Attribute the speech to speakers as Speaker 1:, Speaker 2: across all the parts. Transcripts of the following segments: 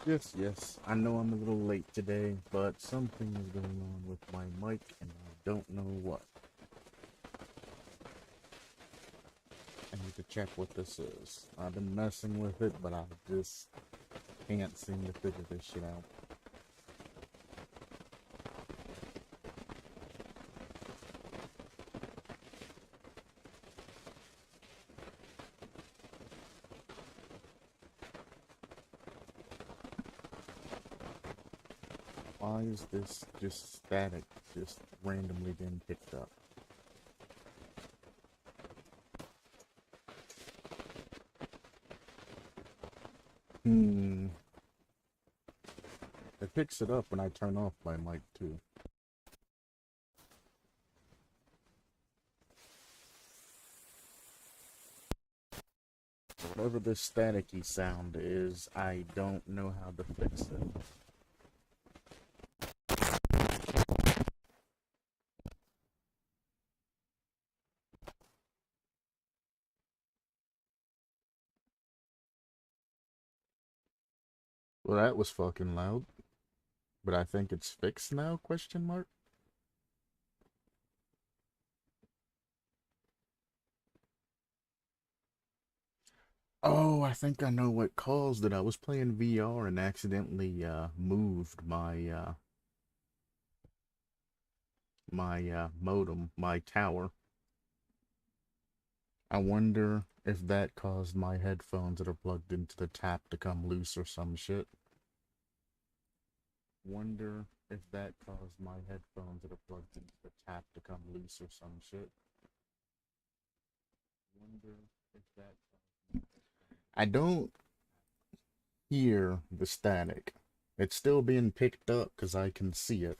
Speaker 1: Yes, yes. I know I'm a little late today, but something is going on with my mic and I don't know what. I need to check what this is. I've been messing with it, but I just can't seem to figure this shit out. Why is this just static, just randomly being picked up? Hmm. It picks it up when I turn off my mic too. Whatever this staticky sound is, I don't know how to fix it. Well, that was fucking loud. But I think it's fixed now, question mark? Oh, I think I know what caused it. I was playing VR and accidentally moved my modem, my tower. I wonder if that caused my headphones that are plugged into the tap to come loose or some shit. Wonder if that caused my headphones that are plugged into the tap to come loose or some shit. Wonder if that I don't hear the static. It's still being picked up because I can see it.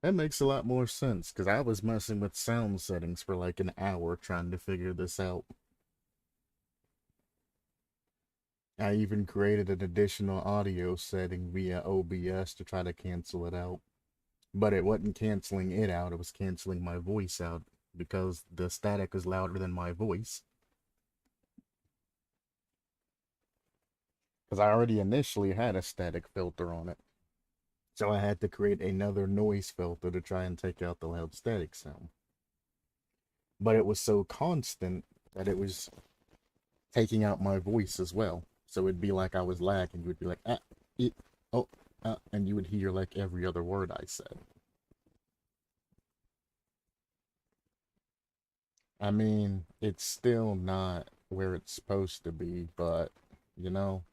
Speaker 1: That makes a lot more sense because I was messing with sound settings for like an hour trying to figure this out. I even created an additional audio setting via OBS to try to cancel it out. But it wasn't canceling it out, it was canceling my voice out because the static is louder than my voice. Because I already initially had a static filter on it. So I had to create another noise filter to try and take out the loud static sound. But it was so constant that it was taking out my voice as well. So it'd be like I was lagging. You would be like, it, oh, and you would hear like every other word I said. I mean, it's still not where it's supposed to be, but, you know,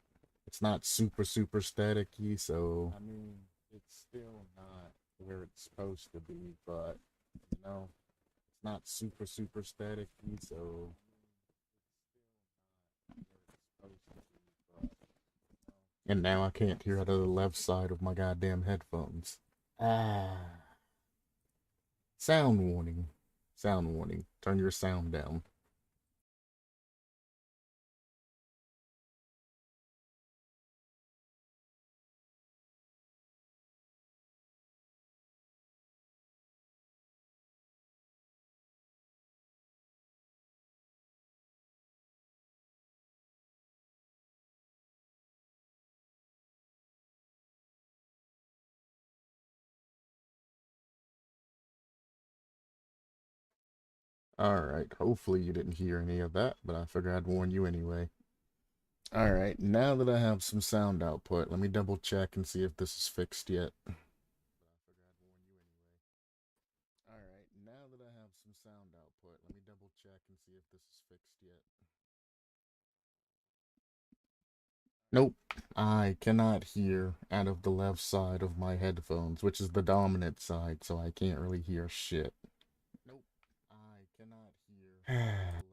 Speaker 1: it's not super, super staticky, so. I mean, it's still not where it's supposed to be, but, you know, it's not super, super staticky, so. And now I can't hear out of the left side of my goddamn headphones. Ah. Sound warning. Sound warning. Turn your sound down. Alright, hopefully you didn't hear any of that, but I figured I'd warn you anyway. Alright, now that I have some sound output, let me double check and see if this is fixed yet. Alright, now that I have some sound output, let me double check and see if this is fixed yet. Nope, I cannot hear out of the left side of my headphones, which is the dominant side, so I can't really hear shit. Nope, I cannot hear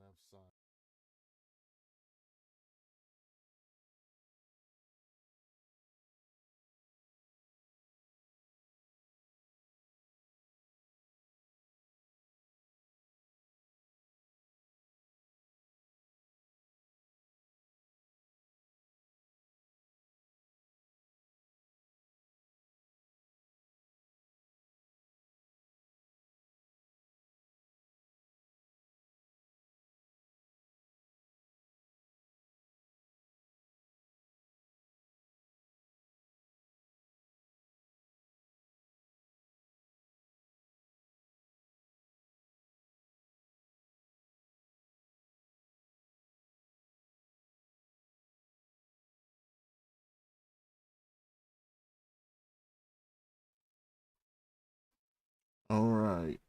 Speaker 1: Alright.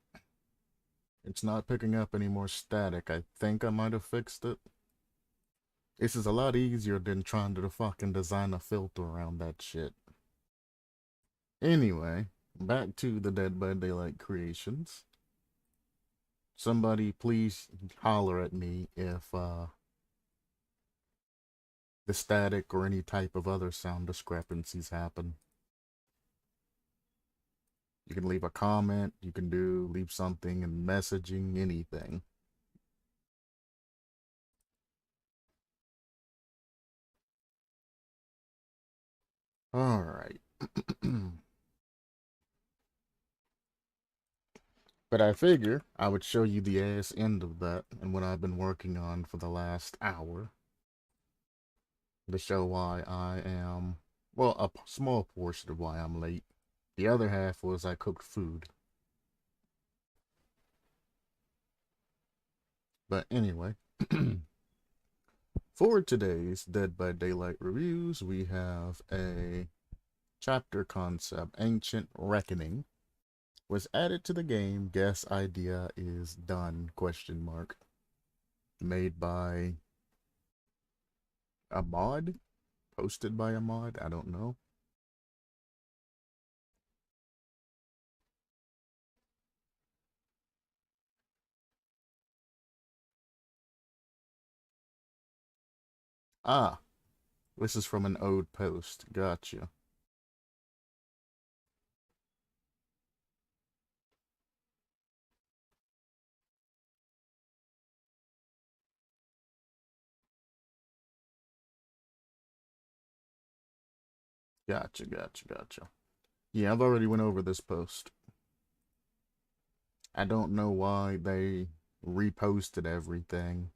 Speaker 1: It's not picking up any more static. I think I might have fixed it. This is a lot easier than trying to fucking design a filter around that shit. Anyway, back to the Dead by Daylight creations. Somebody please holler at me if the static or any type of other sound discrepancies happen. You can leave a comment, you can leave something in messaging, anything. Alright. But I figure I would show you the ass end of that and what I've been working on for the last hour. To show why I am, well, a small portion of why I'm late. The other half was I cooked food. But anyway, for today's Dead by Daylight reviews, we have a chapter concept, Ancient Reckoning, was added to the game. Guess idea is done, question mark. Made by a mod? Posted by a mod? I don't know. Ah, this is from an ode post. Gotcha. Gotcha. Yeah, I've already went over this post. I don't know why they reposted everything.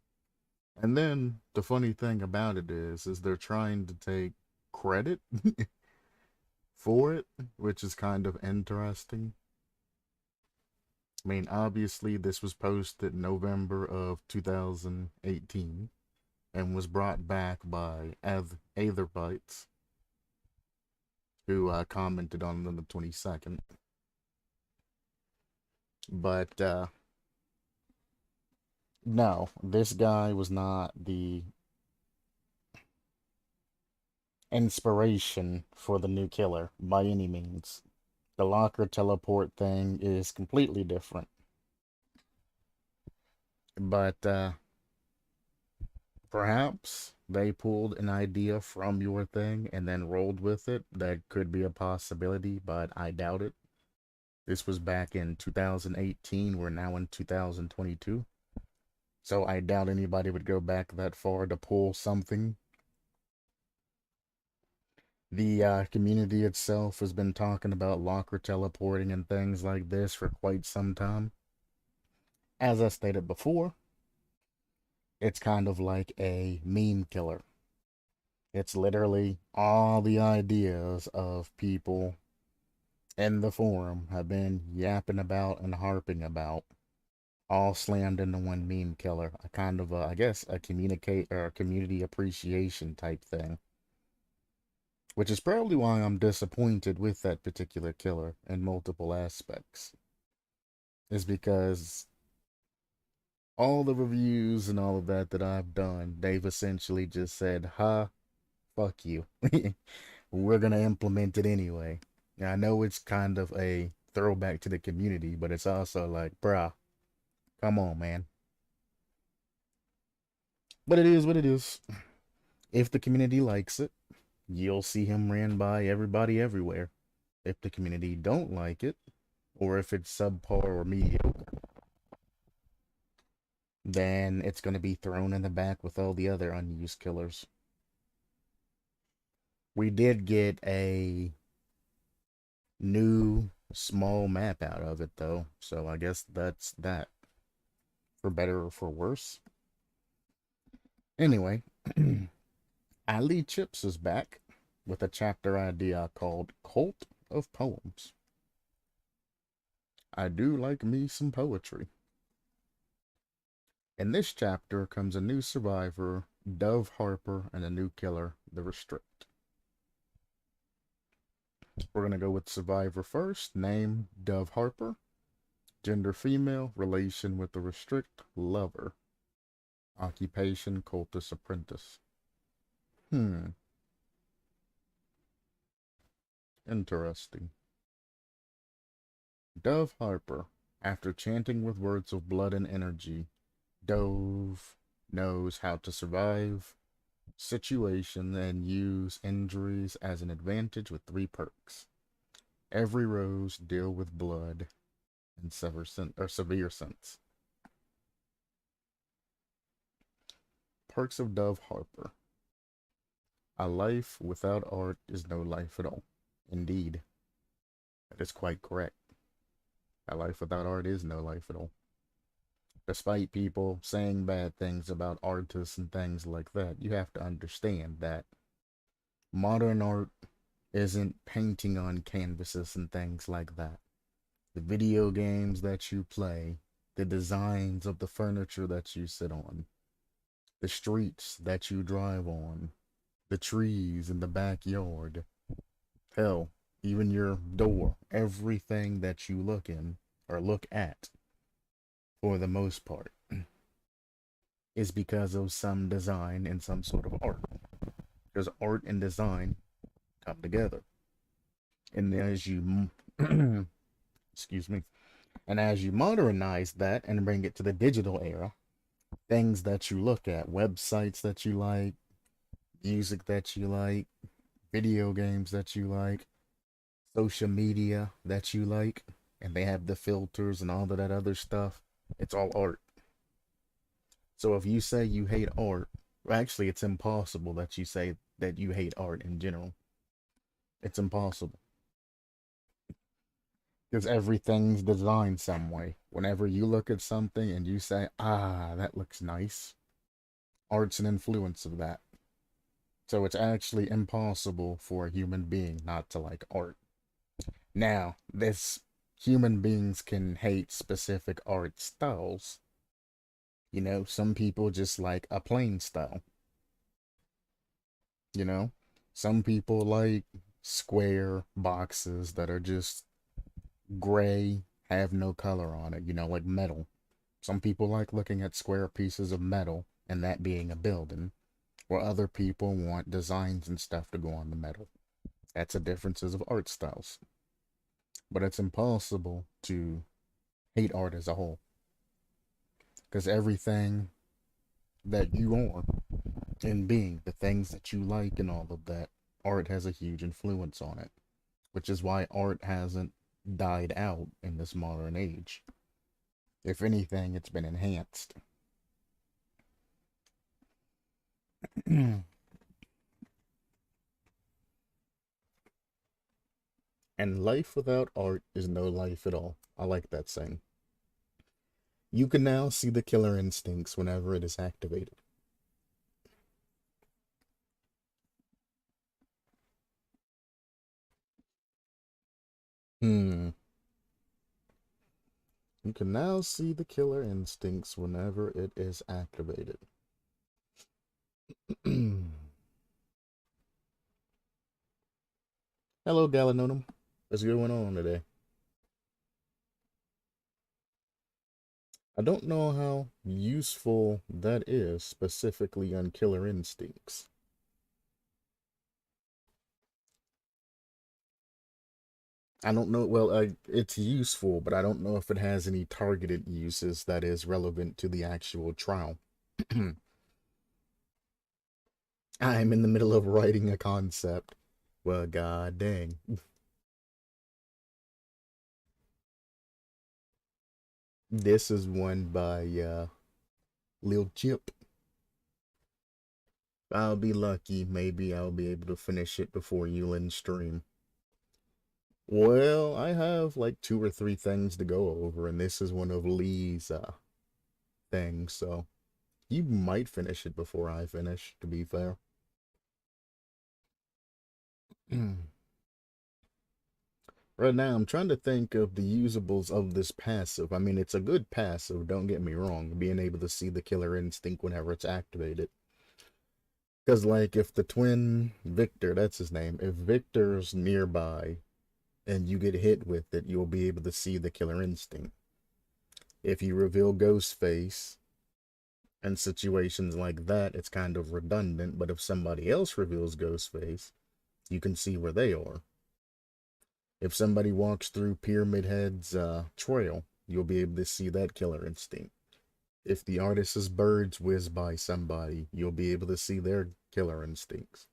Speaker 1: And then the funny thing about it is they're trying to take credit for it, which is kind of interesting. I mean, obviously this was posted November of 2018 and was brought back by Aetherbytes, who commented on it on the 22nd. But no, this guy was not the inspiration for the new killer by any means. The locker teleport thing is completely different. But perhaps they pulled an idea from your thing and then rolled with it. That could be a possibility, but I doubt it. This was back in 2018. We're now in 2022. So I doubt anybody would go back that far to pull something. The community itself has been talking about locker teleporting and things like this for quite some time. As I stated before, it's kind of like a meme killer. It's literally all the ideas of people in the forum have been yapping about and harping about, all slammed into one meme killer. A kind of, I guess, a communicate or a community appreciation type thing. Which is probably why I'm disappointed with that particular killer in multiple aspects. Is because all the reviews and all of that I've done, they've essentially just said, "Ha, fuck you. We're gonna implement it anyway." Now, I know it's kind of a throwback to the community, but it's also like, bruh, come on, man. But it is what it is. If the community likes it, you'll see him ran by everybody everywhere. If the community don't like it, or if it's subpar or mediocre, then it's going to be thrown in the back with all the other unused killers. We did get a new small map out of it, though, so I guess that's that. For better or for worse. Anyway, ILEECHIPS is back with a chapter idea called Cult of Poems. I do like me some poetry. In this chapter comes a new survivor, Dove Harper, and a new killer, the Restrict. We're going to go with survivor first, name Dove Harper. Gender female, relation with a restrict lover. Occupation cultist apprentice. Interesting. Dove Harper, after chanting with words of blood and energy, Dove knows how to survive situation and use injuries as an advantage with 3 perks. Every rose deal with blood and severe sense. Perks of Dove Harper. A life without art is no life at all. Indeed, that is quite correct. A life without art is no life at all. Despite people saying bad things about artists and things like that, you have to understand that modern art isn't painting on canvases and things like that. The video games that you play, the designs of the furniture that you sit on, the streets that you drive on, the trees in the backyard, hell, even your door, everything that you look in or look at, for the most part, is because of some design and some sort of art. Because art and design come together. And as you, excuse me, and as you modernize that and bring it to the digital era, things that you look at, websites that you like, music that you like, video games that you like, social media that you like, and they have the filters and all of that other stuff, it's all art. So if you say you hate art, well, actually it's impossible that you say that you hate art in general. It's impossible. Because everything's designed some way. Whenever you look at something and you say, ah, that looks nice, art's an influence of that. So it's actually impossible for a human being not to like art. Now, human beings can hate specific art styles. You know, some people just like a plain style. You know, some people like square boxes that are just gray, have no color on it, you know, like metal. Some people like looking at square pieces of metal and that being a building, where other people want designs and stuff to go on the metal. That's the differences of art styles. But it's impossible to hate art as a whole. Because everything that you are in being, the things that you like and all of that, art has a huge influence on it. Which is why art hasn't died out in this modern age. If anything, it's been enhanced. And life without art is no life at all. I like that saying. You can now see the killer instincts whenever it is activated. You can now see the killer instincts whenever it is activated. Hello, Galanonim. What's going on today? I don't know how useful that is specifically on killer instincts. I don't know. Well, it's useful, but I don't know if it has any targeted uses that is relevant to the actual trial. I'm in the middle of writing a concept. Well, god dang. This is one by Lil Chip. I'll be lucky. Maybe I'll be able to finish it before Yulin's stream. Well, I have like 2 or 3 things to go over, and this is one of Lee's things, so you might finish it before I finish, to be fair. Right now, I'm trying to think of the usables of this passive. I mean, it's a good passive, don't get me wrong, being able to see the killer instinct whenever it's activated. Because, like, if the twin Victor, that's his name, if Victor's nearby and you get hit with it, you'll be able to see the killer instinct. If you reveal Ghostface and situations like that, it's kind of redundant, but if somebody else reveals Ghostface, you can see where they are. If somebody walks through Pyramid Head's trail, you'll be able to see that killer instinct. If the artist's birds whiz by somebody, you'll be able to see their killer instincts.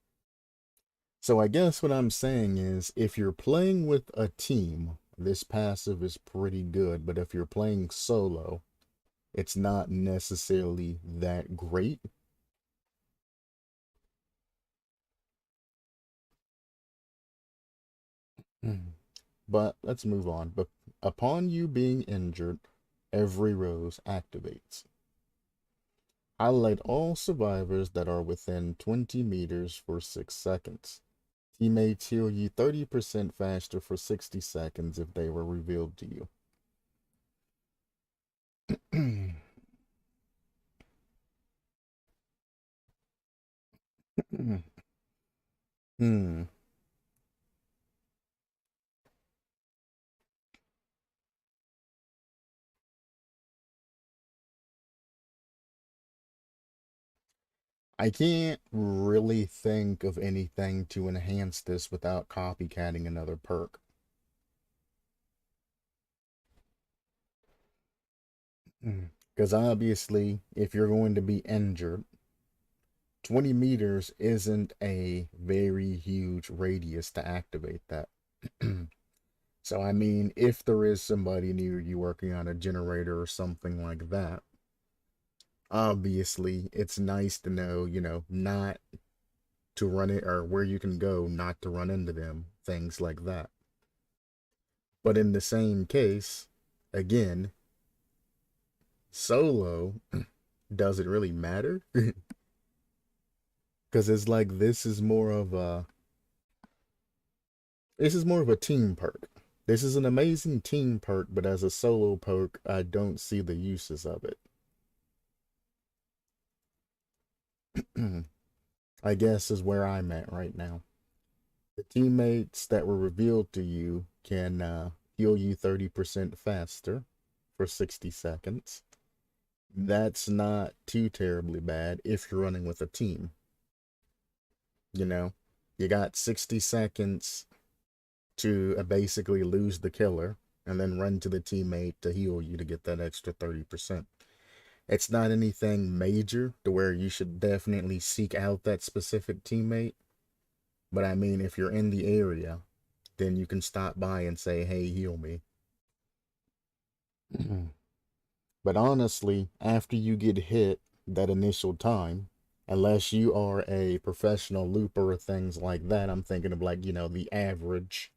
Speaker 1: So I guess what I'm saying is, if you're playing with a team, this passive is pretty good, but if you're playing solo, it's not necessarily that great. But let's move on. But upon you being injured, every rose activates. Highlight all survivors that are within 20 meters for 6 seconds. Teammates heal you 30% faster for 60 seconds if they were revealed to you. Hmm. I can't really think of anything to enhance this without copycatting another perk. Because obviously, if you're going to be injured, 20 meters isn't a very huge radius to activate that. So, I mean, if there is somebody near you working on a generator or something like that, obviously, it's nice to know, not to run it or where you can go, not to run into them, things like that. But in the same case, again, solo, does it really matter? Because it's like this is more of a team perk. This is an amazing team perk, but as a solo perk, I don't see the uses of it. I guess is where I'm at right now. The teammates that were revealed to you can heal you 30% faster for 60 seconds. That's not too terribly bad if you're running with a team. You know, you got 60 seconds to basically lose the killer and then run to the teammate to heal you to get that extra 30%. It's not anything major to where you should definitely seek out that specific teammate. But I mean, if you're in the area, then you can stop by and say, hey, heal me. But honestly, after you get hit that initial time, unless you are a professional looper or things like that, I'm thinking of like, the average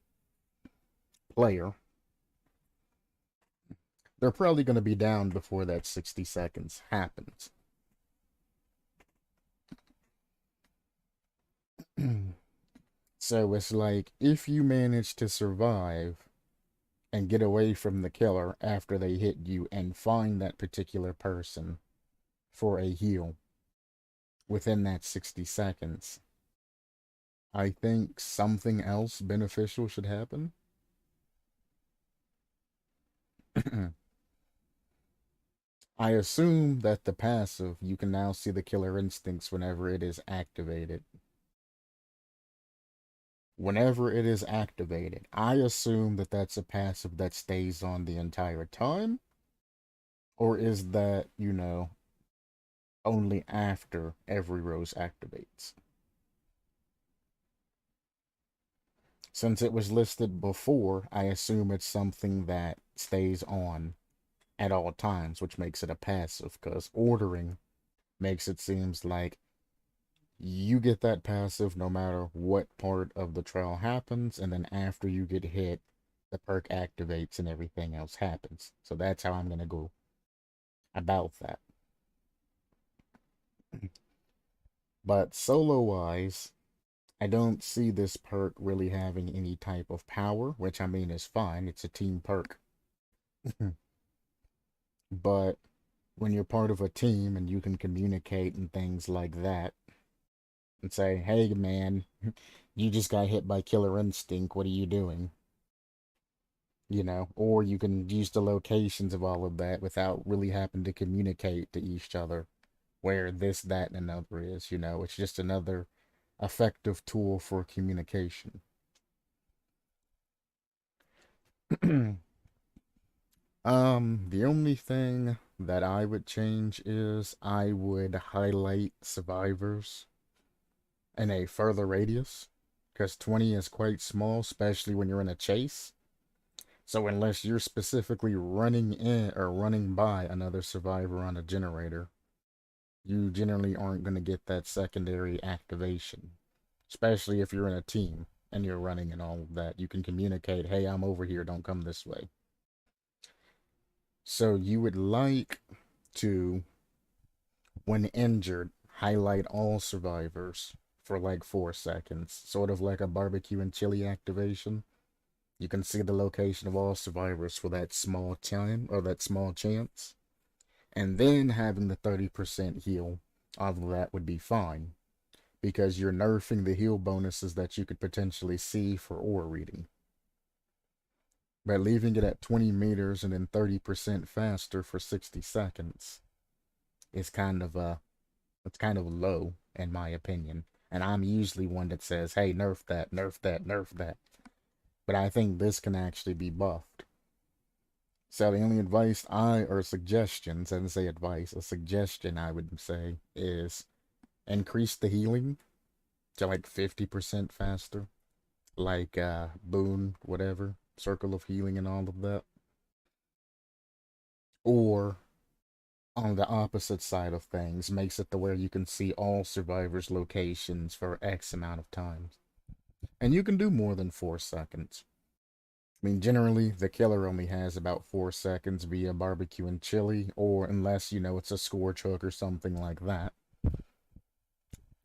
Speaker 1: player, they're probably going to be down before that 60 seconds happens. So it's like if you manage to survive and get away from the killer after they hit you and find that particular person for a heal within that 60 seconds, I think something else beneficial should happen. I assume that the passive, you can now see the killer instincts whenever it is activated. Whenever it is activated, I assume that that's a passive that stays on the entire time? Or is that, only after every rose activates? Since it was listed before, I assume it's something that stays on at all times, which makes it a passive, because ordering makes it seems like you get that passive no matter what part of the trial happens, and then after you get hit, the perk activates and everything else happens. So that's how I'm going to go about that. But solo wise, I don't see this perk really having any type of power, which I mean is fine. It's a team perk. But when you're part of a team and you can communicate and things like that and say, hey man, you just got hit by killer instinct, what are you doing? you know, or you can use the locations of all of that without really having to communicate to each other where this, that, and another is, you know. It's just another effective tool for communication. The only thing that I would change is I would highlight survivors in a further radius, because 20 is quite small, especially when you're in a chase. So unless you're specifically running in or running by another survivor on a generator, you generally aren't going to get that secondary activation. Especially if you're in a team and you're running and all of that. You can communicate, hey, I'm over here, don't come this way. So you would like to, when injured, highlight all survivors for like 4 seconds, sort of like a barbecue and chili activation. You can see the location of all survivors for that small time or that small chance. And then having the 30% heal off of that would be fine, because you're nerfing the heal bonuses that you could potentially see for aura reading. But leaving it at 20 meters and then 30% faster for 60 seconds is it's kind of low in my opinion. And I'm usually one that says, hey, nerf that, nerf that, nerf that. But I think this can actually be buffed. So the only advice or suggestions, I didn't say advice, a suggestion I would say is increase the healing to like 50% faster. Like Boon, whatever, Circle of Healing and all of that. Or on the opposite side of things, makes it to where you can see all survivors' locations for X amount of time. And you can do more than 4 seconds. I mean, generally, the killer only has about 4 seconds via barbecue and chili, or unless, you know, it's a scorch hook or something like that.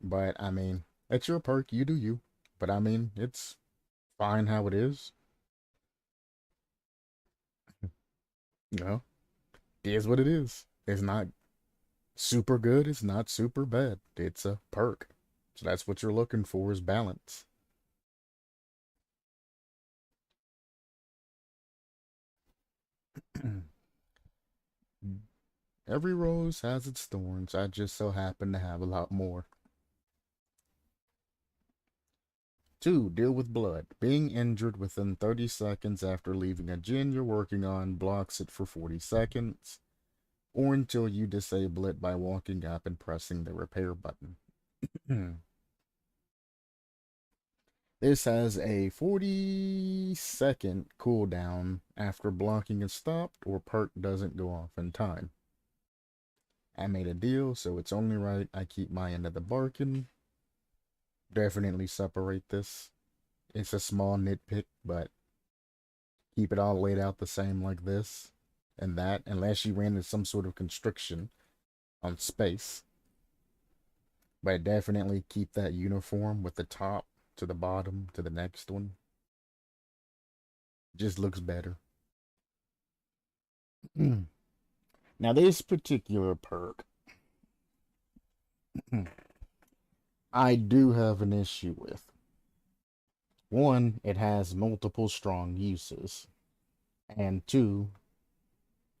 Speaker 1: But, I mean, it's your perk, you do you. But, I mean, it's fine how it is. You know, it is what it is. It's not super good, it's not super bad. It's a perk. So that's what you're looking for is balance. Every rose has its thorns. I just so happen to have a lot more. 2. Deal with blood. Being injured within 30 seconds after leaving a gen you're working on blocks it for 40 seconds, or until you disable it by walking up and pressing the repair button. This has a 40-second cooldown after blocking is stopped or perk doesn't go off in time. I made a deal, so it's only right I keep my end of the bargain. Definitely separate this. It's a small nitpick, but keep it all laid out the same like this and that, unless you ran into some sort of constriction on space. But definitely keep that uniform with the top to the bottom to the next one. Just looks better. Now, this particular perk, I do have an issue with. One, it has multiple strong uses. And two,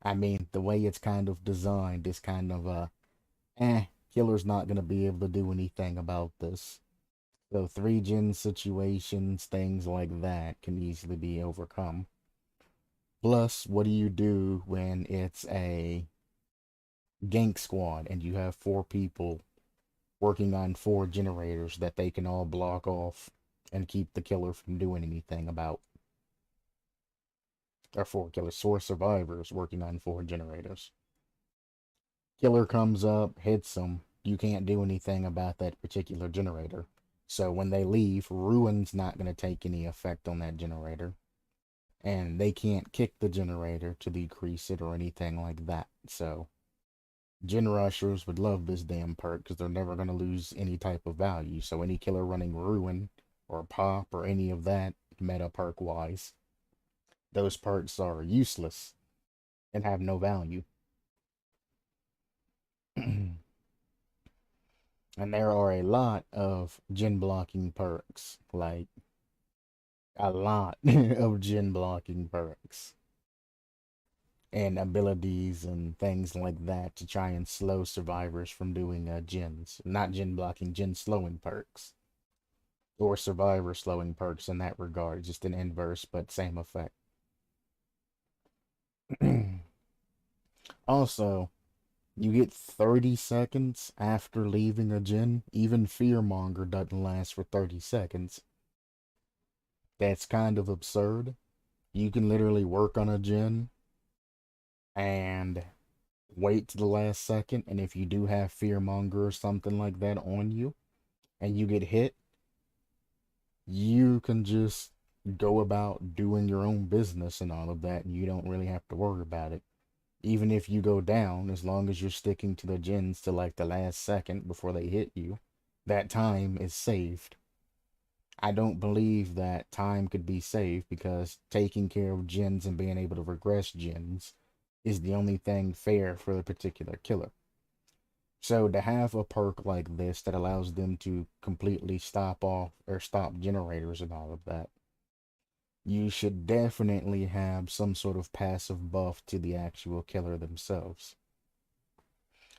Speaker 1: I mean, the way it's kind of designed is kind of killer's not going to be able to do anything about this. So 3 gen situations, things like that can easily be overcome. Plus, what do you do when it's a gank squad and you have 4 people working on 4 generators that they can all block off and keep the killer from doing anything about? Or 4 killers, 4 survivors working on 4 generators. Killer comes up, hits them. You can't do anything about that particular generator. So when they leave, Ruin's not going to take any effect on that generator. And they can't kick the generator to decrease it or anything like that. So Gen Rushers would love this damn perk because they're never going to lose any type of value. So any killer running Ruin or Pop or any of that, meta perk wise, those perks are useless and have no value. And there are a lot of gen blocking perks, like a lot of gin blocking perks and abilities and things like that to try and slow survivors from doing gens. Not gin blocking, gin slowing perks. Or survivor slowing perks in that regard. Just an inverse, but same effect. Also, you get 30 seconds after leaving a gen. Even Fearmonger doesn't last for 30 seconds. That's kind of absurd. You can literally work on a gen and wait to the last second, and if you do have Fearmonger or something like that on you, and you get hit, you can just go about doing your own business and all of that, and you don't really have to worry about it. Even if you go down, as long as you're sticking to the gens to like the last second before they hit you, that time is saved. I don't believe that time could be saved because taking care of gens and being able to regress gens is the only thing fair for the particular killer. So to have a perk like this that allows them to completely stop off or stop generators and all of that, you should definitely have some sort of passive buff to the actual killer themselves.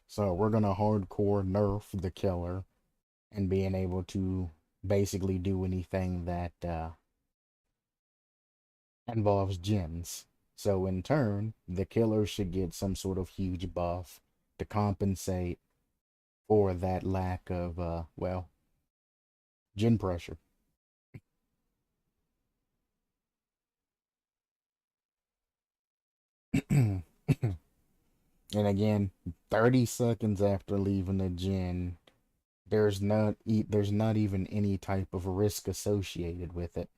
Speaker 1: So we're gonna hardcore nerf the killer and being able to basically do anything that involves gens. So in turn, the killer should get some sort of huge buff to compensate for that lack of, well, gen pressure. And again, 30 seconds after leaving the gen, there's not even any type of risk associated with it.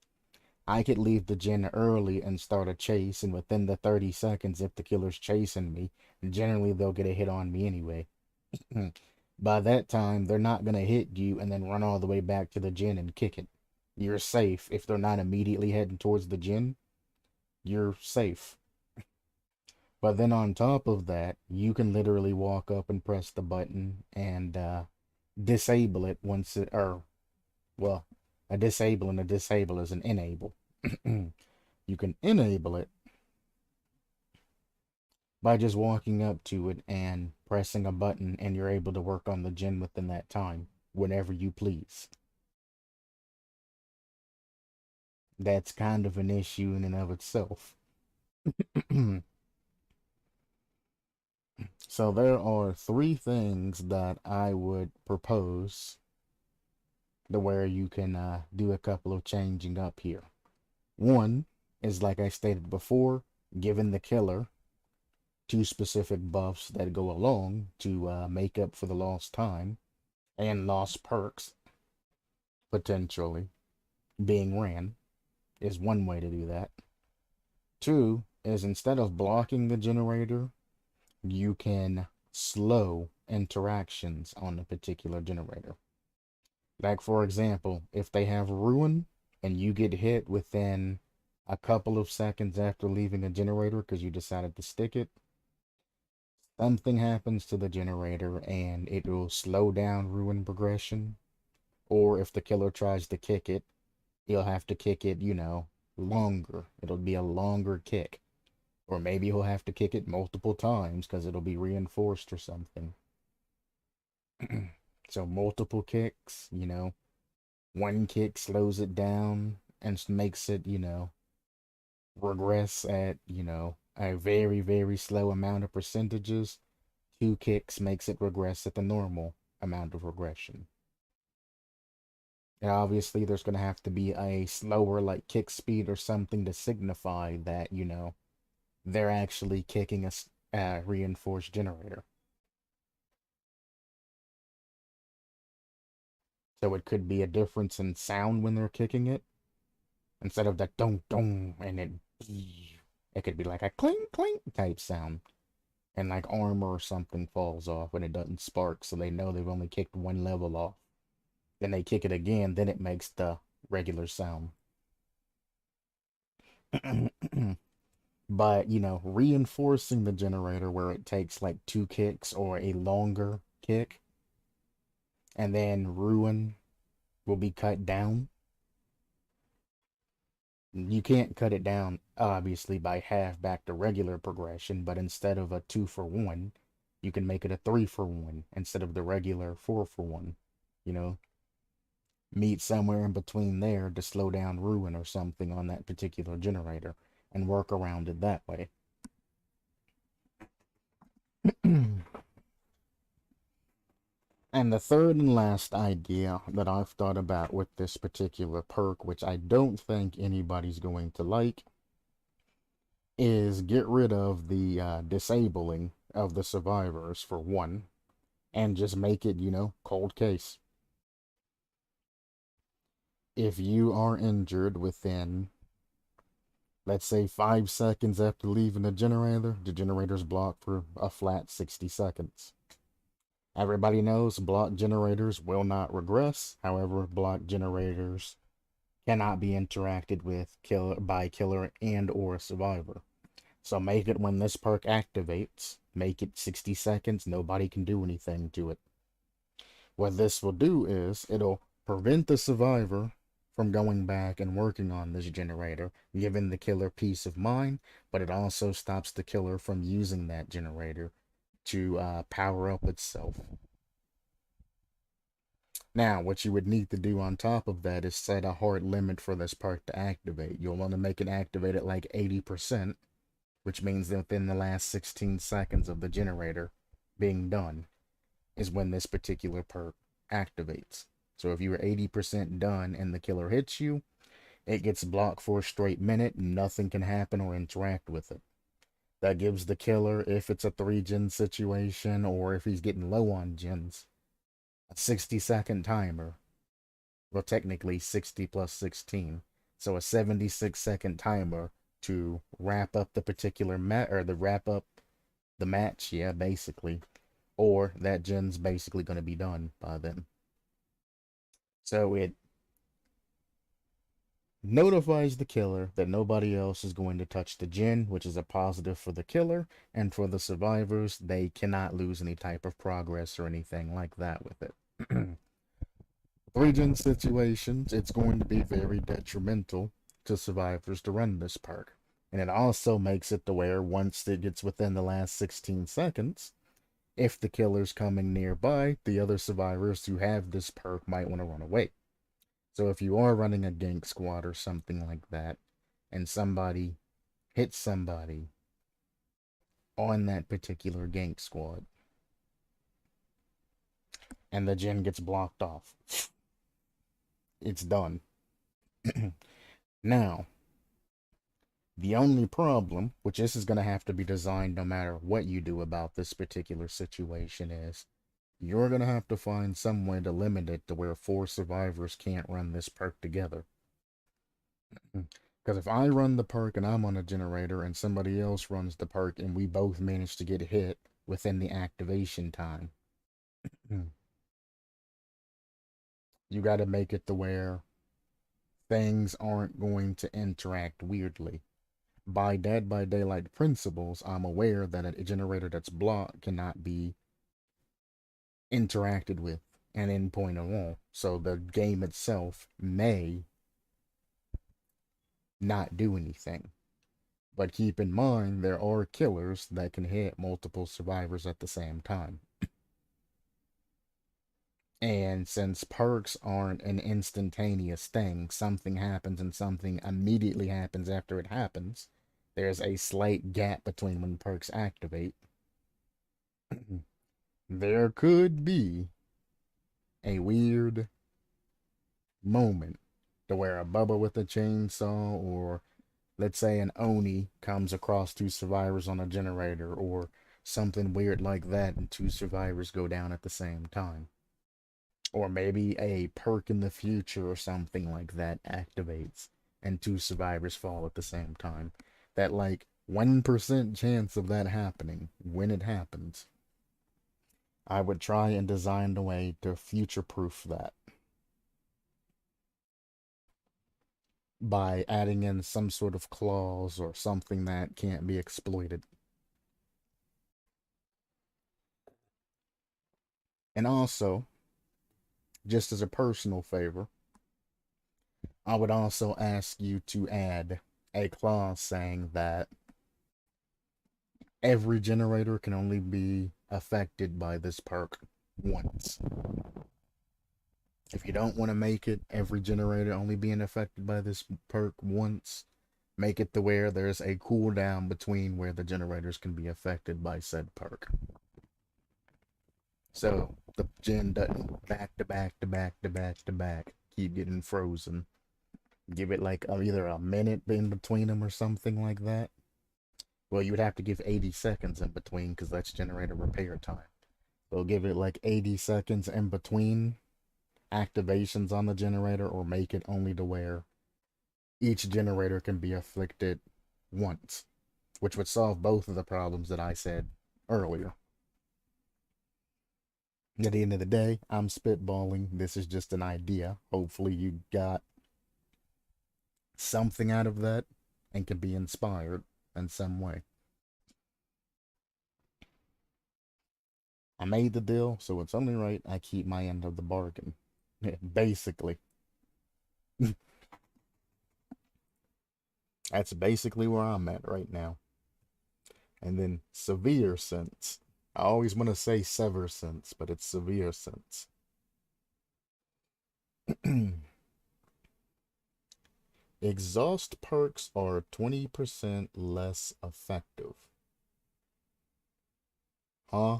Speaker 1: I could leave the gen early and start a chase, and within the 30 seconds, if the killer's chasing me, generally they'll get a hit on me anyway. By that time, they're not gonna hit you and then run all the way back to the gen and kick it. You're safe. If they're not immediately heading towards the gen, you're safe. But then on top of that, you can literally walk up and press the button and disable it once it, or, well, a disable and a disable is an enable. You can enable it by just walking up to it and pressing a button, and you're able to work on the gen within that time, whenever you please. That's kind of an issue in and of itself. So there are three things that I would propose to where you can do a couple of changing up here. One is, like I stated before, giving the killer two specific buffs that go along to make up for the lost time and lost perks, potentially being ran, is one way to do that. Two is, instead of blocking the generator, you can slow interactions on a particular generator. Like, for example, if they have ruin and you get hit within a couple of seconds after leaving a generator because you decided to stick it, something happens to the generator and it will slow down ruin progression. Or if the killer tries to kick it, he'll have to kick it, longer. It'll be a longer kick. Or maybe he'll have to kick it multiple times because it'll be reinforced or something. So multiple kicks, one kick slows it down and makes it, regress at, a very, very slow amount of percentages. Two kicks makes it regress at the normal amount of regression. And obviously, there's going to have to be a slower, like, kick speed or something to signify that, they're actually kicking a reinforced generator. So it could be a difference in sound when they're kicking it. Instead of that dong dong and it could be like a clink clink type sound. And like armor or something falls off and it doesn't spark, so they know they've only kicked one level off. Then they kick it again, then it makes the regular sound. But, reinforcing the generator where it takes like two kicks or a longer kick, and then ruin will be cut down. You can't cut it down, obviously, by half back to regular progression, but instead of a 2-for-1, you can make it a 3-for-1 instead of the regular 4-for-1. You know, meet somewhere in between there to slow down ruin or something on that particular generator and work around it that way. And the third and last idea that I've thought about with this particular perk, which I don't think anybody's going to like, is get rid of the disabling of the survivors for one, and just make it, cold case. If you are injured within, let's say, 5 seconds after leaving the generator's blocked for a flat 60 seconds. Everybody knows block generators will not regress. However, block generators cannot be interacted with by killer and or survivor. So make it when this perk activates, make it 60 seconds, nobody can do anything to it. What this will do is it'll prevent the survivor from going back and working on this generator, giving the killer peace of mind, but it also stops the killer from using that generator to power up itself. Now, what you would need to do on top of that is set a hard limit for this perk to activate. You'll want to make it activate at like 80%, which means that within the last 16 seconds of the generator being done is when this particular perk activates. So if you were 80% done and the killer hits you, it gets blocked for a straight minute, nothing can happen or interact with it. That gives the killer, if it's a 3-gen situation or if he's getting low on gens, a 60-second timer. Well, technically 60 plus 16. So a 76-second timer to wrap up the particular wrap up the match, yeah, basically. Or that gen's basically going to be done by then. So it notifies the killer that nobody else is going to touch the gen, which is a positive for the killer, and for the survivors, they cannot lose any type of progress or anything like that with it. 3-gen situations, it's going to be very detrimental to survivors to run this perk. And it also makes it to where once it gets within the last 16 seconds, if the killer's coming nearby, the other survivors who have this perk might want to run away. So if you are running a gank squad or something like that, and somebody hits somebody on that particular gank squad, and the gen gets blocked off, it's done. Now, the only problem, which this is going to have to be designed no matter what you do about this particular situation, is you're going to have to find some way to limit it to where 4 survivors can't run this perk together. Because if I run the perk and I'm on a generator and somebody else runs the perk and we both manage to get hit within the activation time, you got to make it to where things aren't going to interact weirdly. By Dead by Daylight principles, I'm aware that a generator that's blocked cannot be interacted with an endpoint at all. So the game itself may not do anything. But keep in mind, there are killers that can hit multiple survivors at the same time. And since perks aren't an instantaneous thing, something happens and something immediately happens after it happens, there's a slight gap between when perks activate. There could be a weird moment to where a Bubba with a chainsaw, or let's say an Oni comes across 2 survivors on a generator, or something weird like that, and 2 survivors go down at the same time. Or maybe a perk in the future or something like that activates and 2 survivors fall at the same time. That like 1% chance of that happening when it happens. I would try and design a way to future-proof that by adding in some sort of clause or something that can't be exploited. And also, just as a personal favor, I would also ask you to add a clause saying that every generator can only be affected by this perk once. If you don't want to make it every generator only being affected by this perk once, make it to where there's a cooldown between where the generators can be affected by said perk. So the gen doesn't back to back to back to back to back keep getting frozen. Give it like either a minute in between them or something like that. Well, you would have to give 80 seconds in between because that's generator repair time. So give it like 80 seconds in between activations on the generator, or make it only to where each generator can be afflicted once, which would solve both of the problems that I said earlier. At the end of the day, I'm spitballing. This is just an idea. Hopefully you got something out of that and can be inspired in some way. I made the deal, so it's only right I keep my end of the bargain. Basically. That's basically where I'm at right now. And then severe sense. I always want to say sever sense, but it's severe sense. Exhaust perks are 20% less effective. Huh?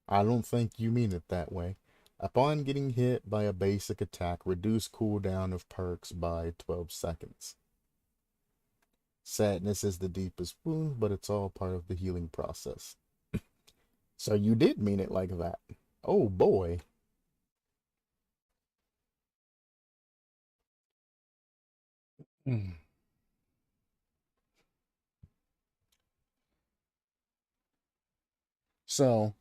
Speaker 1: I don't think you mean it that way. Upon getting hit by a basic attack, reduce cooldown of perks by 12 seconds. Sadness is the deepest wound, but it's all part of the healing process. So you did mean it like that. Oh boy. So,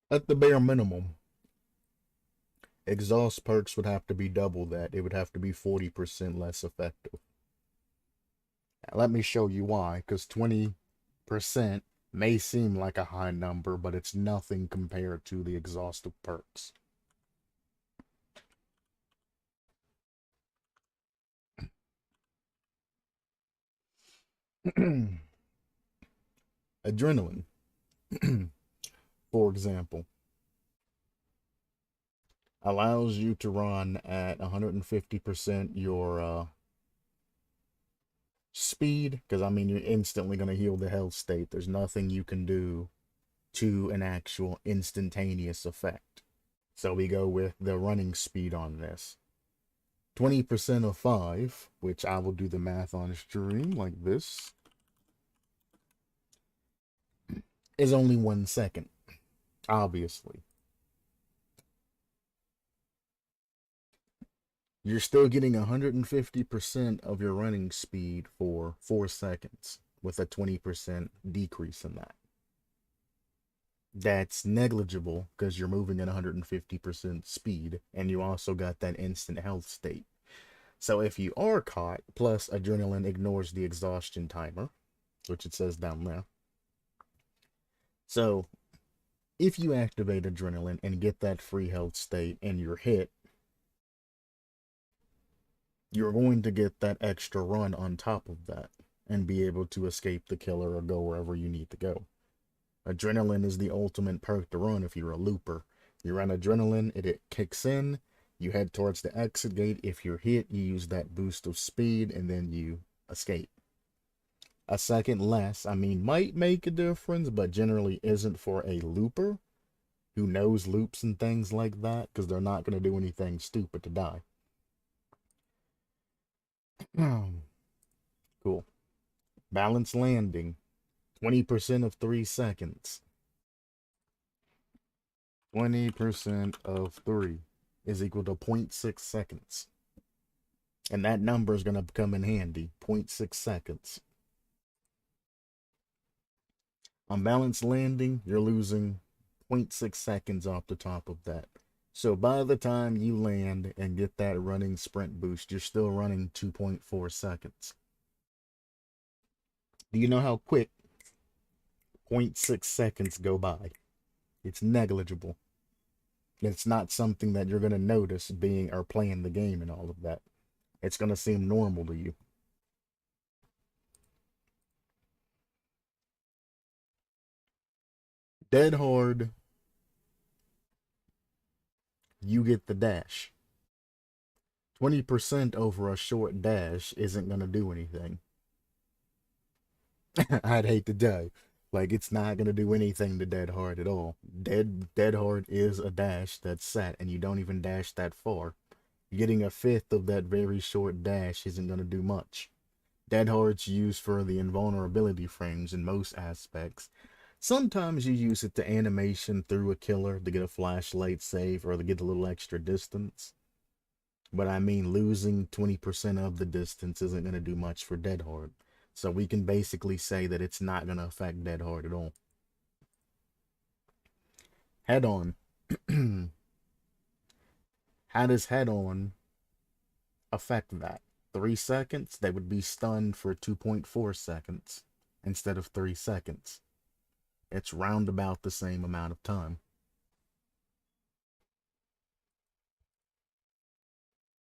Speaker 1: at the bare minimum, exhaust perks would have to be double that. It would have to be 40% less effective. Now, let me show you why, because 20% may seem like a high number, but it's nothing compared to the exhaustive perks. Adrenaline, for example, allows you to run at 150% your speed, because I mean, you're instantly going to heal the health state. There's nothing you can do to an actual instantaneous effect. So we go with the running speed on this. 20% of 5, which I will do the math on stream like this, is only 1 second, obviously. You're still getting 150% of your running speed for 4 seconds with a 20% decrease in that. That's negligible because you're moving at 150% speed and you also got that instant health state. So if you are caught, plus adrenaline ignores the exhaustion timer, which it says down there. So if you activate adrenaline and get that free health state and you're hit, you're going to get that extra run on top of that and be able to escape the killer or go wherever you need to go. Adrenaline is the ultimate perk to run if you're a looper. You run adrenaline, it kicks in, you head towards the exit gate. If you're hit, you use that boost of speed and then you escape. A second less, I mean, might make a difference, but generally isn't for a looper who knows loops and things like that, because they're not going to do anything stupid to die. Cool. Balance landing. 20% of 3 seconds. 20% of 3 is equal to 0.6 seconds. And that number is going to come in handy. 0.6 seconds. On balance landing, you're losing 0.6 seconds off the top of that. So by the time you land and get that running sprint boost, you're still running 2.4 seconds. Do you know how quick 0.6 seconds go by. It's negligible. It's not something that you're going to notice being or playing the game and all of that. It's going to seem normal to you. Dead hard, you get the dash. 20% over a short dash isn't going to do anything. I'd hate to die. Like, it's not going to do anything to dead hard at all. Dead hard is a dash that's set, and you don't even dash that far. Getting a fifth of that very short dash isn't going to do much. Dead hard's used for the invulnerability frames in most aspects. Sometimes you use it to animation through a killer to get a flashlight save or to get a little extra distance. But I mean, losing 20% of the distance isn't going to do much for dead hard. So we can basically say that it's not going to affect dead hard at all. Head on. How does head on affect that? 3 seconds, they would be stunned for 2.4 seconds instead of 3 seconds. It's round about the same amount of time.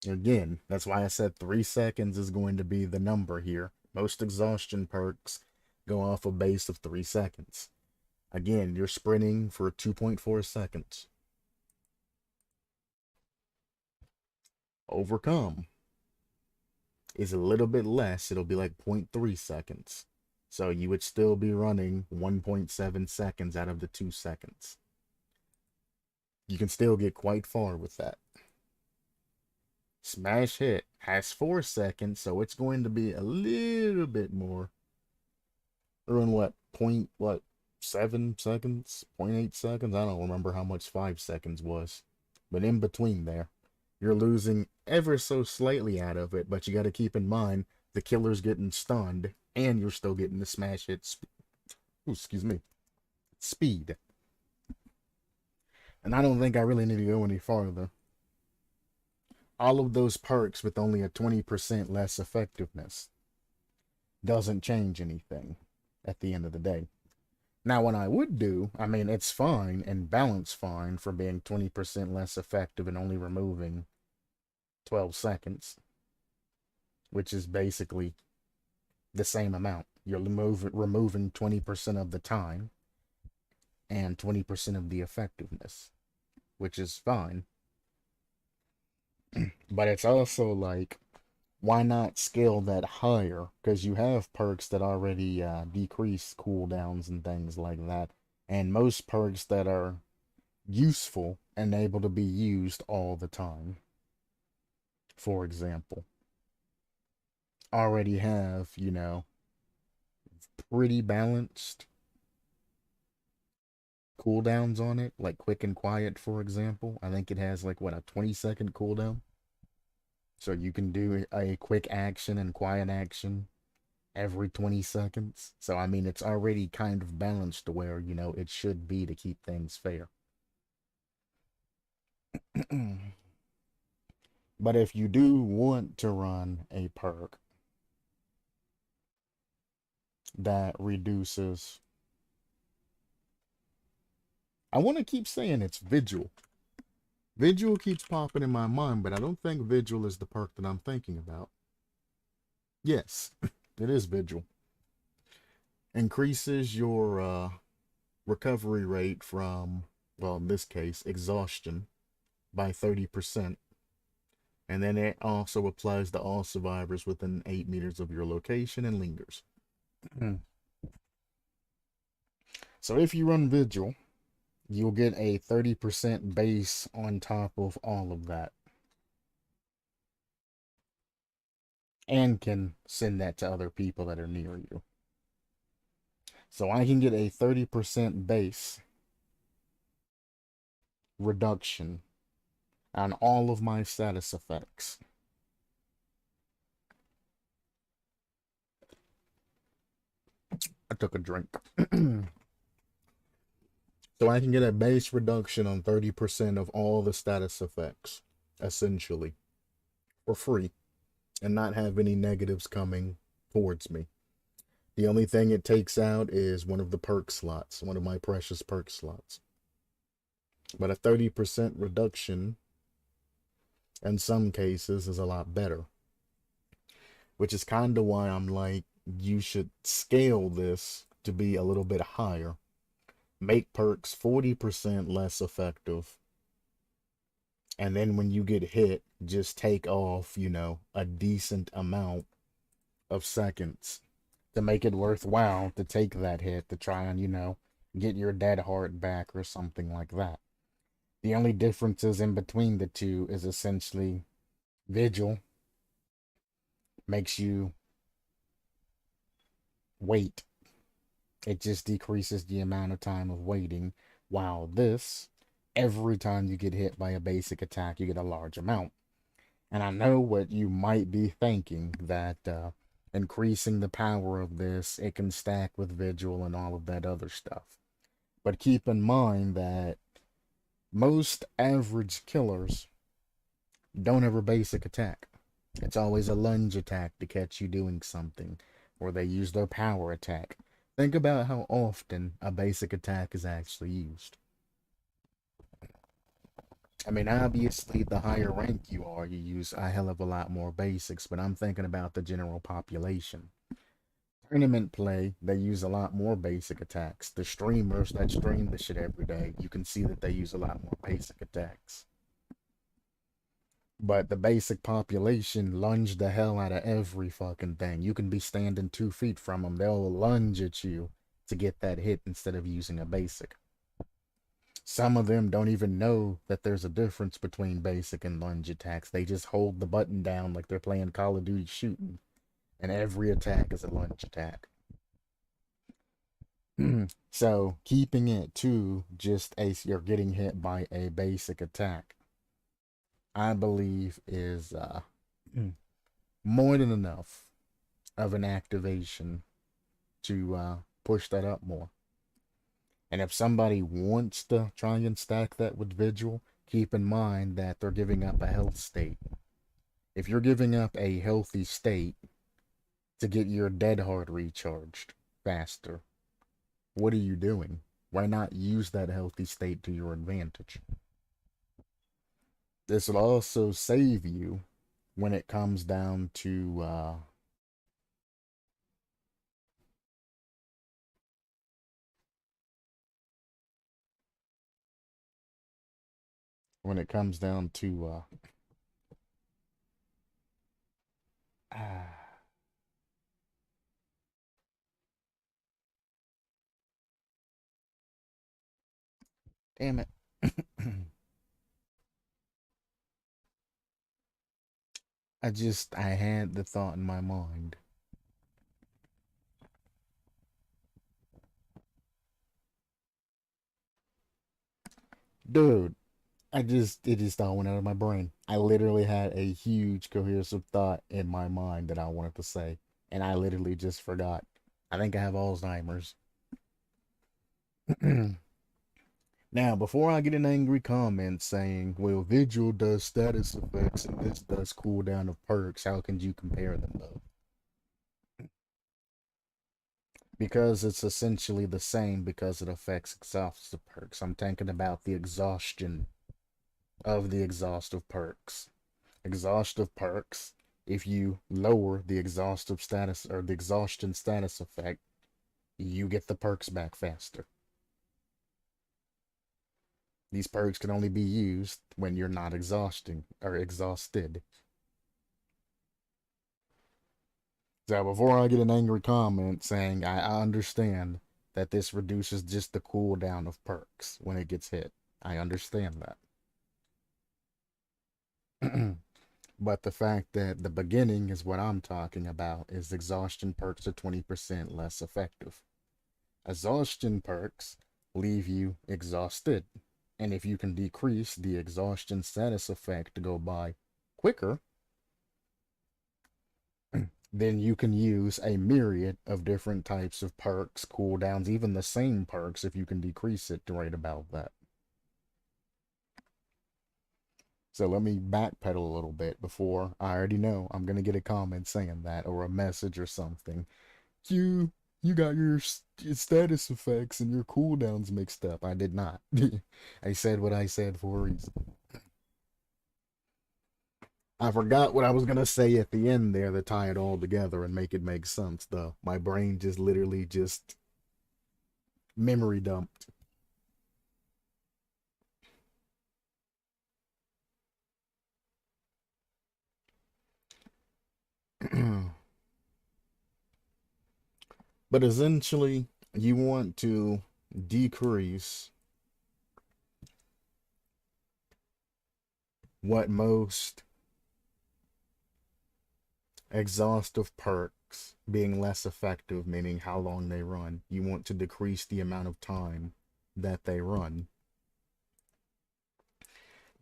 Speaker 1: Again, that's why I said 3 seconds is going to be the number here. Most exhaustion perks go off a base of 3 seconds. Again, you're sprinting for 2.4 seconds. Overcome is a little bit less. It'll be like 0.3 seconds. So you would still be running 1.7 seconds out of the 2 seconds. You can still get quite far with that. Smash hit has 4 seconds, so it's going to be a little bit more. Around what? 7 seconds? 0.8 seconds? I don't remember how much 5 seconds was. But in between there, you're losing ever so slightly out of it, but you got to keep in mind the killer's getting stunned, and you're still getting the smash hit speed. And I don't think I really need to go any farther. All of those perks with only a 20% less effectiveness doesn't change anything at the end of the day. Now, what I would do, I mean, it's fine and balance fine for being 20% less effective and only removing 12 seconds, which is basically the same amount. You're removing 20% of the time and 20% of the effectiveness, which is fine. But it's also like, why not scale that higher? Because you have perks that already decrease cooldowns and things like that. And most perks that are useful and able to be used all the time, for example, already have, you know, pretty balanced cooldowns on it. Like Quick and Quiet, for example. I think it has like, what, a 20-second cooldown? So you can do a quick action and quiet action every 20 seconds. So, I mean, it's already kind of balanced to where, you know, it should be to keep things fair. But if you do want to run a perk that reduces... I want to keep saying it's Vigil. Vigil keeps popping in my mind, but I don't think Vigil is the perk that I'm thinking about. Yes, it is Vigil. Increases your recovery rate from, well, in this case, exhaustion by 30%. And then it also applies to all survivors within 8 meters of your location and lingers. So if you run Vigil, you'll get a 30% base on top of all of that. And can send that to other people that are near you. So I can get a 30% base reduction on all of my status effects. I took a drink. So I can get a base reduction on 30% of all the status effects, essentially, for free, and not have any negatives coming towards me. The only thing it takes out is one of the perk slots, one of my precious perk slots. But a 30% reduction in some cases is a lot better, which is kind of why I'm like, you should scale this to be a little bit higher. Make perks 40% less effective. And then when you get hit, just take off, a decent amount of seconds to make it worthwhile to take that hit to try and, get your dead heart back or something like that. The only differences in between the two is essentially Vigil makes you wait. It just decreases the amount of time of waiting, while this, every time you get hit by a basic attack, you get a large amount. And I know what you might be thinking, that increasing the power of this, it can stack with Vigil and all of that other stuff. But keep in mind that most average killers don't ever basic attack. It's always a lunge attack to catch you doing something, or they use their power attack. Think about how often a basic attack is actually used. I mean, obviously, the higher rank you are, you use a hell of a lot more basics, but I'm thinking about the general population. Tournament play, they use a lot more basic attacks. The streamers that stream the shit every day, you can see that they use a lot more basic attacks. But the basic population lunge the hell out of every fucking thing. You can be standing 2 feet from them, they'll lunge at you to get that hit instead of using a basic. Some of them don't even know that there's a difference between basic and lunge attacks. They just hold the button down like they're playing Call of Duty shooting, and every attack is a lunge attack. So keeping it to just you're getting hit by a basic attack, I believe is more than enough of an activation to push that up more. And if somebody wants to try and stack that with Vigil, keep in mind that they're giving up a health state. If you're giving up a healthy state to get your dead heart recharged faster, what are you doing? Why not use that healthy state to your advantage? This will also save you when it comes down to when it comes down to damn it. I had the thought in my mind. Dude, it just all went out of my brain. I literally had a huge cohesive thought in my mind that I wanted to say, and I literally just forgot. I think I have Alzheimer's. Now, before I get an angry comment saying, well, Vigil does status effects and this does cooldown of perks, how can you compare them though? Because it's essentially the same because it affects exhaustive perks. I'm thinking about the exhaustion of the exhaustive perks. Exhaustive perks, if you lower the exhaustive status or the exhaustion status effect, you get the perks back faster. These perks can only be used when you're not exhausting or exhausted. So before I get an angry comment saying I understand that this reduces just the cooldown of perks when it gets hit. I understand that. But the fact that the beginning is what I'm talking about is exhaustion perks are 20% less effective. Exhaustion perks leave you exhausted. And if you can decrease the exhaustion status effect to go by quicker, then you can use a myriad of different types of perks, cooldowns, even the same perks if you can decrease it to right about that. So let me backpedal a little bit before I already know I'm going to get a comment saying that or a message or something. You got your status effects and your cooldowns mixed up. I did not. I said what I said for a reason. I forgot what I was gonna say at the end there to tie it all together and make it make sense, though. My brain just literally just memory dumped. But essentially, you want to decrease what most exhaustive perks being less effective, meaning how long they run. You want to decrease the amount of time that they run.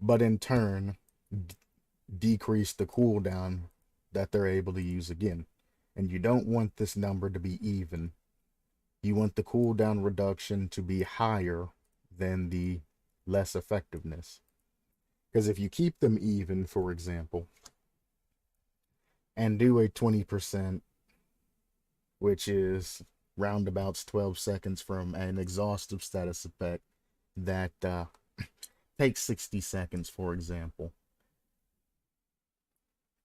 Speaker 1: But in turn, decrease the cooldown that they're able to use again. And you don't want this number to be even. You want the cooldown reduction to be higher than the less effectiveness. Because if you keep them even, for example, and do a 20%, which is roundabouts 12 seconds from an exhaustive status effect that takes 60 seconds, for example,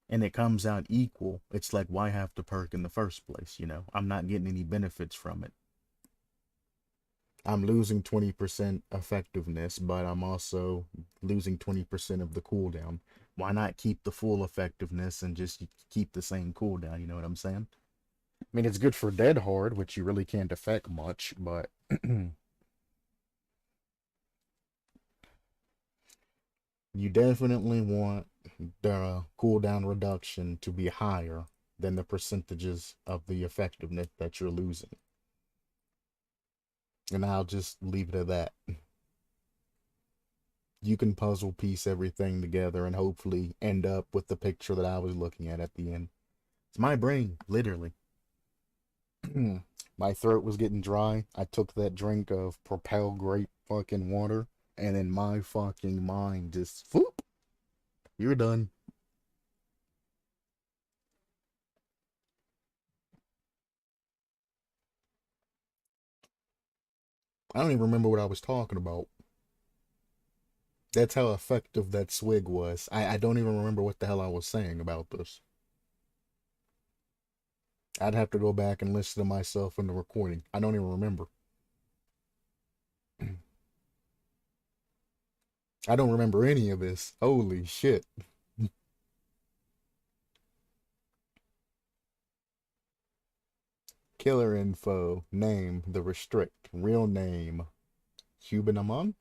Speaker 1: and it comes out equal, it's like, why have the perk in the first place? You know, I'm not getting any benefits from it. I'm losing 20% effectiveness, but I'm also losing 20% of the cooldown. Why not keep the full effectiveness and just keep the same cooldown? You know what I'm saying? I mean, it's good for dead hard, which you really can't affect much, but you definitely want the cooldown reduction to be higher than the percentages of the effectiveness that you're losing. And I'll just leave it at that. You can puzzle piece everything together and hopefully end up with the picture that I was looking at the end. It's my brain, literally. My throat was getting dry. I took that drink of Propel grape fucking water, and in my fucking mind, just whoop, you're done. I don't even remember what I was talking about. That's how effective that swig was. I don't even remember what the hell I was saying about this. I'd have to go back and listen to myself in the recording. I don't even remember. I don't remember any of this. Holy shit. Killer info. Name. The restrict. Real name. Cubanamon.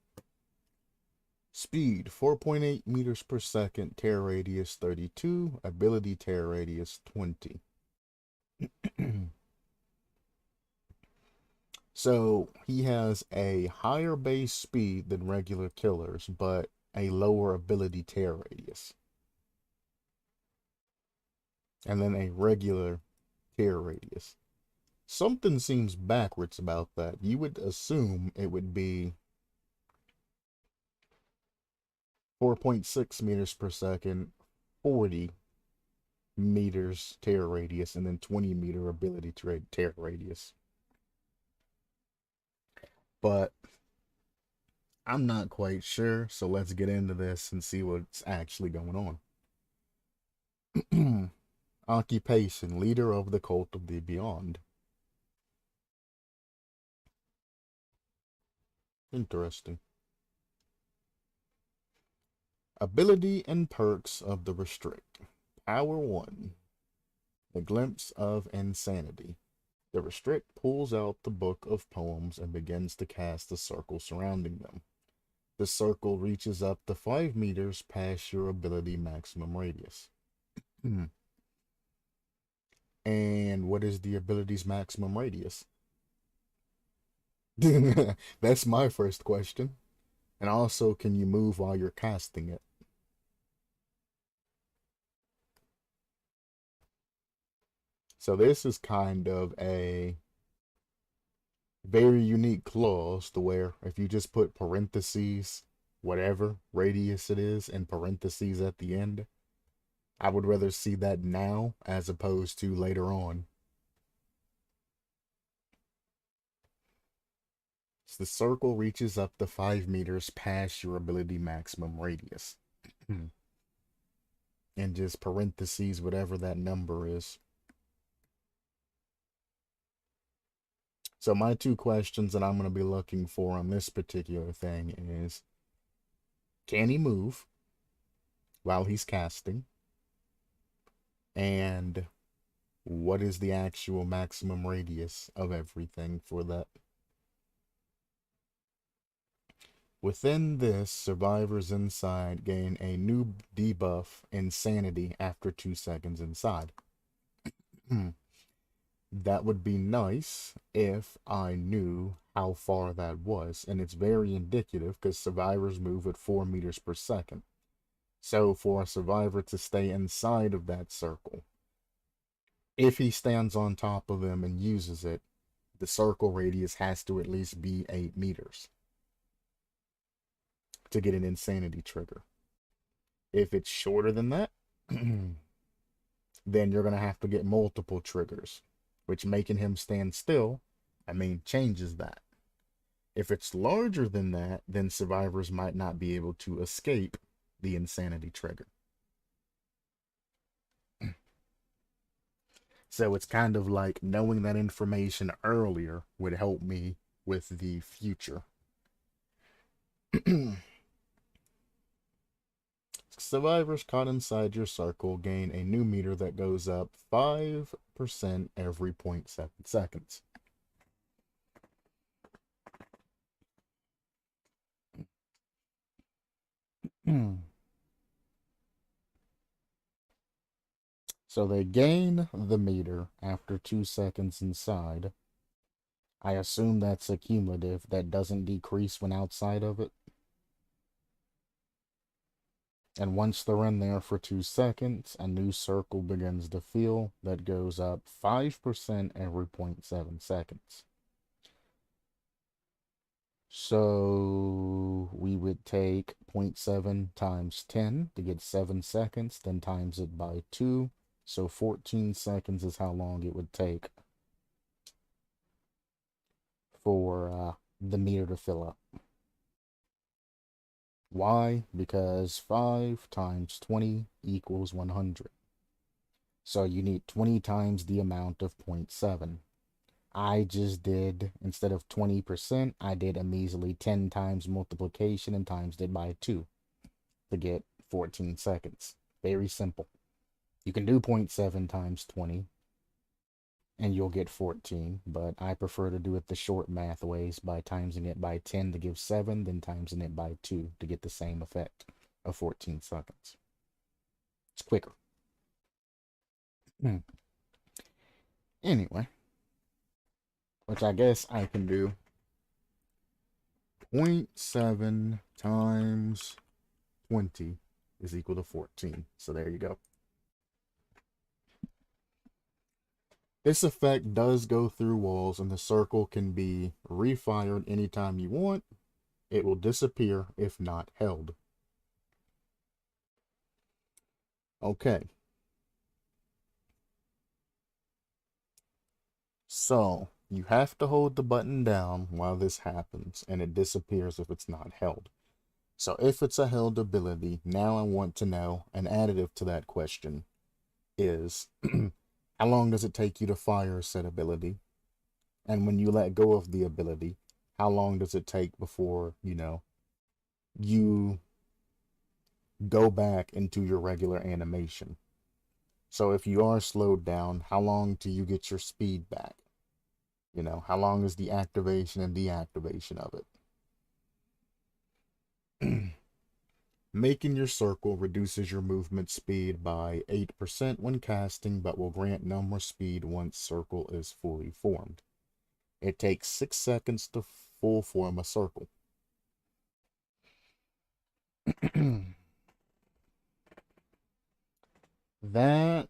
Speaker 1: Speed 4.8 meters per second. Tear radius 32. Ability tear radius 20. So he has a higher base speed than regular killers, but a lower ability tear radius. And then a regular tear radius. Something seems backwards about that. You would assume it would be 4.6 meters per second, 40 meters tear radius, and then 20 meter ability tear radius. But I'm not quite sure, so let's get into this and see what's actually going on. Occupation, leader of the cult of the beyond. Interesting. Ability and perks of the restrict. Power 1. The glimpse of insanity. The restrict pulls out the book of poems and begins to cast a circle surrounding them. The circle reaches up to 5 meters past your ability maximum radius. And what is the ability's maximum radius? That's my first question. And also, can you move while you're casting it? So this is kind of a very unique clause to where if you just put parentheses, whatever radius it is, and parentheses at the end, I would rather see that now as opposed to later on. So the circle reaches up to 5 meters past your ability maximum radius. And just parentheses, whatever that number is. So my two questions that I'm going to be looking for on this particular thing is, can he move while he's casting? And what is the actual maximum radius of everything for that? Within this, survivors inside gain a new debuff, Insanity, after 2 seconds inside. That would be nice if I knew how far that was, and it's very indicative because survivors move at 4 meters per second. So for a survivor to stay inside of that circle, if he stands on top of them and uses it, the circle radius has to at least be 8 meters to get an insanity trigger. If it's shorter than that, then you're going to have to get multiple triggers, which making him stand still, changes that. If it's larger than that, then survivors might not be able to escape the insanity trigger. So it's kind of like knowing that information earlier would help me with the future. Survivors caught inside your circle gain a new meter that goes up 5% every 0.7 seconds. So they gain the meter after 2 seconds inside. I assume that's a cumulative that doesn't decrease when outside of it. And once they're in there for 2 seconds, a new circle begins to fill that goes up 5% every 0.7 seconds. So we would take 0.7 times 10 to get 7 seconds, then times it by 2. So 14 seconds is how long it would take for the meter to fill up. Why? Because 5 times 20 equals 100. So you need 20 times the amount of 0.7. I just did, instead of 20%, I did a measly 10 times multiplication and times it by 2 to get 14 seconds. Very simple. You can do 0.7 times 20 and you'll get 14, but I prefer to do it the short math ways by timesing it by 10 to give 7, then timesing it by 2 to get the same effect of 14 seconds. It's quicker. Anyway, which I guess I can do 0.7 times 20 is equal to 14. So there you go. This effect does go through walls, and the circle can be refired anytime you want. It will disappear if not held. Okay. So, you have to hold the button down while this happens, and it disappears if it's not held. So if it's a held ability, now I want to know, an additive to that question is, how long does it take you to fire said ability? And when you let go of the ability, how long does it take before, you go back into your regular animation? So if you are slowed down, how long do you get your speed back? How long is the activation and deactivation of it? Making your circle reduces your movement speed by 8% when casting, but will grant no more speed once circle is fully formed. It takes 6 seconds to full form a circle. That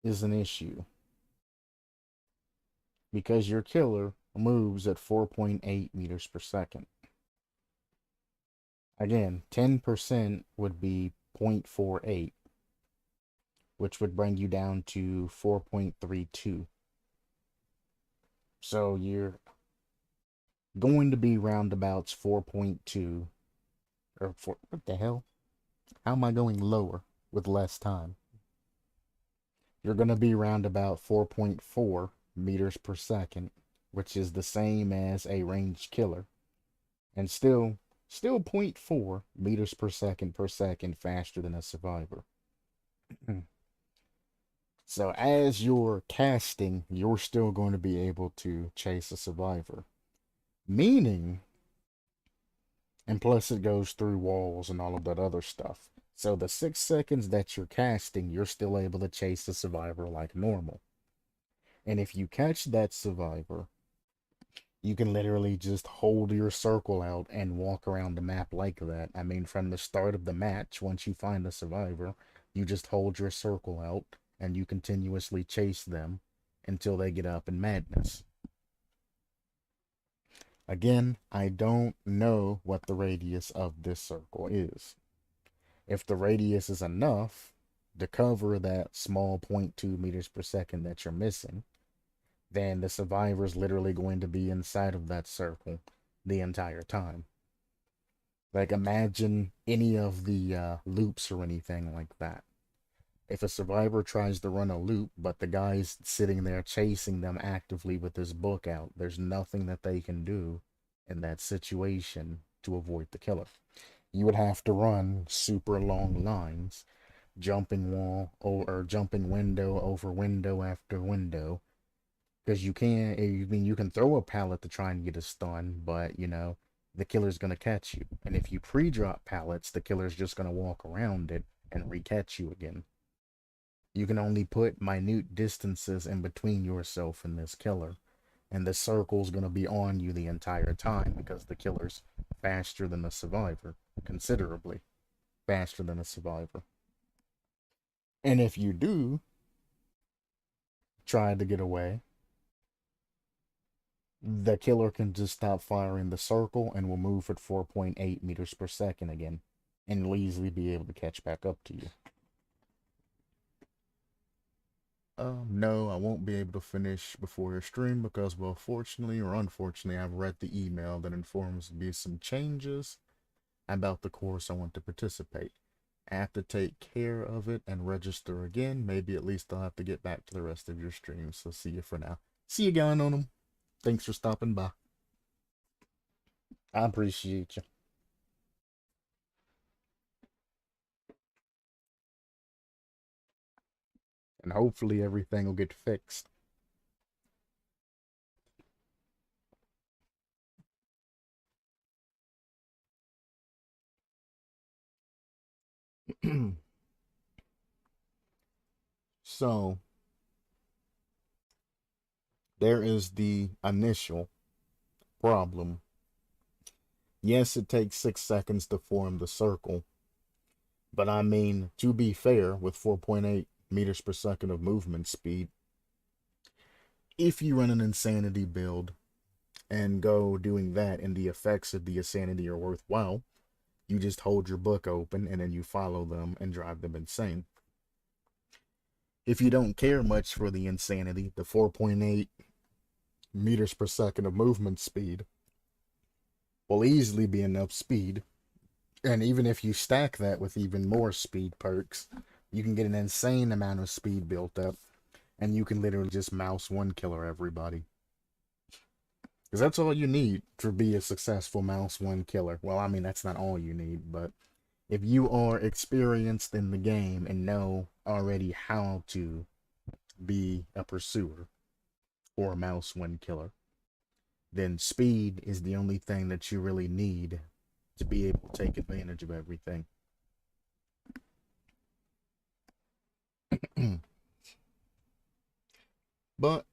Speaker 1: is an issue because your killer moves at 4.8 meters per second. Again, 10% would be 0.48, which would bring you down to 4.32. So going to be roundabouts 4.2 or 4. What the hell? How am I going lower with less time? You're going to be around about 4.4 meters per second, which is the same as a ranged killer, and still zero point 0.4 meters per second faster than a survivor. So as you're casting, you're still going to be able to chase a survivor. Meaning, and plus it goes through walls and all of that other stuff. So the 6 seconds that you're casting, you're still able to chase the survivor like normal. And if you catch that survivor, you can literally just hold your circle out and walk around the map like that. I mean, from the start of the match, once you find the survivor, you just hold your circle out and you continuously chase them until they get up in madness. Again, I don't know what the radius of this circle is. If the radius is enough to cover that small 0.2 meters per second that you're missing, then the survivor is literally going to be inside of that circle the entire time. Like, imagine any of the loops or anything like that. If a survivor tries to run a loop, but the guy's sitting there chasing them actively with his book out, there's nothing that they can do in that situation to avoid the killer. You would have to run super long lines, jumping wall or jumping window over window after window, because you can't. I mean, you can throw a pallet to try and get a stun, but you know the killer's gonna catch you. And if you pre-drop pallets, the killer's just gonna walk around it and re-catch you again. You can only put minute distances in between yourself and this killer, and the circle's gonna be on you the entire time because the killer's faster than the survivor, considerably faster than a survivor. And if you do try to get away, the killer can just stop firing the circle and will move at 4.8 meters per second again, and will easily be able to catch back up to you. No, I won't be able to finish before your stream because, well, fortunately or unfortunately, I've read the email that informs there'll be some changes about the course I want to participate. I have to take care of it and register again. Maybe at least I'll have to get back to the rest of your stream. So see you for now. See you, Galanonim. Thanks for stopping by. I appreciate you. And hopefully everything will get fixed. So, there is the initial problem. Yes, it takes 6 seconds to form the circle. But I mean, to be fair, with 4.8 meters per second of movement speed, if you run an insanity build and go doing that and the effects of the insanity are worthwhile, you just hold your book open and then you follow them and drive them insane. If you don't care much for the insanity, the 4.8 meters per second of movement speed will easily be enough speed. And even if you stack that with even more speed perks, you can get an insane amount of speed built up, and you can literally just mouse one killer everybody. Because that's all you need to be a successful mouse one killer. Well, I mean, that's not all you need, but if you are experienced in the game and know already how to be a pursuer or a mouse one killer, then speed is the only thing that you really need to be able to take advantage of everything. But,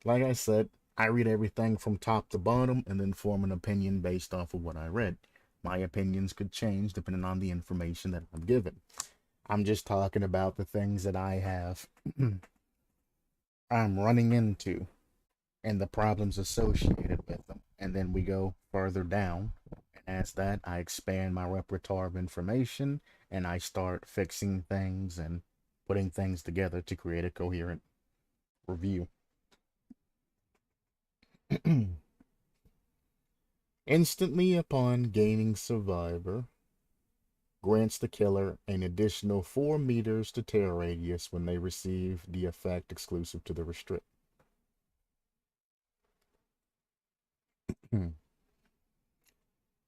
Speaker 1: like I said, I read everything from top to bottom and then form an opinion based off of what I read. My opinions could change depending on the information that I'm given. I'm just talking about the things that I have I'm running into and the problems associated with them. And then we go further down. And as that, I expand my repertoire of information and I start fixing things and putting things together to create a coherent review. Instantly upon gaining survivor, grants the killer an additional 4 meters to tear radius when they receive the effect exclusive to the restrict.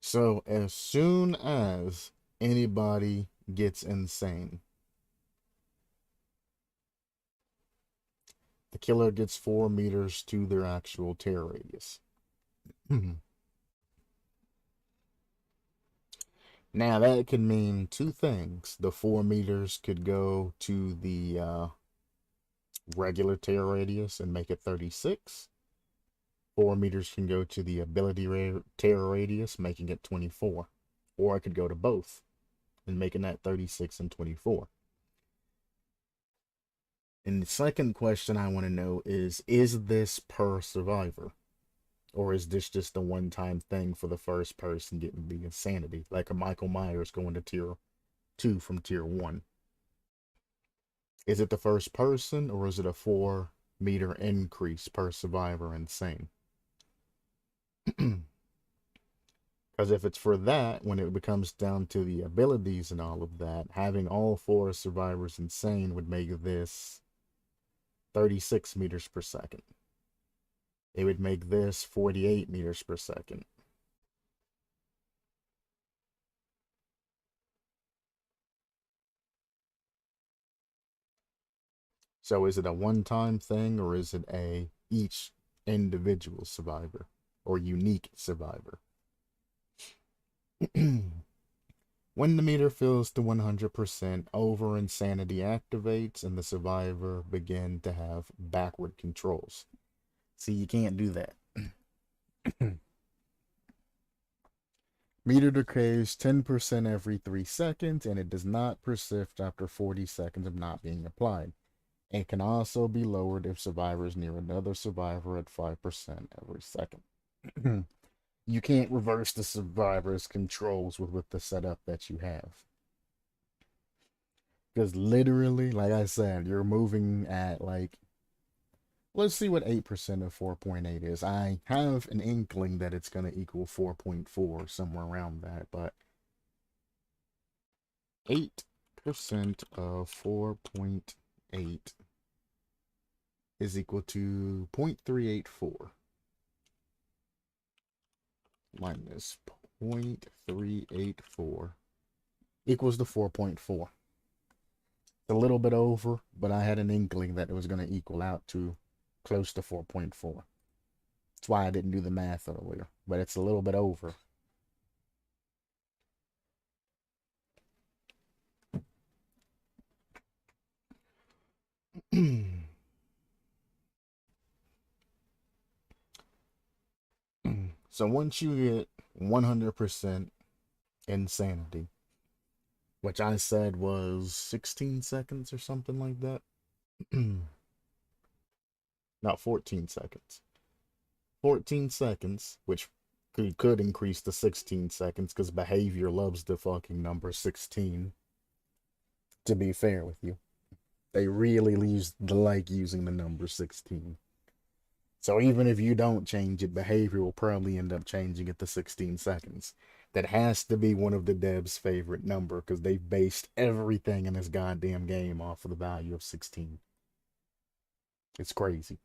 Speaker 1: So as soon as anybody gets insane, the killer gets 4 meters to their actual tear radius. Now that could mean two things. The 4 meters could go to the regular tear radius and make it 36. 4 meters can go to the ability tear radius, making it 24. Or I could go to both and making that 36 and 24. And the second question I want to know is this per survivor? Or is this just a one-time thing for the first person getting the insanity? Like a Michael Myers going to tier 2 from tier 1. Is it the first person, or is it a 4-meter increase per survivor insane? Because if it's for that, when it becomes down to the abilities and all of that, having all 4 survivors insane would make this 36 meters per second. It would make this 48 meters per second. So is it a one-time thing, or is it a each individual survivor or unique survivor? When the meter fills to 100%, over insanity activates and the survivor begin to have backward controls. See, you can't do that. Meter decays 10% every 3 seconds, and it does not persist after 40 seconds of not being applied. It can also be lowered if survivors near another survivor at 5% every second. You can't reverse the survivor's controls with the setup that you have. Because literally, like I said, you're moving at like, let's see what 8% of 4.8 is. I have an inkling that it's going to equal 4.4, somewhere around that, but 8% of 4.8 is equal to 0.384 minus 0.384 equals to 4.4. It's a little bit over, but I had an inkling that it was going to equal out to close to 4.4. That's why I didn't do the math earlier, but it's a little bit over. So once you get 100% insanity, which I said was 16 seconds or something like that. Not 14 seconds. 14 seconds, which could increase to 16 seconds because behavior loves the fucking number 16. To be fair with you, they really like using the number 16. So even if you don't change it, behavior will probably end up changing it to 16 seconds. That has to be one of the devs' favorite number because they've based everything in this goddamn game off of the value of 16. It's crazy.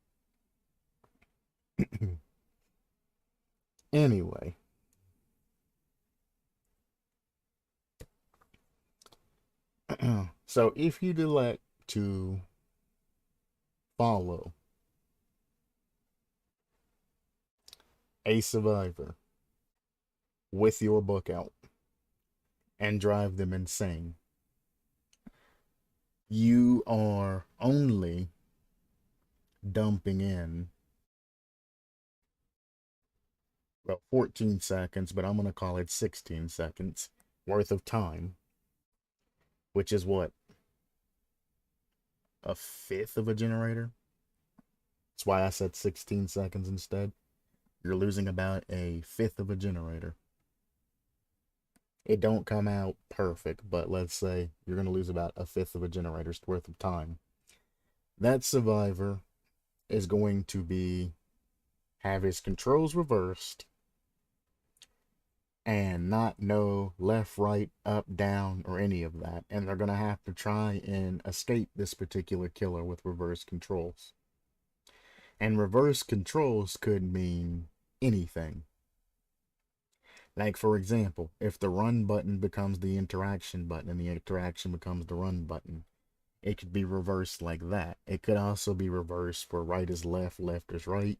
Speaker 1: Anyway. So if you elect to follow a survivor with your book out and drive them insane, you are only dumping in, well, 14 seconds, but I'm going to call it 16 seconds worth of time, which is what? A fifth of a generator? That's why I said 16 seconds instead. You're losing about a fifth of a generator. It don't come out perfect, but let's say you're going to lose about a fifth of a generator's worth of time. That survivor is going to have his controls reversed, and not know left, right, up, down, or any of that. And they're going to have to try and escape this particular killer with reverse controls. And reverse controls could mean anything. Like, for example, if the run button becomes the interaction button and the interaction becomes the run button, it could be reversed like that. It could also be reversed where right is left, left is right,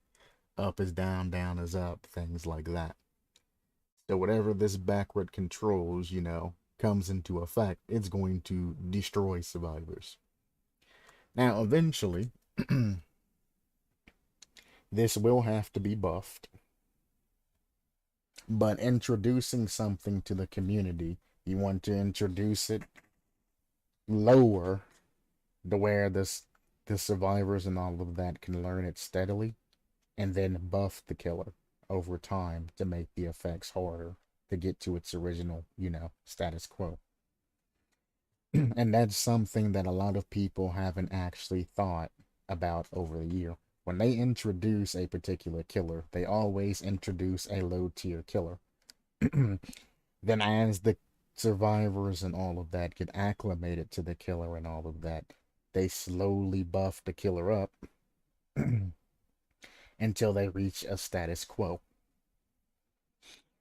Speaker 1: up is down, down is up, things like that. So whatever this backward controls, comes into effect, it's going to destroy survivors. Now, eventually, this will have to be buffed, but introducing something to the community, you want to introduce it lower to where the survivors and all of that can learn it steadily, and then buff the killer over time to make the effects harder to get to its original, status quo. And that's something that a lot of people haven't actually thought about over the year. When they introduce a particular killer, they always introduce a low tier killer. Then, as the survivors and all of that get acclimated to the killer and all of that, they slowly buff the killer up until they reach a status quo.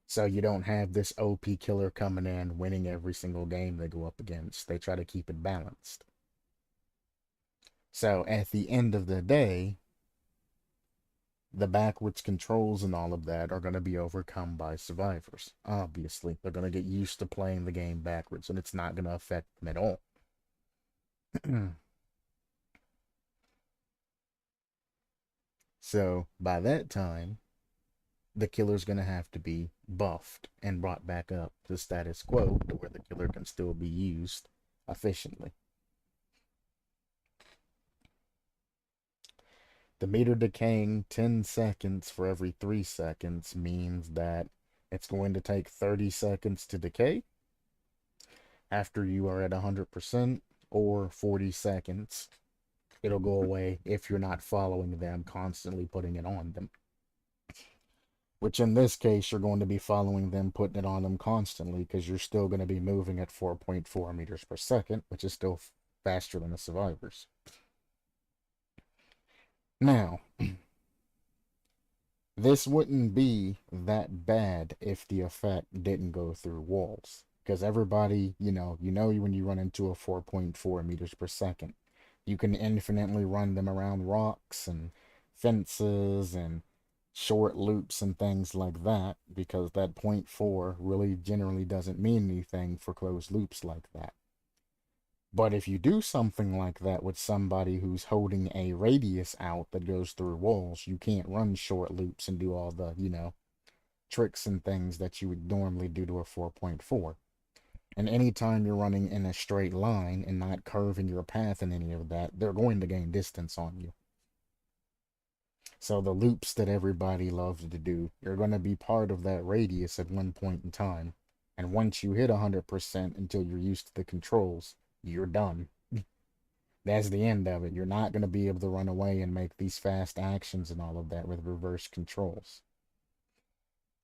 Speaker 1: So you don't have this OP killer coming in, winning every single game they go up against. They try to keep it balanced. So at the end of the day, the backwards controls and all of that are going to be overcome by survivors. Obviously, they're going to get used to playing the game backwards, and it's not going to affect them at all. So by that time, the killer's going to have to be buffed and brought back up to status quo to where the killer can still be used efficiently. The meter decaying 10 seconds for every 3 seconds means that it's going to take 30 seconds to decay after you are at 100%, or 40 seconds. It'll go away if you're not following them, constantly putting it on them. Which in this case, you're going to be following them, putting it on them constantly, because you're still going to be moving at 4.4 meters per second, which is still faster than the survivors. Now, this wouldn't be that bad if the effect didn't go through walls. Because everybody, when you run into a 4.4 meters per second, you can infinitely run them around rocks and fences and short loops and things like that, because that 0.4 really generally doesn't mean anything for closed loops like that. But if you do something like that with somebody who's holding a radius out that goes through walls, you can't run short loops and do all the, tricks and things that you would normally do to a 4.4. And anytime you're running in a straight line and not curving your path in any of that, they're going to gain distance on you. So the loops that everybody loves to do, you're going to be part of that radius at one point in time. And once you hit 100% until you're used to the controls, you're done. That's the end of it. You're not going to be able to run away and make these fast actions and all of that with reverse controls.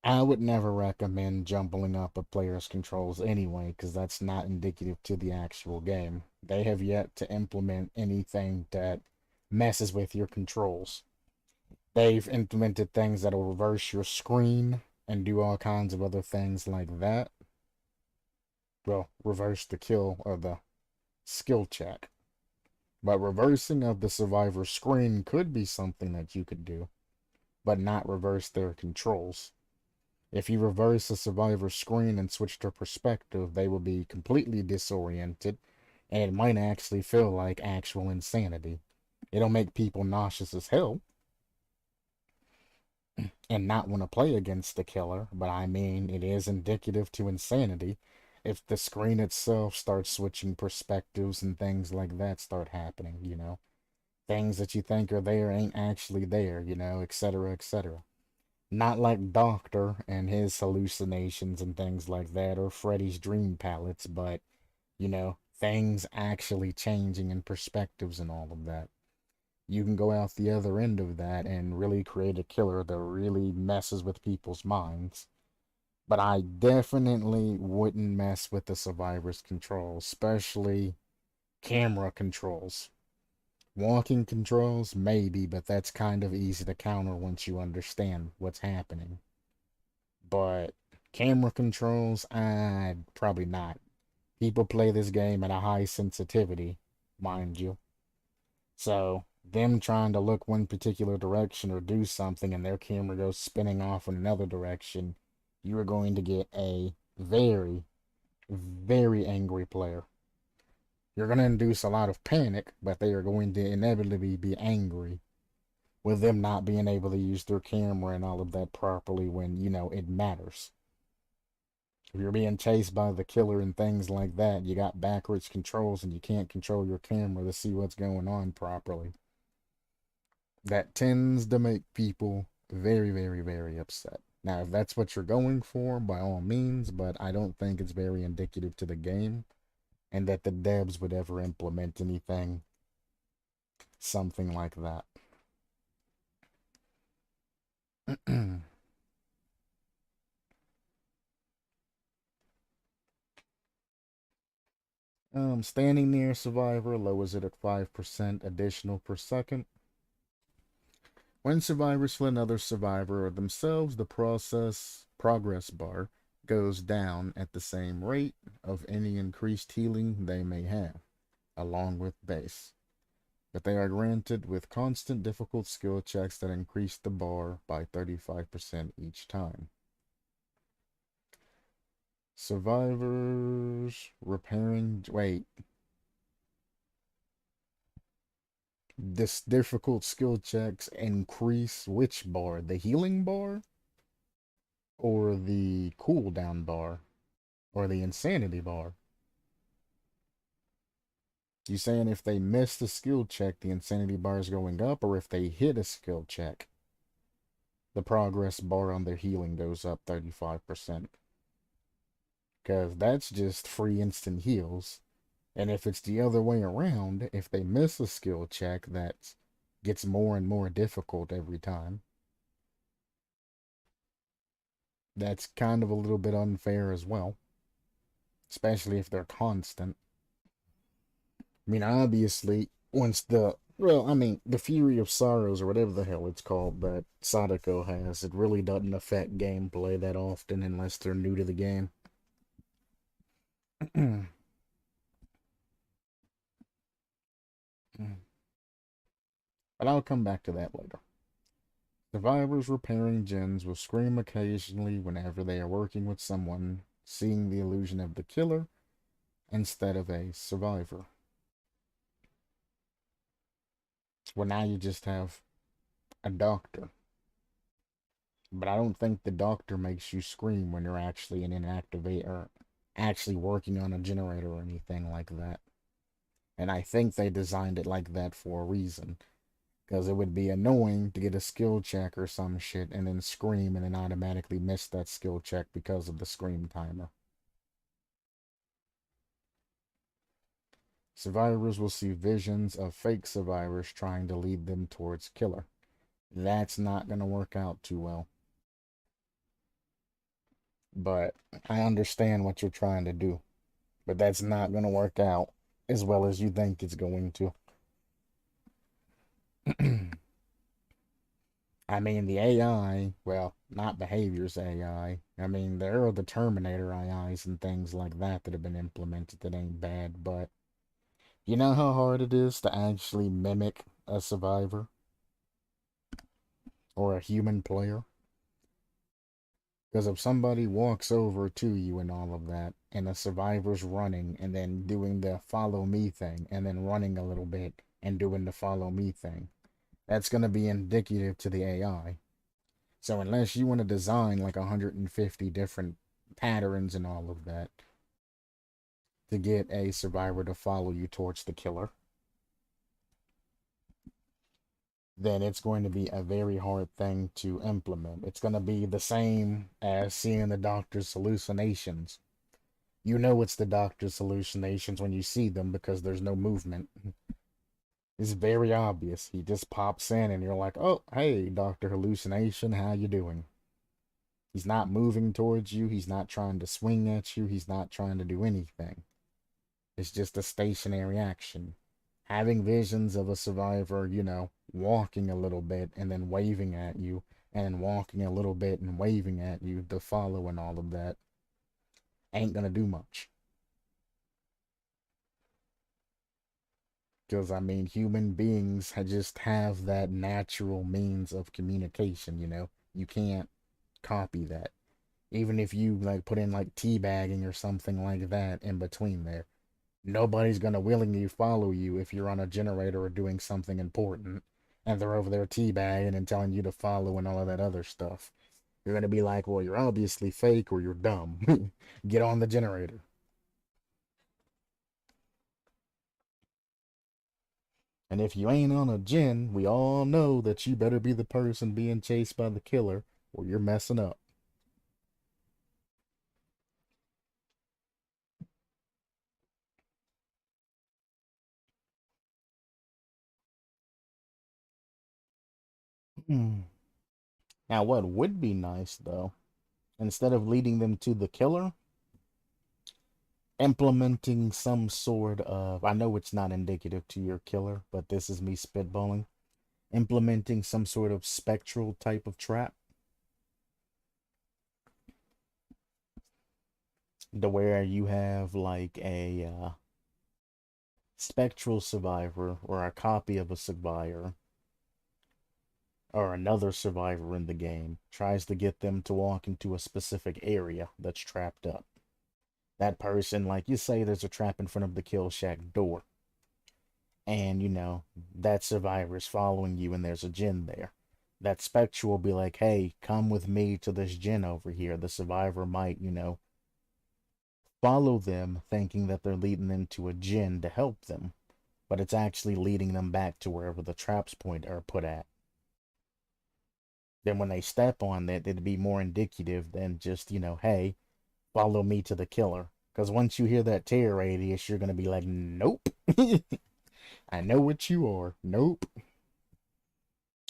Speaker 1: I would never recommend jumbling up a player's controls anyway, because that's not indicative to the actual game. They have yet to implement anything that messes with your controls. They've implemented things that'll reverse your screen and do all kinds of other things like that. Well, reverse the kill or the skill check. But reversing of the survivor's screen could be something that you could do, but not reverse their controls. If you reverse a survivor's screen and switch their perspective, they will be completely disoriented, and it might actually feel like actual insanity. It'll make people nauseous as hell and not want to play against the killer, but I mean, it is indicative to insanity if the screen itself starts switching perspectives and things like that start happening, Things that you think are there ain't actually there, etc., etc. Not like Doctor and his hallucinations and things like that, or Freddy's dream palettes, but, things actually changing in perspectives and all of that. You can go out the other end of that and really create a killer that really messes with people's minds. But I definitely wouldn't mess with the survivor's controls, especially camera controls. Walking controls, maybe, but that's kind of easy to counter once you understand what's happening. But camera controls, probably not. People play this game at a high sensitivity, mind you. So, them trying to look one particular direction or do something and their camera goes spinning off in another direction, you are going to get a very, very angry player. You're going to induce a lot of panic, but they are going to inevitably be angry with them not being able to use their camera and all of that properly when, it matters. If you're being chased by the killer and things like that, you got backwards controls and you can't control your camera to see what's going on properly. That tends to make people very, very, very upset. Now, if that's what you're going for, by all means, but I don't think it's very indicative to the game and that the devs would ever implement anything something like that. Standing near survivor lowers it at 5% additional per second. When survivors kill another survivor or themselves, the progress bar goes down at the same rate of any increased healing they may have, along with base. But they are granted with constant difficult skill checks that increase the bar by 35% each time. Survivors repairing. Wait. This difficult skill checks increase which bar? The healing bar? Or the cooldown bar? Or the insanity bar? You saying if they miss the skill check, the insanity bar is going up, or if they hit a skill check, the progress bar on their healing goes up 35%? Because that's just free instant heals. And if it's the other way around, if they miss a skill check, that gets more and more difficult every time. That's kind of a little bit unfair as well, especially if they're constant. I mean, obviously, the Fury of Sorrows, or whatever the hell it's called, that Sadako has, it really doesn't affect gameplay that often unless they're new to the game. But I'll come back to that later. Survivors repairing gens will scream occasionally whenever they are working with someone, seeing the illusion of the killer instead of a survivor. Well, now you just have a doctor. But I don't think the doctor makes you scream when you're actually in an activate or actually working on a generator or anything like that. And I think they designed it like that for a reason. Because it would be annoying to get a skill check or some shit and then scream and then automatically miss that skill check because of the scream timer. Survivors will see visions of fake survivors trying to lead them towards killer. That's not going to work out too well. But I understand what you're trying to do. But that's not going to work out as well as you think it's going to. I mean, the AI, well, not behaviors AI. I mean, there are the Terminator AIs and things like that that have been implemented that ain't bad, but you know how hard it is to actually mimic a survivor or a human player? Because if somebody walks over to you and all of that, and the survivor's running and then doing the follow me thing, and then running a little bit and doing the follow me thing, that's going to be indicative to the AI. So unless you want to design like 150 different patterns and all of that to get a survivor to follow you towards the killer, then it's going to be a very hard thing to implement. It's going to be the same as seeing the doctor's hallucinations. You know it's the doctor's hallucinations when you see them because there's no movement. It's very obvious. He just pops in and you're like, oh, hey, Dr. Hallucination, how you doing? He's not moving towards you. He's not trying to swing at you. He's not trying to do anything. It's just a stationary action. Having visions of a survivor, walking a little bit and then waving at you, and walking a little bit and waving at you to follow and all of that ain't gonna do much. Because, I mean, human beings just have that natural means of communication. You can't copy that. Even if you, like, put in, like, teabagging or something like that in between there, nobody's going to willingly follow you if you're on a generator or doing something important and they're over there teabagging and telling you to follow and all of that other stuff. You're going to be like, well, you're obviously fake or you're dumb. Get on the generator. And if you ain't on a gen, we all know that you better be the person being chased by the killer or you're messing up. Now, what would be nice, though, instead of leading them to the killer, implementing some sort of, I know it's not indicative to your killer, but this is me spitballing, implementing some sort of spectral type of trap to where you have like a spectral survivor or a copy of a survivor or another survivor in the game tries to get them to walk into a specific area that's trapped up. That person, like you say, there's a trap in front of the kill shack door, and that survivor is following you, and there's a gen there. That spectre will be like, "Hey, come with me to this gen over here." The survivor might, follow them, thinking that they're leading them to a gen to help them, but it's actually leading them back to wherever the traps point are put at. Then when they step on that, it'd be more indicative than just, "Hey, follow me to the killer." Because once you hear that tear radius, you're gonna be like, "Nope." I know what you are. Nope.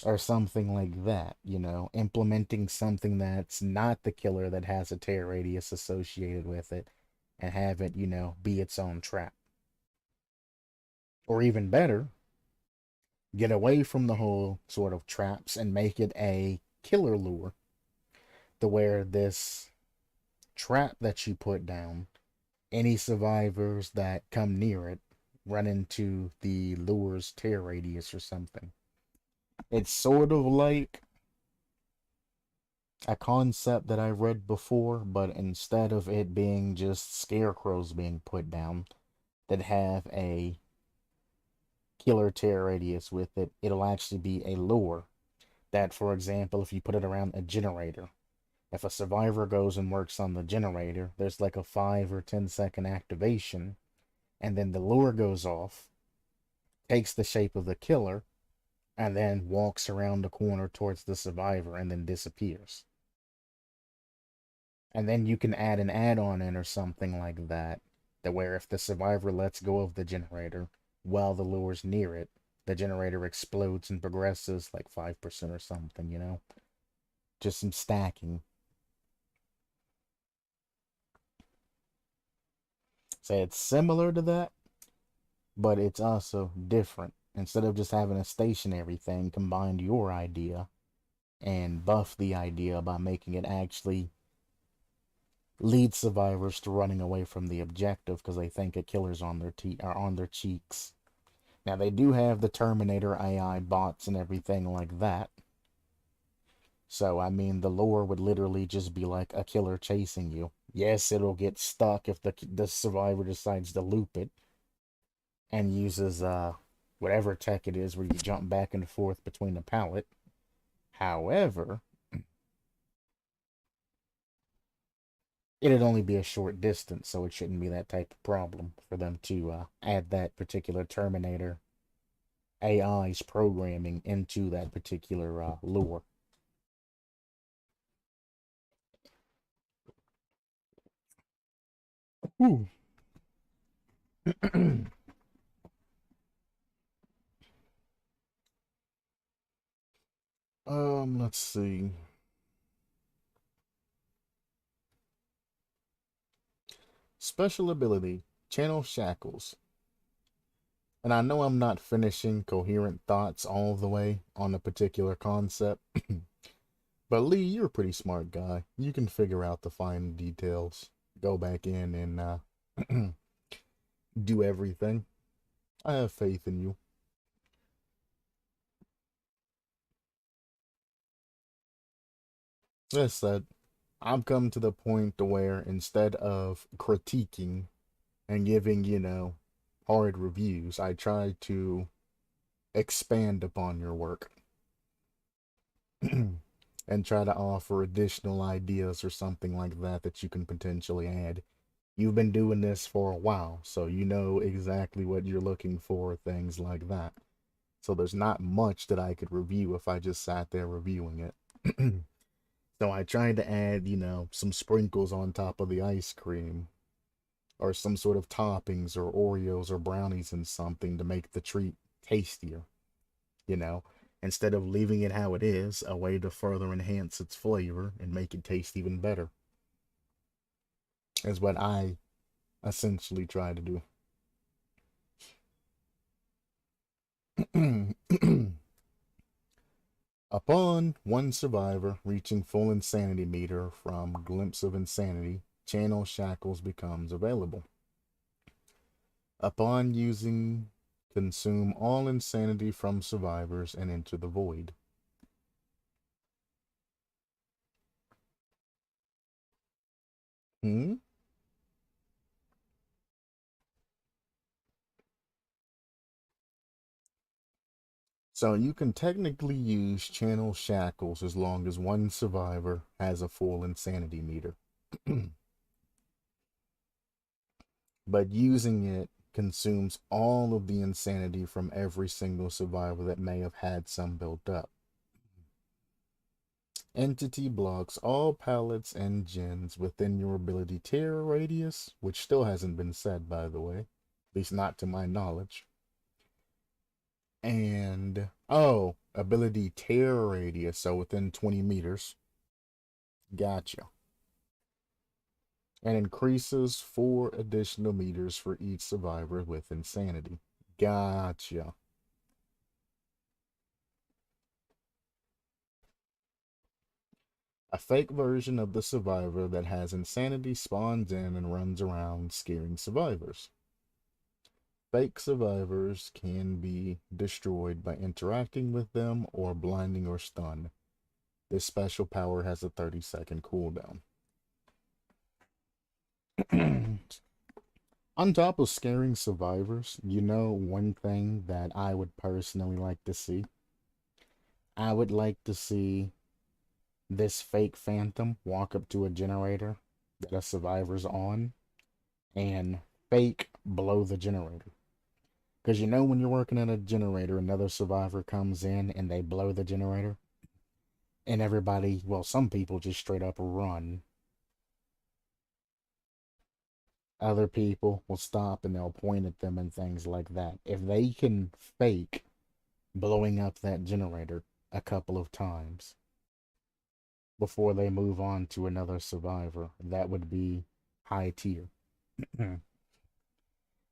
Speaker 1: Or something like that, implementing something that's not the killer that has a tear radius associated with it and have it, be its own trap. Or even better, get away from the whole sort of traps and make it a killer lure to where this trap that you put down, any survivors that come near it run into the lure's tear radius or something. It's sort of like a concept that I read before, but instead of it being just scarecrows being put down that have a killer tear radius with it, it'll actually be a lure that, for example, if you put it around a generator, if a survivor goes and works on the generator, there's like a 5 or 10-second activation, and then the lure goes off, takes the shape of the killer, and then walks around the corner towards the survivor and then disappears. And then you can add an add-on in or something like that, that where if the survivor lets go of the generator while the lure's near it, the generator explodes and progresses like 5% or something. Just some stacking. So it's similar to that, but it's also different. Instead of just having a stationary thing, combine your idea and buff the idea by making it actually lead survivors to running away from the objective because they think a killer's on their are on their cheeks. Now they do have the Terminator AI bots and everything like that. So I mean, the lore would literally just be like a killer chasing you. Yes, it'll get stuck if the survivor decides to loop it and uses whatever tech it is where you jump back and forth between the pallet. However, it'd only be a short distance, so it shouldn't be that type of problem for them to add that particular Terminator AI's programming into that particular lure. Ooh. Let's see. Special ability, Channel Shackles. And I know I'm not finishing coherent thoughts all the way on a particular concept, but Lee, you're a pretty smart guy. You can figure out the fine details. Go back in and do everything. I have faith in you. That said, I've come to the point to where instead of critiquing and giving, hard reviews, I try to expand upon your work and try to offer additional ideas or something like that that you can potentially add. You've been doing this for a while, so you know exactly what you're looking for, things like that. So there's not much that I could review if I just sat there reviewing it. So I tried to add, some sprinkles on top of the ice cream, or some sort of toppings or Oreos or brownies and something to make the treat tastier, you know, instead of leaving it how it is, a way to further enhance its flavor and make it taste even better, is what I essentially try to do. Upon one survivor reaching full insanity meter from Glimpse of Insanity, Channel Shackles becomes available. Upon using, consume all insanity from survivors and enter the void. Hmm? So you can technically use Channel Shackles as long as one survivor has a full insanity meter. But using it consumes all of the insanity from every single survivor that may have had some built up. Entity blocks all pallets and gens within your ability terror radius, which still hasn't been said, by the way, at least not to my knowledge. And, oh, ability terror radius, so within 20 meters. Gotcha. And increases 4 additional meters for each survivor with insanity. Gotcha. A fake version of the survivor that has insanity spawns in and runs around scaring survivors. Fake survivors can be destroyed by interacting with them or blinding or stun. This special power has a 30-second cooldown. On top of scaring survivors, one thing that I would personally like to see? I would like to see this fake phantom walk up to a generator that a survivor's on and fake blow the generator. Because when you're working at a generator, another survivor comes in and they blow the generator, and everybody, well, some people just straight up run. Other people will stop and they'll point at them and things like that. If they can fake blowing up that generator a couple of times before they move on to another survivor, that would be high tier.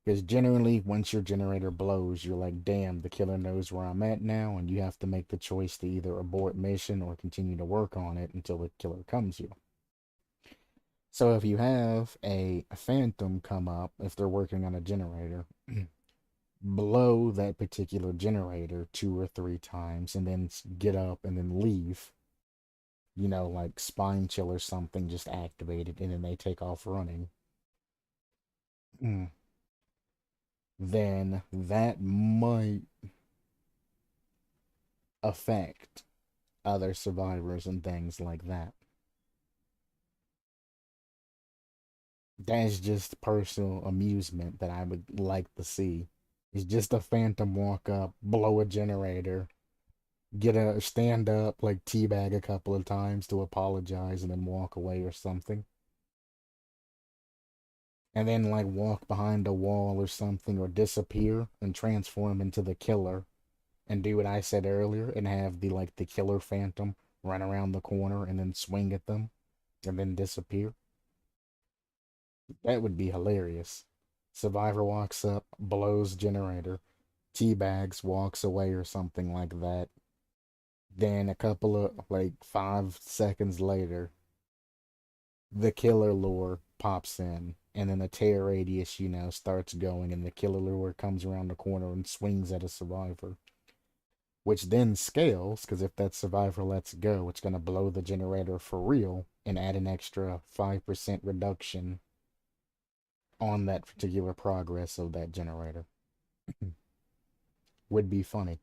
Speaker 1: Because generally, once your generator blows, you're like, damn, the killer knows where I'm at now, and you have to make the choice to either abort mission or continue to work on it until the killer comes here. So if you have a phantom come up, if they're working on a generator, blow that particular generator 2 or 3 times, and then get up and then leave, like spine chill or something just activated, and then they take off running. Then that might affect other survivors and things like that. That's just personal amusement that I would like to see. It's just a phantom walk up, blow a generator, get a stand up, like teabag a couple of times to apologize, and then walk away or something. And then like walk behind a wall or something, or disappear and transform into the killer and do what I said earlier and have the killer phantom run around the corner and then swing at them and then disappear. That would be hilarious. Survivor walks up, blows generator, teabags, walks away or something like that. Then a couple of, like, 5 seconds later, the killer lure pops in, and then the tear radius, starts going, and the killer lure comes around the corner and swings at a survivor, which then scales, because if that survivor lets go, it's going to blow the generator for real and add an extra 5% reduction on that particular progress of that generator. Would be funny.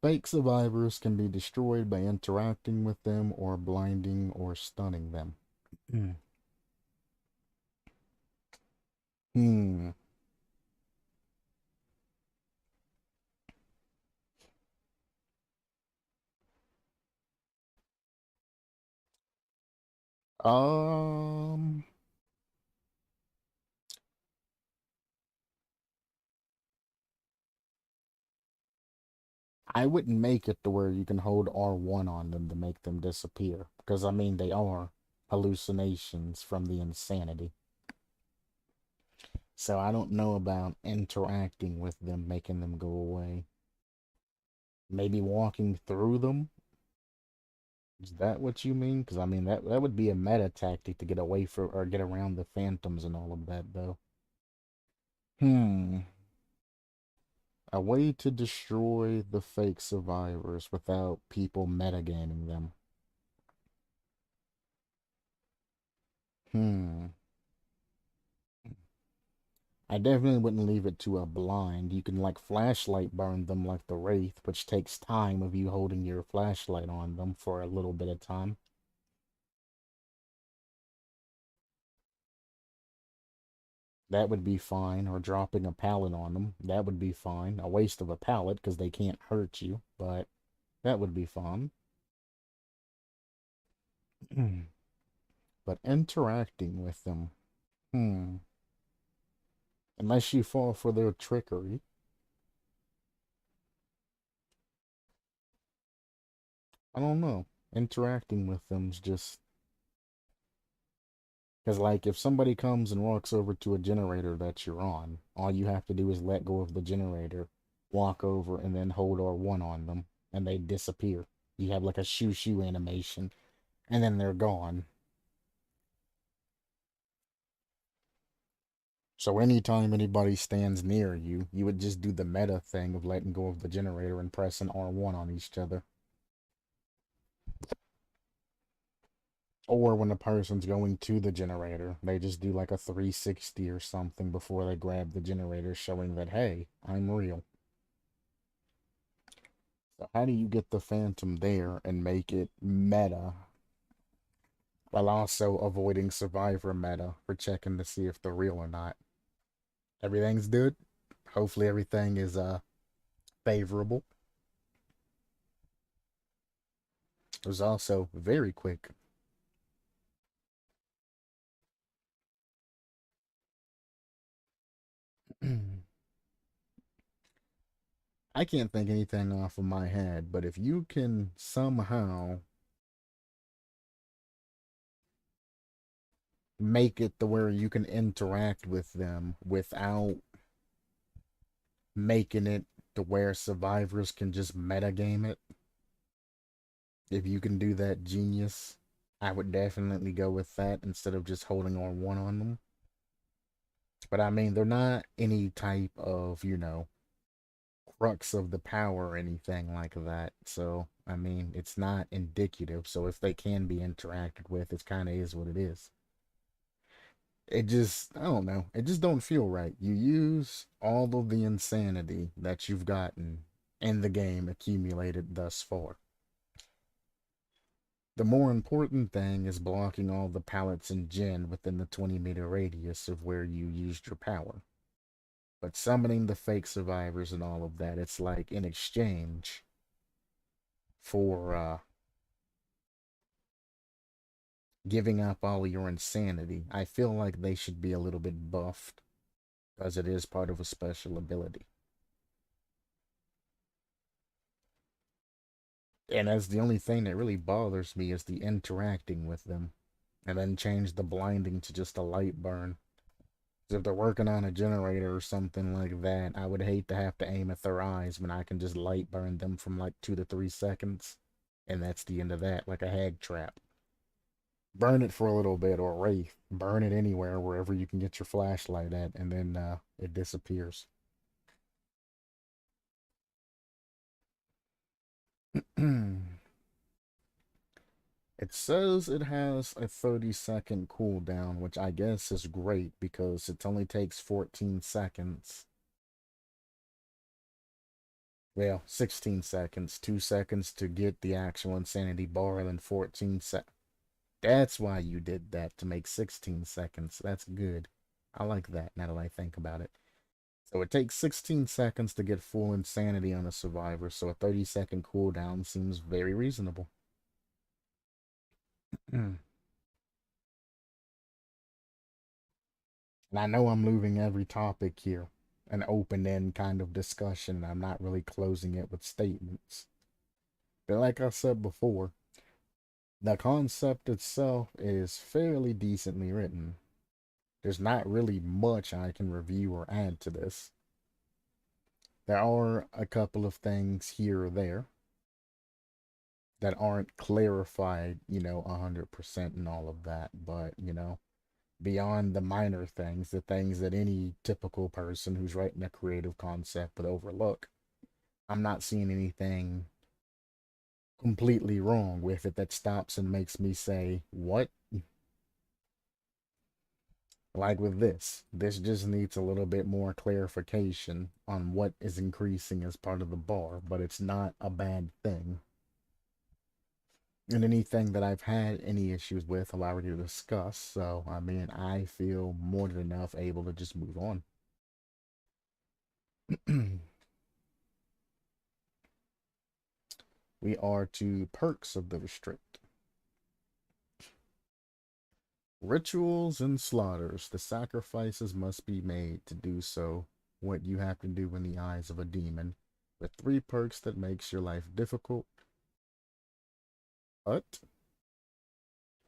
Speaker 1: Fake survivors can be destroyed by interacting with them or blinding or stunning them. Hmm. Um, I wouldn't make it to where you can hold R1 on them to make them disappear. Because, I mean, they are hallucinations from the insanity. So I don't know about interacting with them, making them go away. Maybe walking through them? Is that what you mean? Because, I mean, that would be a meta tactic to get away from, or get around the phantoms and all of that, though. Hmm. A way to destroy the fake survivors without people metagaming them. Hmm. I definitely wouldn't leave it to a blind. You can, like, flashlight burn them like the Wraith, which takes time of you holding your flashlight on them for a little bit of time. That would be fine. Or dropping a pallet on them. That would be fine. A waste of a pallet because they can't hurt you, but that would be fun. But interacting with them. Hmm. Unless you fall for their trickery. I don't know. Interacting with them's just because, like, if somebody comes and walks over to a generator that you're on, all you have to do is let go of the generator, walk over, and then hold R1 on them, and they disappear. You have like a shoo shoo animation, and then they're gone. So anytime anybody stands near you, you would just do the meta thing of letting go of the generator and pressing R1 on each other. Or when the person's going to the generator, they just do like a 360 or something before they grab the generator, showing that, hey, I'm real. So how do you get the Phantom there and make it meta while also avoiding Survivor meta for checking to see if they're real or not? Everything's good. Hopefully everything is favorable. It was also very quick. I can't think anything off of my head, but if you can somehow make it to where you can interact with them without making it to where survivors can just metagame it, if you can do that, genius. I would definitely go with that instead of just holding R1 on them. But I mean, they're not any type of, crux of the power or anything like that. So, I mean, it's not indicative. So if they can be interacted with, it kind of is what it is. It just, I don't know. It just don't feel right. You use all of the insanity that you've gotten in the game accumulated thus far. The more important thing is blocking all the pallets and gen within the 20-meter radius of where you used your power. But summoning the fake survivors and all of that, it's like in exchange for giving up all of your insanity. I feel like they should be a little bit buffed because it is part of a special ability. And that's the only thing that really bothers me is the interacting with them. and then change the blinding to just a light burn. If they're working on a generator or something like that, I would hate to have to aim at their eyes when I can just light burn them from like 2 to 3 seconds. And that's the end of that, like a hag trap. Burn it for a little bit, or wraith. Burn it anywhere, wherever you can get your flashlight at, and then it disappears. It says it has a 30-second cooldown, which I guess is great because it only takes 14 seconds. Well, 16 seconds. 2 seconds to get the actual insanity bar, and then 14 seconds. That's why you did that, to make 16 seconds. That's good. I like that now that I think about it. So it takes 16 seconds to get full insanity on a survivor, so a 30-second cooldown seems very reasonable. And I know I'm moving every topic here, an open-end kind of discussion. I'm not really closing it with statements. But like I said before, the concept itself is fairly decently written. There's not really much I can review or add to this. There are a couple of things here or there that aren't clarified, 100% and all of that, but, beyond the minor things, the things that any typical person who's writing a creative concept would overlook, I'm not seeing anything completely wrong with it that stops and makes me say, what? Like with this just needs a little bit more clarification on what is increasing as part of the bar, but it's not a bad thing. And anything that I've had any issues with, I've already discussed, so I mean, I feel more than enough able to just move on. We are to perks of the restrict. Rituals and slaughters. The sacrifices must be made to do so. What you have to do in the eyes of a demon. With 3 perks that makes your life difficult, but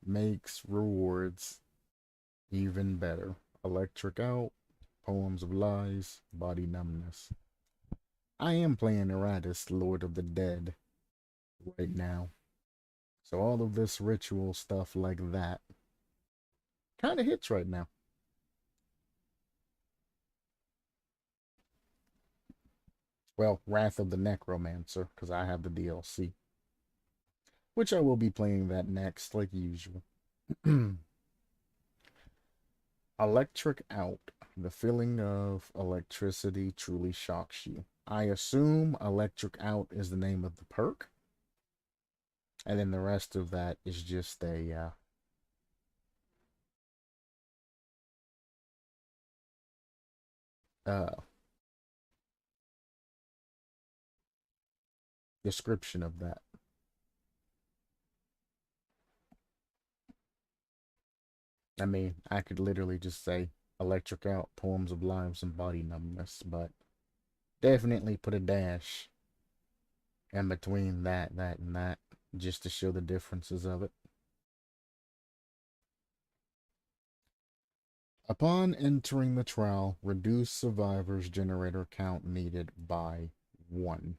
Speaker 1: makes rewards even better. Electric out, poems of lies, body numbness. I am playing Eratus, Lord of the Dead, right now. So all of this ritual stuff like that kind of hits right now. Well, Wrath of the Necromancer, because I have the DLC. Which I will be playing that next, like usual. Electric out. The feeling of electricity truly shocks you. I assume Electric out is the name of the perk. And then the rest of that is just a description of that. I mean, I could literally just say electric out, poems of lives, and body numbness, but definitely put a dash in between that, and that, just to show the differences of it. Upon entering the trial, reduce survivors' generator count needed by 1.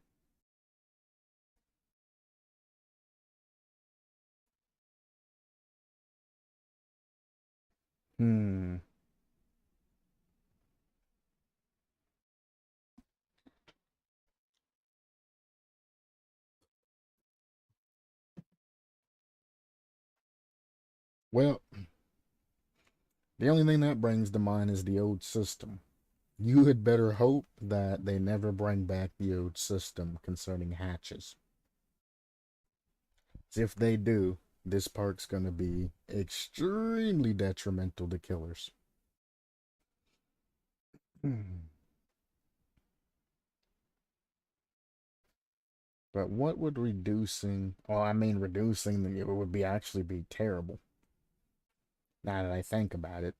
Speaker 1: Hmm. Well, the only thing that brings to mind is the old system. You had better hope that they never bring back the old system concerning hatches. If they do, this perk's gonna be extremely detrimental to killers. But what would reducing, well, I mean, reducing it would be actually be terrible. Now that I think about it,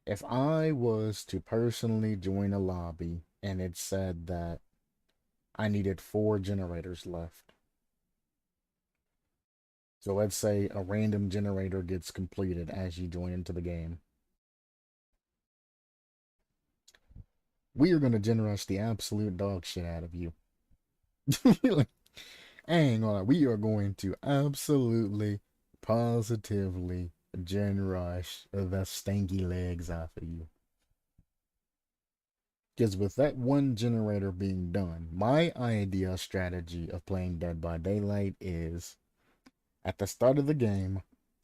Speaker 1: if I was to personally join a lobby and it said that I needed 4 generators left, So let's say a random generator gets completed as you join into the game. We are going to generate the absolute dog shit out of you. Like, hang on, we are going to absolutely, positively generate the stanky legs off of you. Because with that one generator being done, my idea strategy of playing Dead by Daylight is at the start of the game,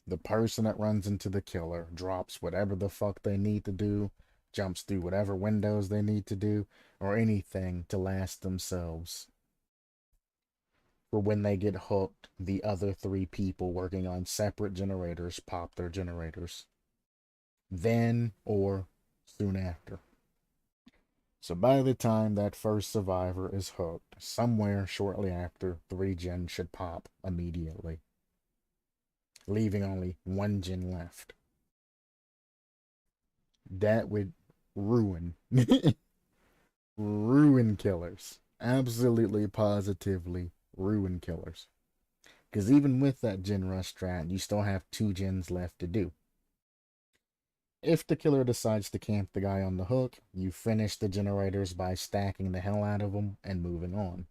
Speaker 1: the person that runs into the killer drops whatever the fuck they need to do, jumps through whatever windows they need to do, or anything to last themselves. For when they get hooked, the other three people working on separate generators pop their generators. Then or soon after. So by the time that first survivor is hooked, somewhere shortly after, 3 gen should pop immediately, leaving only 1 gen left. That would ruin, ruin killers. Absolutely, positively ruin killers. Because even with that gen rush strat, you still have 2 gens left to do. If the killer decides to camp the guy on the hook, you finish the generators by stacking the hell out of them and moving on.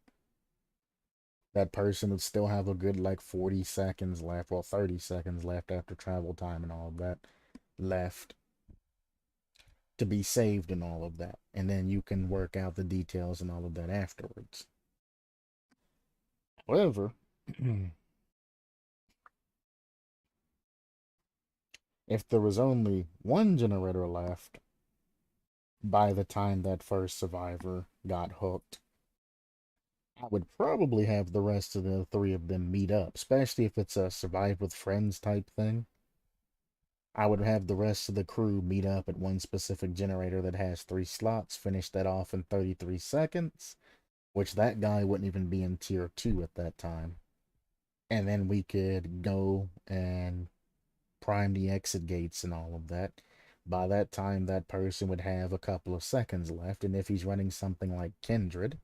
Speaker 1: That person would still have a good like 40 seconds left, well 30 seconds left after travel time and all of that left to be saved and all of that. And then you can work out the details and all of that afterwards. However, if there was only 1 generator left by the time that first survivor got hooked, I would probably have the rest of the 3 of them meet up, especially if it's a survive with friends type thing. I would have the rest of the crew meet up at one specific generator that has 3 slots, finish that off in 33 seconds, which that guy wouldn't even be in tier 2 at that time. And then we could go and prime the exit gates and all of that. By that time, that person would have a couple of seconds left, and if he's running something like Kindred,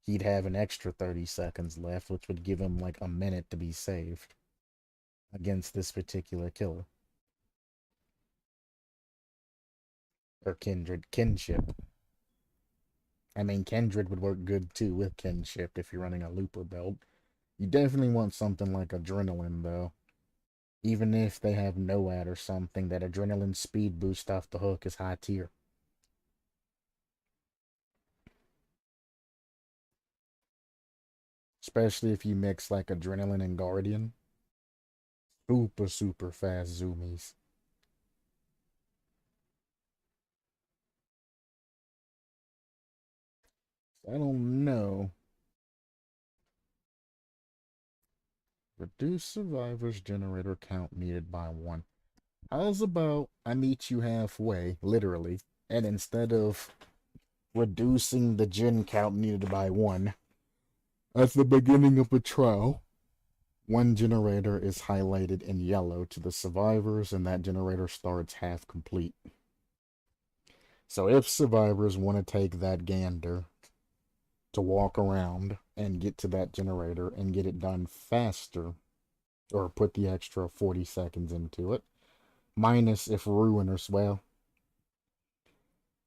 Speaker 1: he'd have an extra 30 seconds left, which would give him like a minute to be saved against this particular killer. Or kinship. I mean, Kindred would work good too with kinship if you're running a looper build. You definitely want something like adrenaline though. Even if they have NOAD or something, that adrenaline speed boost off the hook is high tier. Especially if you mix like adrenaline and guardian. Super, super fast zoomies. I don't know. Reduce survivors generator count needed by 1. How's about I meet you halfway, literally, and instead of reducing the gen count needed by 1, at the beginning of a trial, 1 generator is highlighted in yellow to the survivors, and that generator starts half complete. So if survivors want to take that gander to walk around and get to that generator and get it done faster, or put the extra 40 seconds into it, minus if ruin or well,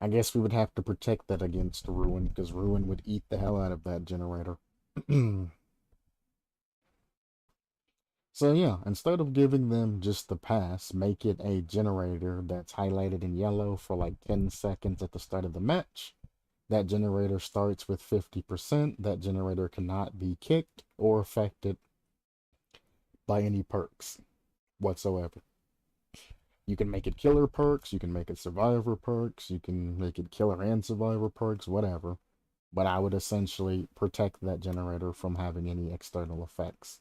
Speaker 1: I guess we would have to protect that against ruin, because ruin would eat the hell out of that generator. So yeah, instead of giving them just the pass, make it a generator that's highlighted in yellow for like 10 seconds at the start of the match. That generator starts with 50%. That generator cannot be kicked or affected by any perks whatsoever. You can make it killer perks, you can make it survivor perks, you can make it killer and survivor perks, whatever. But I would essentially protect that generator from having any external effects.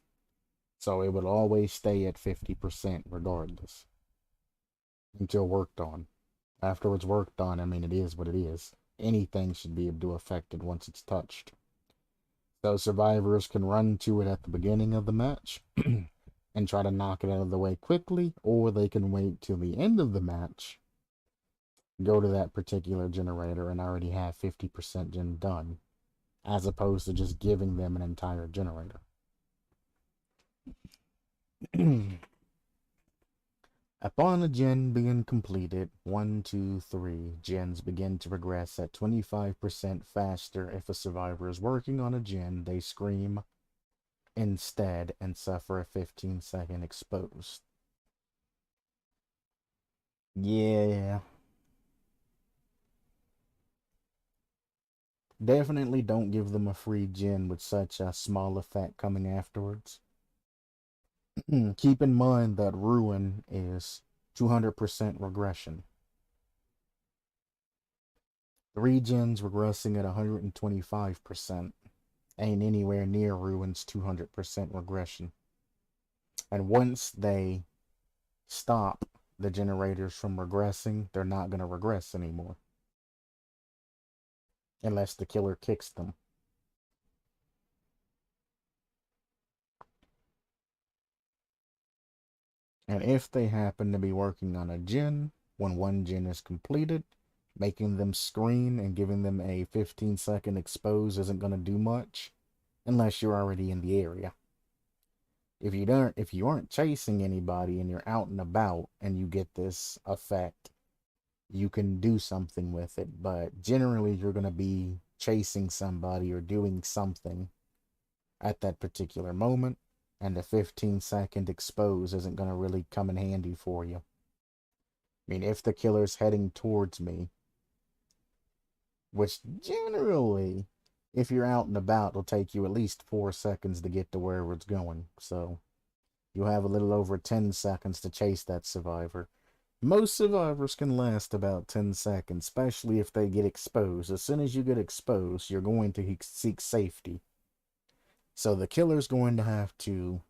Speaker 1: So it would always stay at 50% regardless. Until worked on. After it's worked on, I mean, it is what it is. Anything should be able to affect it once it's touched. So survivors can run to it at the beginning of the match and try to knock it out of the way quickly, or they can wait till the end of the match, go to that particular generator and already have 50% gen done, as opposed to just giving them an entire generator. Upon a gen being completed, 1, 2, 3 gens begin to progress at 25% faster. If a survivor is working on a gen, they scream instead and suffer a 15-second expose. Yeah. Definitely don't give them a free gen with such a small effect coming afterwards. Keep in mind that Ruin is 200% regression. 3 gens regressing at 125% ain't anywhere near Ruin's 200% regression. And once they stop the generators from regressing, they're not going to regress anymore. Unless the killer kicks them. And if they happen to be working on a gen, when one gen is completed, making them screen and giving them a 15-second expose isn't going to do much unless you're already in the area. If you aren't chasing anybody and you're out and about and you get this effect, you can do something with it, but generally you're going to be chasing somebody or doing something at that particular moment, and the 15-second expose isn't going to really come in handy for you. I mean, if the killer's heading towards me, which generally, if you're out and about, it'll take you at least 4 seconds to get to wherever it's going. So, you have a little over 10 seconds to chase that survivor. Most survivors can last about 10 seconds, especially if they get exposed. As soon as you get exposed, you're going to seek safety. So the killer's going to have to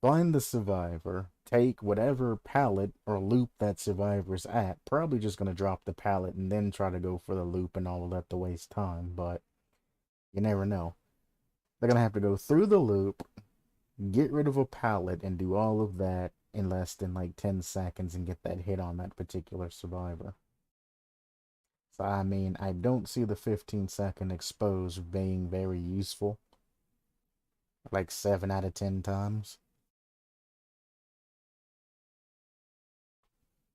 Speaker 1: find the survivor, take whatever pallet or loop that survivor's at, probably just going to drop the pallet and then try to go for the loop and all of that to waste time, but you never know. They're going to have to go through the loop, get rid of a pallet, and do all of that in less than like 10 seconds and get that hit on that particular survivor. So, I mean, I don't see the 15-second expose being very useful. Like 7 out of 10 times.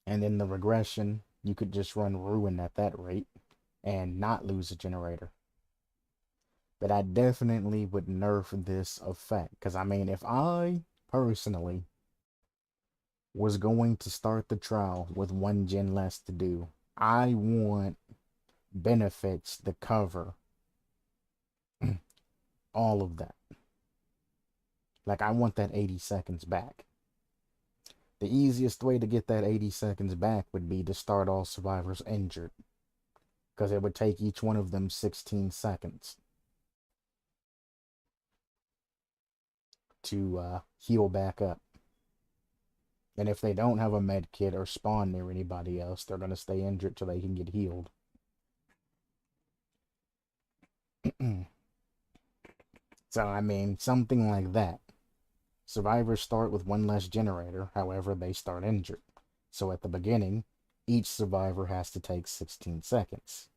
Speaker 1: And in the regression, you could just run Ruin at that rate and not lose a generator. But I definitely would nerf this effect. Because, I mean, if I personally was going to start the trial with 1 gen less to do, I want benefits to cover all of that. Like, I want that 80 seconds back. The easiest way to get that 80 seconds back would be to start all survivors injured, because it would take each one of them 16 seconds to heal back up. And if they don't have a med kit or spawn near anybody else, they're going to stay injured till they can get healed. So, I mean, something like that. Survivors start with 1 less generator, however, they start injured. So at the beginning, each survivor has to take 16 seconds.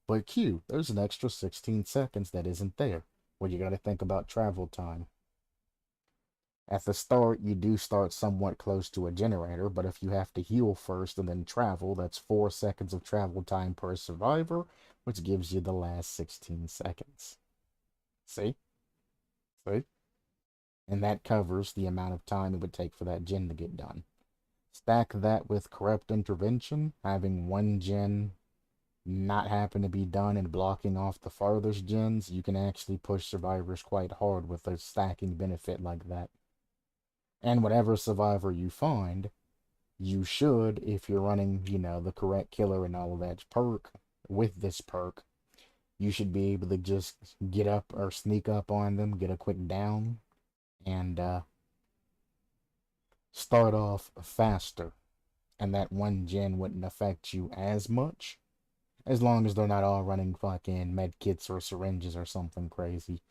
Speaker 1: But Q, there's an extra 16 seconds that isn't there. Well, you gotta think about travel time. At the start, you do start somewhat close to a generator, but if you have to heal first and then travel, that's 4 seconds of travel time per survivor, which gives you the last 16 seconds. See? See? And that covers the amount of time it would take for that gen to get done. Stack that with corrupt intervention, having 1 gen not happen to be done and blocking off the farthest gens, you can actually push survivors quite hard with a stacking benefit like that. And whatever survivor you find, you should, if you're running, you know, the correct killer and all of that perk, with this perk, you should be able to just get up or sneak up on them, get a quick down, and start off faster. And that 1 gen wouldn't affect you as much, as long as they're not all running fucking med kits or syringes or something crazy.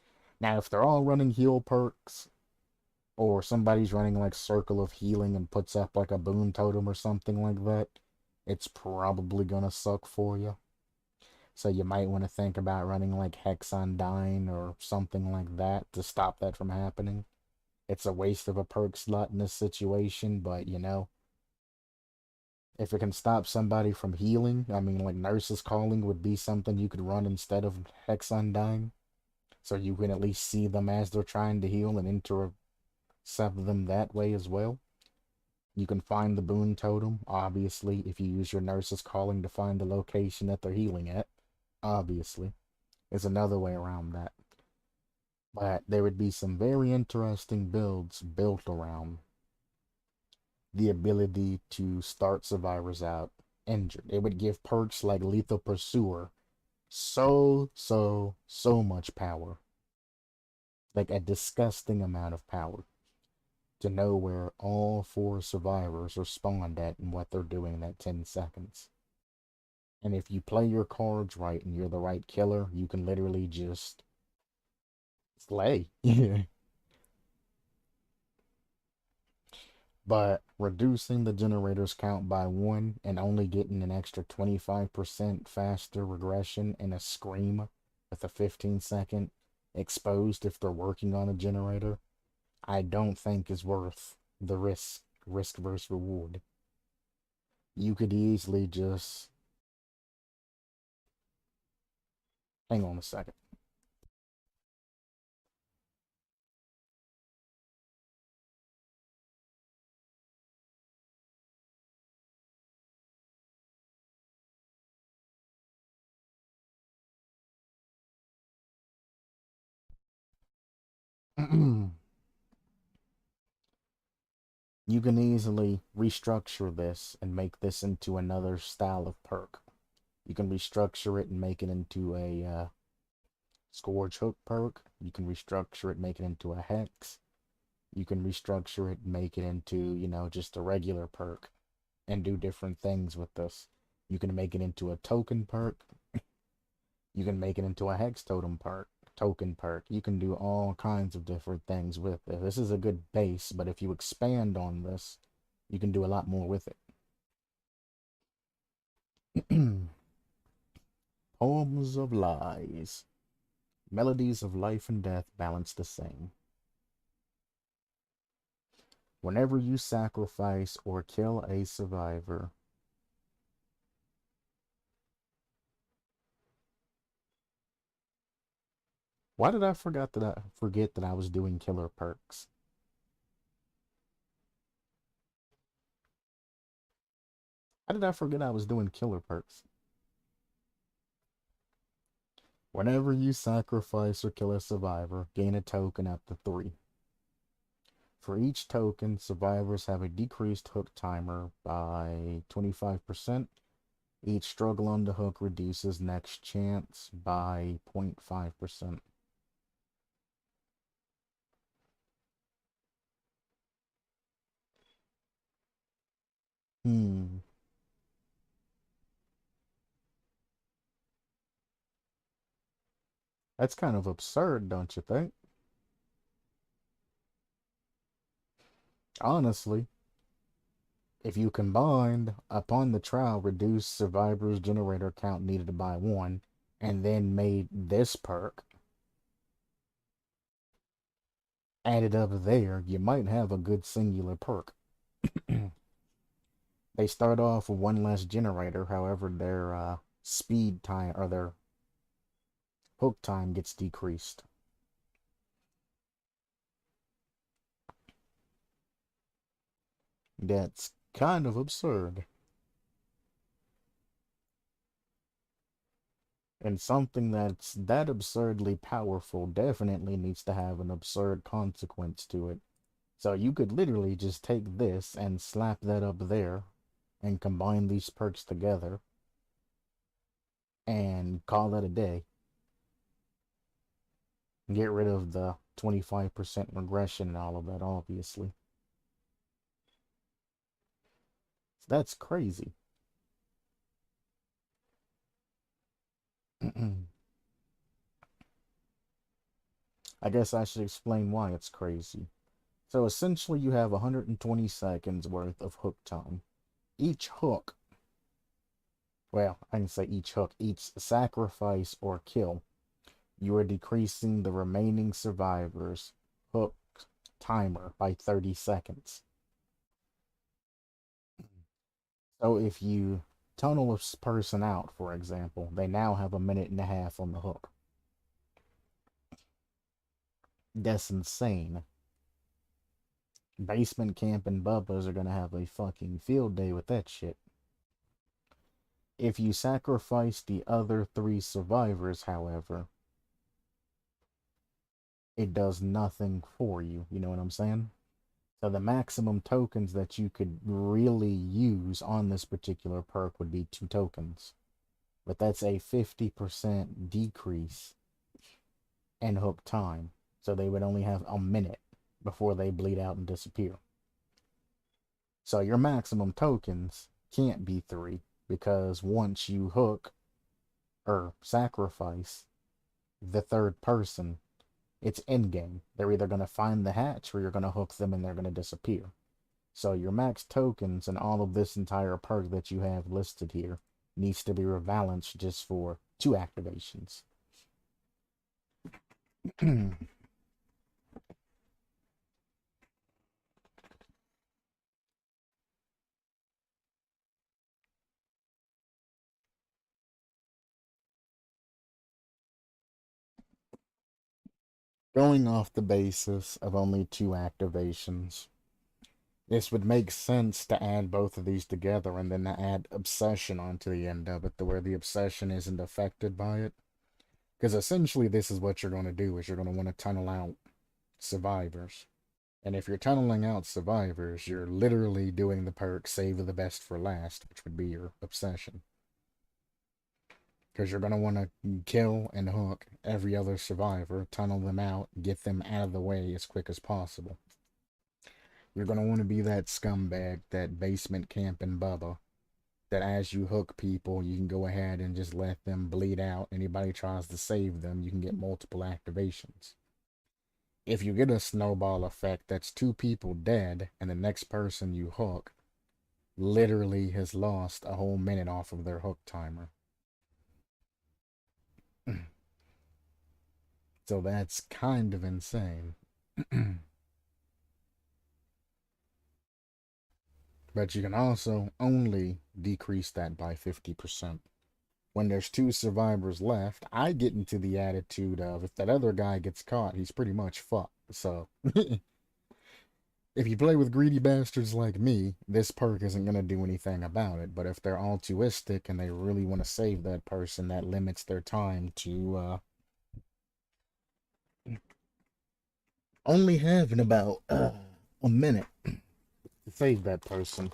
Speaker 1: Now, if they're all running heal perks, or somebody's running like Circle of Healing and puts up like a boon totem or something like that, it's probably gonna suck for you. So you might want to think about running like Hex Undying or something like that to stop that from happening. it's a waste of a perk slot in this situation, but you know, if it can stop somebody from healing, I mean, like Nurse's Calling would be something you could run instead of Hex Undying. So you can at least see them as they're trying to heal and intercept them that way as well. You can find the boon totem, obviously, if you use your Nurse's Calling to find the location that they're healing at. Obviously. There's another way around that. But there would be some very interesting builds built around the ability to start survivors out injured. It would give perks like Lethal Pursuer so much power. Like a disgusting amount of power to know where all 4 survivors are spawned at and what they're doing in that 10 seconds. And if you play your cards right and you're the right killer, you can literally just slay. But reducing the generator's count by 1 and only getting an extra 25% faster regression and a scream with a 15-second exposed if they're working on a generator, I don't think is worth the risk versus reward. You could easily just hang on a second. You can easily restructure this and make this into another style of perk. You can restructure it and make it into a Scourge Hook perk. You can restructure it, make it into a Hex. You can restructure it, make it into, you know, just a regular perk and do different things with this. You can make it into a token perk. You can make it into a Hex totem perk. Token perk. You can do all kinds of different things with it. This is a good base, but if you expand on this, you can do a lot more with it. Poems of Lies. Melodies of life and death balance the same. Whenever you sacrifice or kill a survivor, why did I forget that I was doing killer perks? How did I forget I was doing killer perks? Whenever you sacrifice or kill a survivor, gain a token up to 3. For each token, survivors have a decreased hook timer by 25%. Each struggle on the hook reduces next chance by 0.5%. Hmm. That's kind of absurd, don't you think? Honestly, if you combined upon the trial reduced survivors generator count needed by 1 and then made this perk added up there, you might have a good singular perk. They start off with 1 less generator, however their speed time or their hook time gets decreased. That's kind of absurd. And something that's that absurdly powerful definitely needs to have an absurd consequence to it. So you could literally just take this and slap that up there and combine these perks together and call it a day. Get rid of the 25% regression and all of that, obviously. That's crazy. I guess I should explain why it's crazy. So essentially you have 120 seconds worth of hook time. Each hook, well, I can say each hook, each sacrifice or kill, you are decreasing the remaining survivors' hook timer by 30 seconds. So if you tunnel a person out, for example, they now have a minute and a half on the hook. That's insane. Basement Camp and Bubba's are gonna have a fucking field day with that shit. If you sacrifice the other 3 survivors, however, it does nothing for you. You know what I'm saying? So the maximum tokens that you could really use on this particular perk would be 2 tokens. But that's a 50% decrease in hook time. So they would only have a minute before they bleed out and disappear. So your maximum tokens can't be 3, because once you hook or sacrifice the 3rd person, it's in-game. They're either going to find the hatch or you're going to hook them and they're going to disappear. So your max tokens and all of this entire perk that you have listed here needs to be rebalanced just for 2 activations. Going off the basis of only 2 activations, this would make sense to add both of these together and then to add Obsession onto the end of it, to where the Obsession isn't affected by it. Because essentially this is what you're going to do, is you're going to want to tunnel out survivors. And if you're tunneling out survivors, you're literally doing the perk Save the Best for Last, which would be your Obsession. Because you're going to want to kill and hook every other survivor, tunnel them out, get them out of the way as quick as possible. You're going to want to be that scumbag, that basement camp and Bubba, that as you hook people, you can go ahead and just let them bleed out. Anybody tries to save them, you can get multiple activations. If you get a snowball effect, that's 2 people dead, and the next person you hook literally has lost a whole minute off of their hook timer. So that's kind of insane. But you can also only decrease that by 50%. When there's 2 survivors left, I get into the attitude of, if that other guy gets caught, he's pretty much fucked. So, if you play with greedy bastards like me, this perk isn't going to do anything about it. But if they're altruistic and they really want to save that person, that limits their time to only having about a minute to save that person.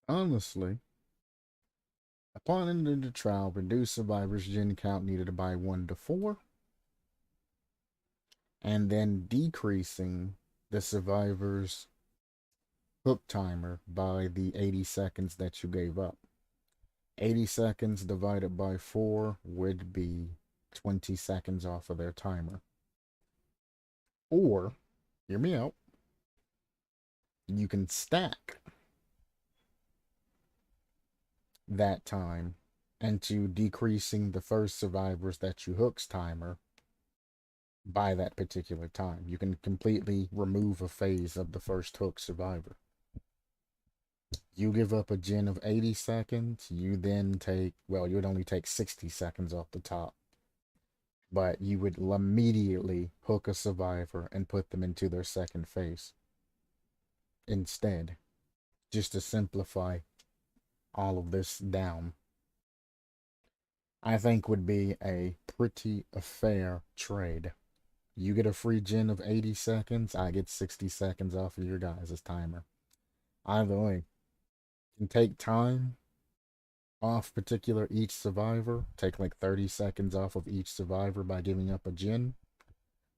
Speaker 1: Honestly, upon ending the trial, reduce survivors' gen count needed by 1 to 4, and then decreasing the survivors' hook timer by the 80 seconds that you gave up. 80 seconds divided by 4 would be 20 seconds off of their timer. Or, hear me out, you can stack that time into decreasing the first survivors that you hook's timer by that particular time. You can completely remove a phase of the first hook survivor. You give up a gen of 80 seconds, you then take, well, you would only take 60 seconds off the top. But you would immediately hook a survivor and put them into their second phase instead, just to simplify all of this down. I think would be a pretty fair trade. You get a free gen of 80 seconds, I get 60 seconds off of your guys' timer. Either way, you can take time off particular each survivor, take like 30 seconds off of each survivor by giving up a gen,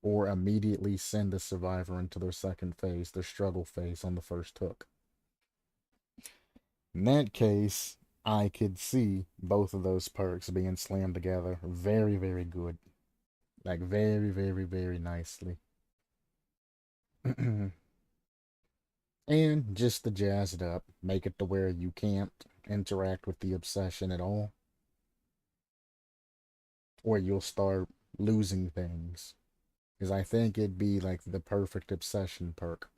Speaker 1: or immediately send the survivor into their second phase, their struggle phase on the first hook. In that case, I could see both of those perks being slammed together very, very good. Like, very, very, very nicely. And just to jazz it up, make it to where you can't interact with the obsession at all, or you'll start losing things. Because I think it'd be like the perfect obsession perk,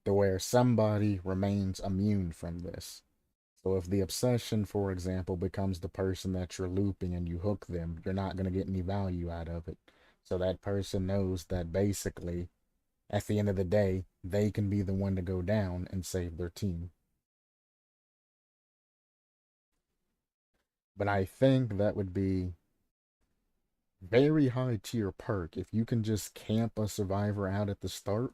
Speaker 1: to where somebody remains immune from this. So if the obsession, for example, becomes the person that you're looping and you hook them, you're not going to get any value out of it. So that person knows that basically, at the end of the day, they can be the one to go down and save their team. But I think that would be very high tier perk if you can just camp a survivor out at the start.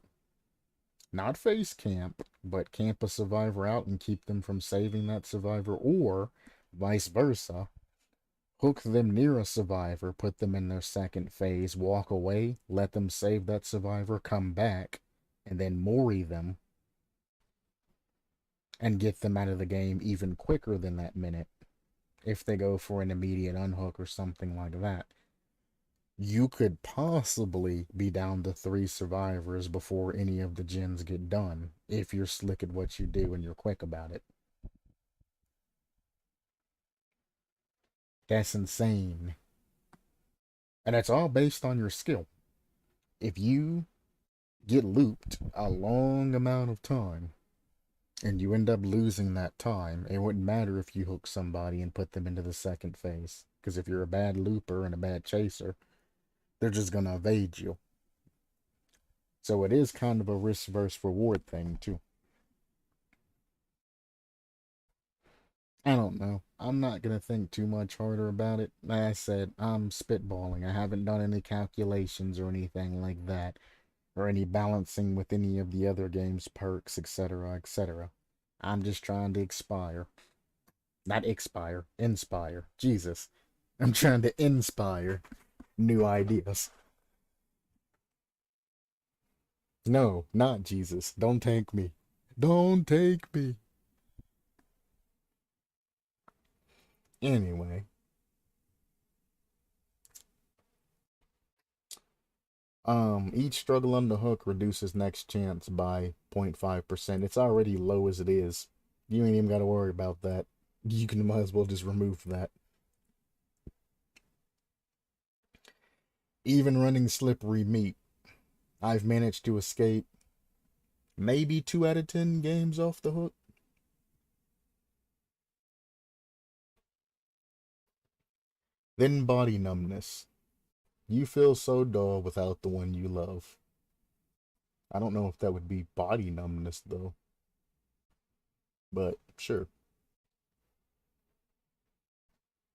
Speaker 1: Not face camp, but camp a survivor out and keep them from saving that survivor, or vice versa. Hook them near a survivor, put them in their second phase, walk away, let them save that survivor, come back, and then mori them and get them out of the game even quicker than that minute if they go for an immediate unhook or something like that. You could possibly be down to 3 survivors before any of the gens get done if you're slick at what you do and you're quick about it. That's insane. And it's all based on your skill. If you get looped a long amount of time and you end up losing that time, it wouldn't matter if you hook somebody and put them into the second phase. Because if you're a bad looper and a bad chaser, they're just going to evade you. So it is kind of a risk versus reward thing, too. I don't know. I'm not going to think too much harder about it. Like I said, I'm spitballing. I haven't done any calculations or anything like that, or any balancing with any of the other game's perks, etc., etc. I'm just trying to expire. Not expire, inspire. Jesus. I'm trying to inspire new ideas. No, not Jesus. Don't take me. Don't take me. Anyway, each struggle on the hook reduces next chance by 0.5%. It's already low as it is. You ain't even got to worry about that. You can might as well just remove that. Even running slippery meat, I've managed to escape maybe 2 out of 10 games off the hook. Then body numbness. You feel so dull without the one you love. I don't know if that would be body numbness though, but sure.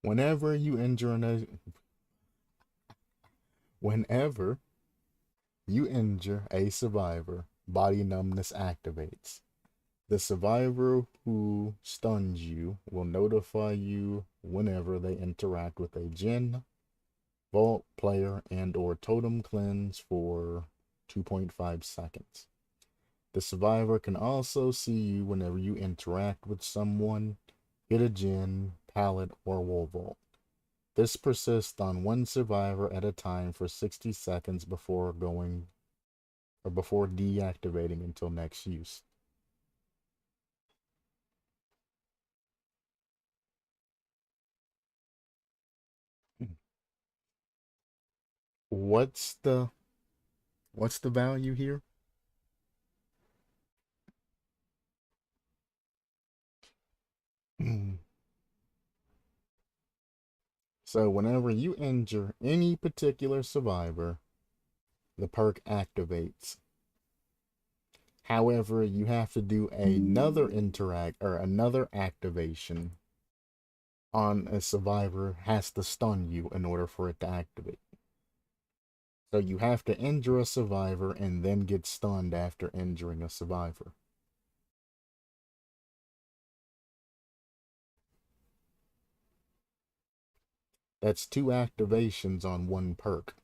Speaker 1: Whenever you injure whenever you injure a survivor, body numbness activates. The survivor who stuns you will notify you whenever they interact with a gen, vault, player, and or totem cleanse for 2.5 seconds. The survivor can also see you whenever you interact with someone, hit a gen, pallet, or wall vault. This persists on one survivor at a time for 60 seconds before deactivating until next use. What's the what's the value here? So whenever you injure any particular survivor, the perk activates. However, you have to do another activation on a survivor has to stun you in order for it to activate. So you have to injure a survivor and then get stunned after injuring a survivor. That's 2 activations on one perk.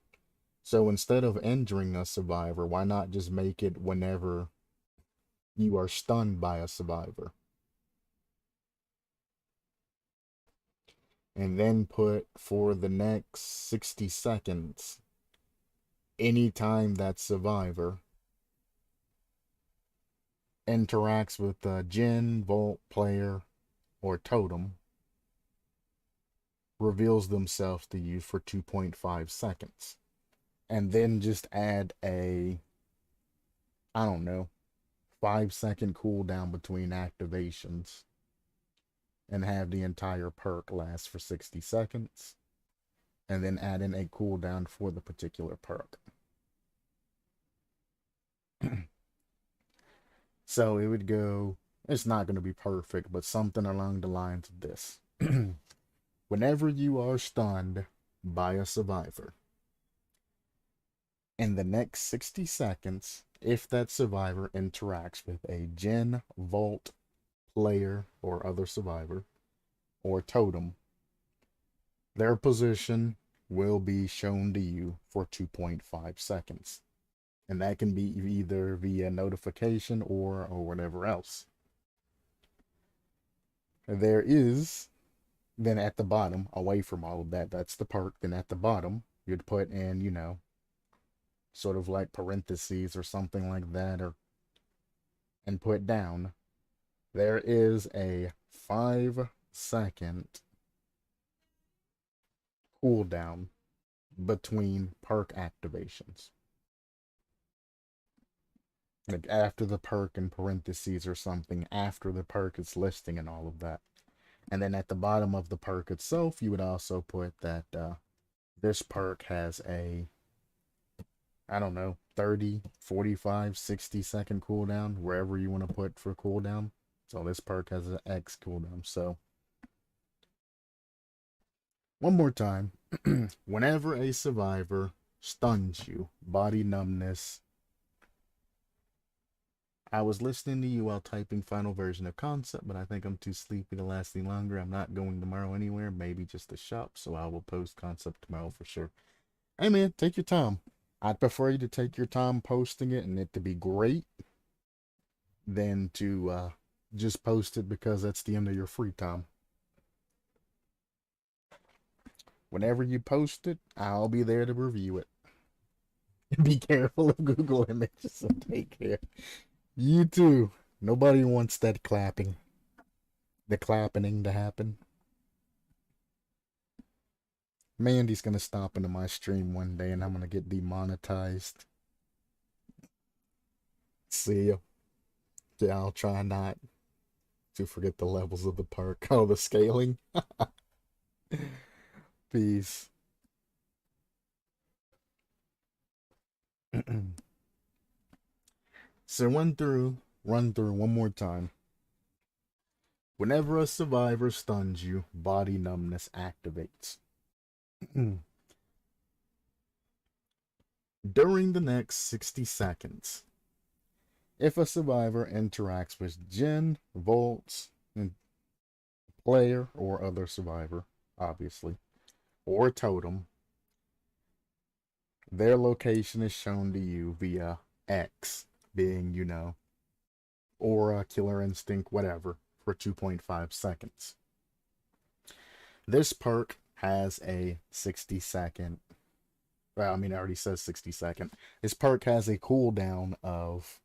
Speaker 1: So instead of injuring a survivor, why not just make it whenever you are stunned by a survivor? and then put for the next 60 seconds, anytime that survivor interacts with a Jinn, Vault, player, or totem, reveals themselves to you for 2.5 seconds. And then just add a, I don't know, 5-second cooldown between activations and have the entire perk last for 60 seconds. And then add in a cooldown for the particular perk. So it would go, it's not going to be perfect, but something along the lines of this. Whenever you are stunned by a survivor, in the next 60 seconds, if that survivor interacts with a Jinn, Vault, player, or other survivor, or totem, their position will be shown to you for 2.5 seconds. And that can be either via notification or whatever else. There is, then at the bottom, away from all of that, that's the perk. Then at the bottom, you'd put in, you know, sort of like parentheses or something like that, or and put down, there is a 5-second cooldown between perk activations. Like after the perk in parentheses or something, after the perk is listing and all of that. And then at the bottom of the perk itself, you would also put that this perk has a, I don't know, 30, 45, 60-second cooldown, wherever you want to put for cooldown. So this perk has an X cooldown. So one more time, whenever a survivor stuns you, body numbness. I was listening to you while typing final version of concept, but I think I'm too sleepy to last any longer. I'm not going tomorrow anywhere, maybe just a shop, so I will post concept tomorrow for sure. Hey man, take your time. I'd prefer you to take your time posting it and it to be great than to just post it because that's the end of your free time. Whenever you post it, I'll be there to review it. Be careful of Google images, so take care. You too. Nobody wants that clapping. The clapping to happen. Mandy's gonna stop into my stream one day and I'm gonna get demonetized. See ya. Yeah, I'll try not to forget the levels of the perk. Oh, the scaling. Peace. So run through one more time. Whenever a survivor stuns you, body numbness activates. During the next 60 seconds, if a survivor interacts with Jinn, Volts, and player or other survivor, obviously, or totem, their location is shown to you via X, being, you know, aura, killer instinct, whatever, for 2.5 seconds. This perk has a 60-second, well, I mean, it already says 60-second. This perk has a cooldown of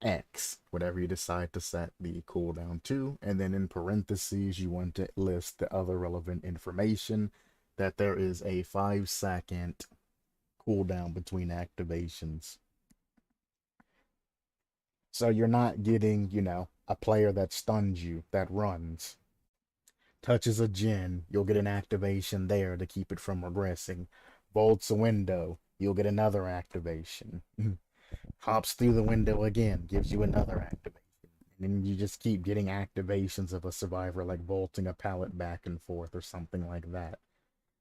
Speaker 1: X, whatever you decide to set the cooldown to, and then in parentheses, you want to list the other relevant information, that there is a 5-second cooldown between activations. So you're not getting, you know, a player that stuns you, that runs. Touches a Jinn, you'll get an activation there to keep it from regressing. Bolts a window, you'll get another activation. Hops through the window again, gives you another activation. And then you just keep getting activations of a survivor, like vaulting a pallet back and forth or something like that.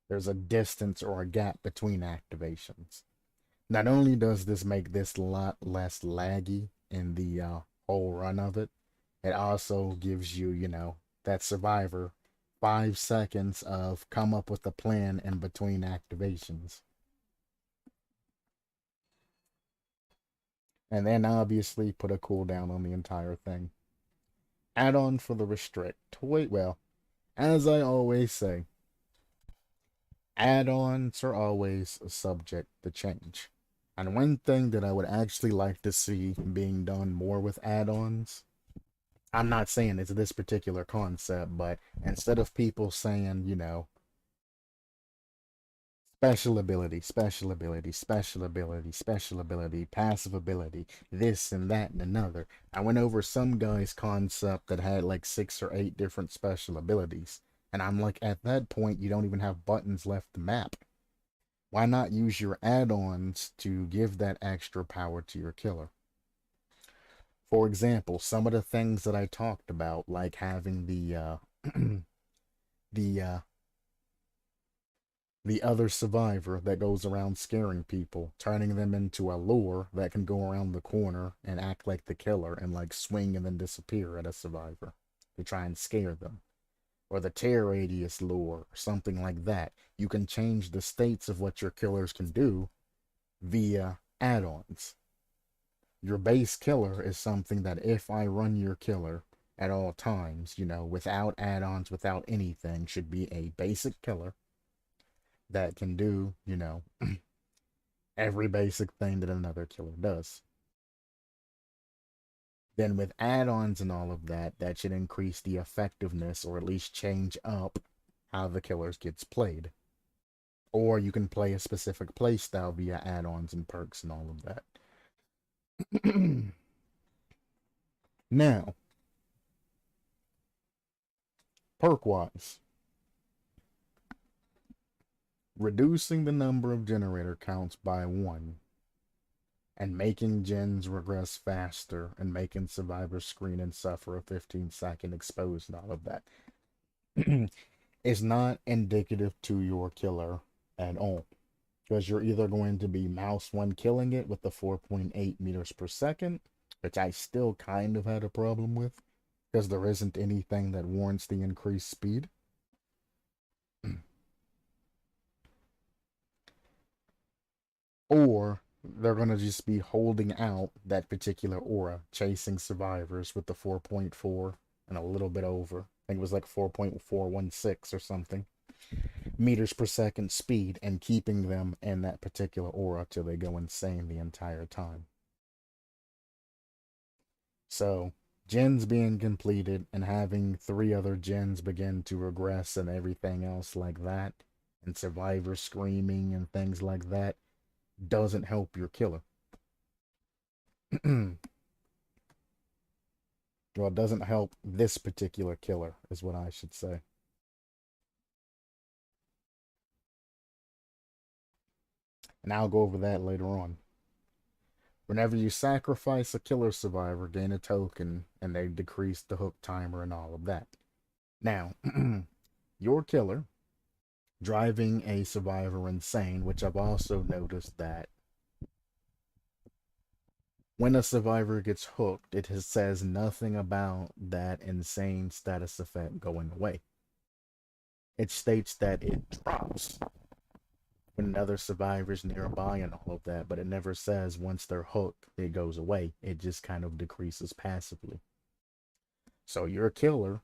Speaker 1: There's a distance or a gap between activations. Not only does this make this a lot less laggy in the whole run of it, it also gives you, you know, that survivor 5 seconds of come up with a plan in between activations. And then obviously put a cooldown on the entire thing. Add-on for the restrict. Well, as I always say, add-ons are always subject to change. And one thing that I would actually like to see being done more with add-ons, I'm not saying it's this particular concept, but instead of people saying, you know, special ability, special ability, special ability, special ability, passive ability, this and that and another, I went over some guy's concept that had like 6 or 8 different special abilities. And I'm like, at that point, you don't even have buttons left to map. Why not use your add-ons to give that extra power to your killer? For example, some of the things that I talked about, like having the the other survivor that goes around scaring people, turning them into a lure that can go around the corner and act like the killer and like swing and then disappear at a survivor to try and scare them. Or the tear radius lure, or something like that. You can change the states of what your killers can do via add-ons. Your base killer is something that if I run your killer at all times, you know, without add-ons, without anything, should be a basic killer that can do, you know, every basic thing that another killer does. Then with add-ons and all of that, that should increase the effectiveness or at least change up how the killers gets played. Or you can play a specific playstyle via add-ons and perks and all of that. Now, perk-wise, reducing the number of generator counts by 1 and making gens regress faster and making survivors screen and suffer a 15-second expose and all of that is not indicative to your killer at all. Because you're either going to be mouse 1 killing it with the 4.8 meters per second, which I still kind of had a problem with, because there isn't anything that warrants the increased speed. Or they're going to just be holding out that particular aura, chasing survivors with the 4.4 and a little bit over. I think it was like 4.416 or something meters per second speed, and keeping them in that particular aura till they go insane the entire time. So, gens being completed and having 3 other gens begin to regress and everything else like that, and survivors screaming and things like that, doesn't help your killer. Well, it doesn't help this particular killer, is what I should say. And I'll go over that later on. Whenever you sacrifice a killer survivor, gain a token, and they decrease the hook timer and all of that. Now, your killer driving a survivor insane, which I've also noticed that when a survivor gets hooked, it says nothing about that insane status effect going away. It states that it drops when another survivor's nearby and all of that, but it never says once they're hooked, it goes away. It just kind of decreases passively. So your killer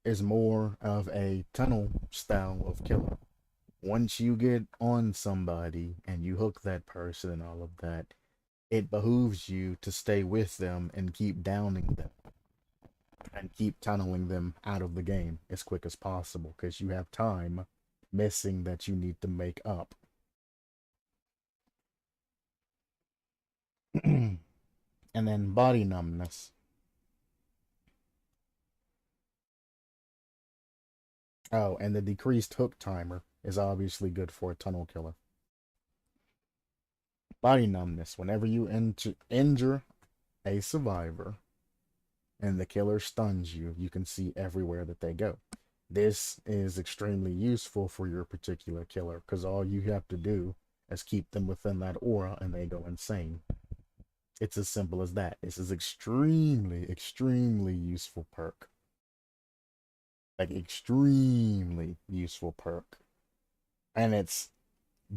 Speaker 1: is more of a tunnel style of killer. Once you get on somebody and you hook that person and all of that, it behooves you to stay with them and keep downing them and keep tunneling them out of the game as quick as possible, because you have time missing that you need to make up. And then body numbness. Oh, and the decreased hook timer is obviously good for a tunnel killer. Body numbness. Whenever you injure a survivor and the killer stuns you, you can see everywhere that they go. This is extremely useful for your particular killer, because all you have to do is keep them within that aura and they go insane. It's as simple as that. This is extremely, extremely useful perk. Like, extremely useful perk. And it's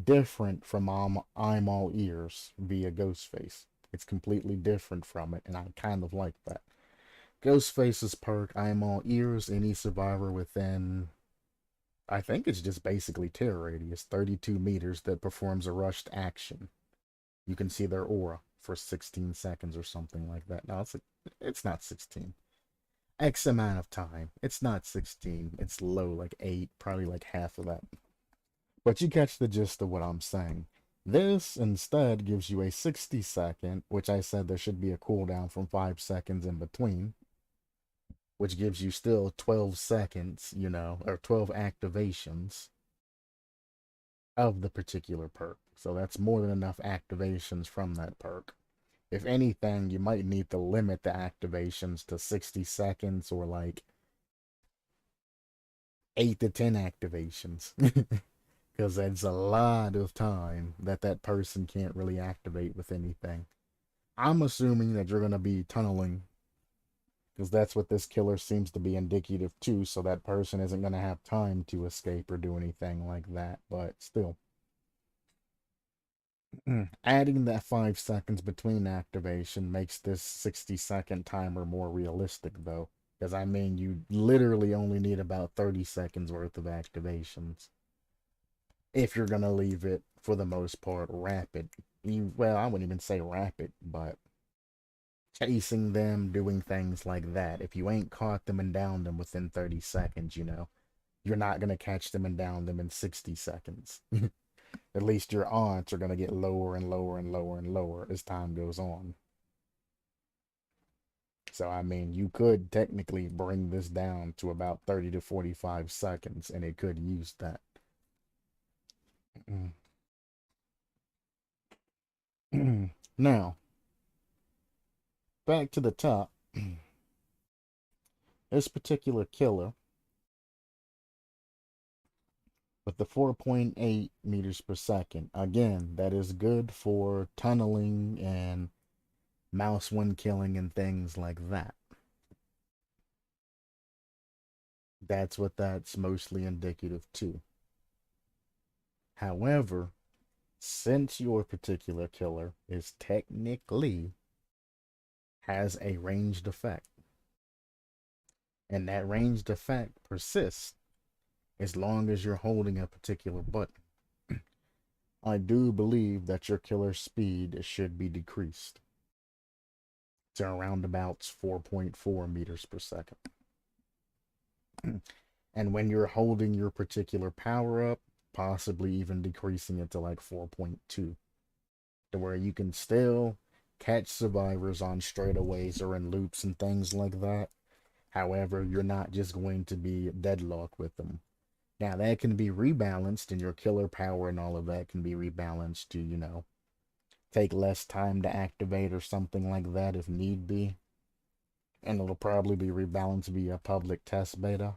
Speaker 1: different from I'm All Ears via Ghostface. It's completely different from it, and I kind of like that. Ghostface's perk, I am all ears. Any survivor within, I think it's just basically terror radius, 32 meters that performs a rushed action. You can see their aura for 16 seconds or something like that. No, it's not 16. X amount of time. It's not 16. It's low, like 8, probably like half of that. But you catch the gist of what I'm saying. This instead gives you a 60-second, which I said there should be a cooldown from 5 seconds in between, which gives you still 12 seconds, or 12 activations of the particular perk. So that's more than enough activations from that perk. If anything, you might need to limit the activations to 60 seconds or like 8 to 10 activations. Because that's a lot of time that that person can't really activate with anything. I'm assuming that you're going to be tunneling, because that's what this killer seems to be indicative to, so that person isn't going to have time to escape or do anything like that, but still. Adding that 5 seconds between activation makes this 60-second timer more realistic, though. Because, I mean, you literally only need about 30 seconds worth of activations. If you're going to leave it, for the most part, rapid. Well, I wouldn't even say rapid, but chasing them, doing things like that. If you ain't caught them and downed them within 30 seconds, you're not going to catch them and down them in 60 seconds. At least your odds are going to get lower and lower and lower and lower as time goes on. So, I mean, you could technically bring this down to about 30 to 45 seconds, and it could use that. Now, back to the top. This particular killer, with the 4.8 meters per second, again, that is good for tunneling and mouse one killing and things like that. That's what that's mostly indicative to. However, since your particular killer is technically has a ranged effect, and that ranged effect persists as long as you're holding a particular button, I do believe that your killer speed should be decreased to around about 4.4 meters per second. And when you're holding your particular power up, possibly even decreasing it to like 4.2, to where you can still catch survivors on straightaways or in loops and things like that. However, you're not just going to be deadlocked with them. Now, that can be rebalanced, and your killer power and all of that can be rebalanced to, take less time to activate or something like that if need be. And it'll probably be rebalanced via public test beta.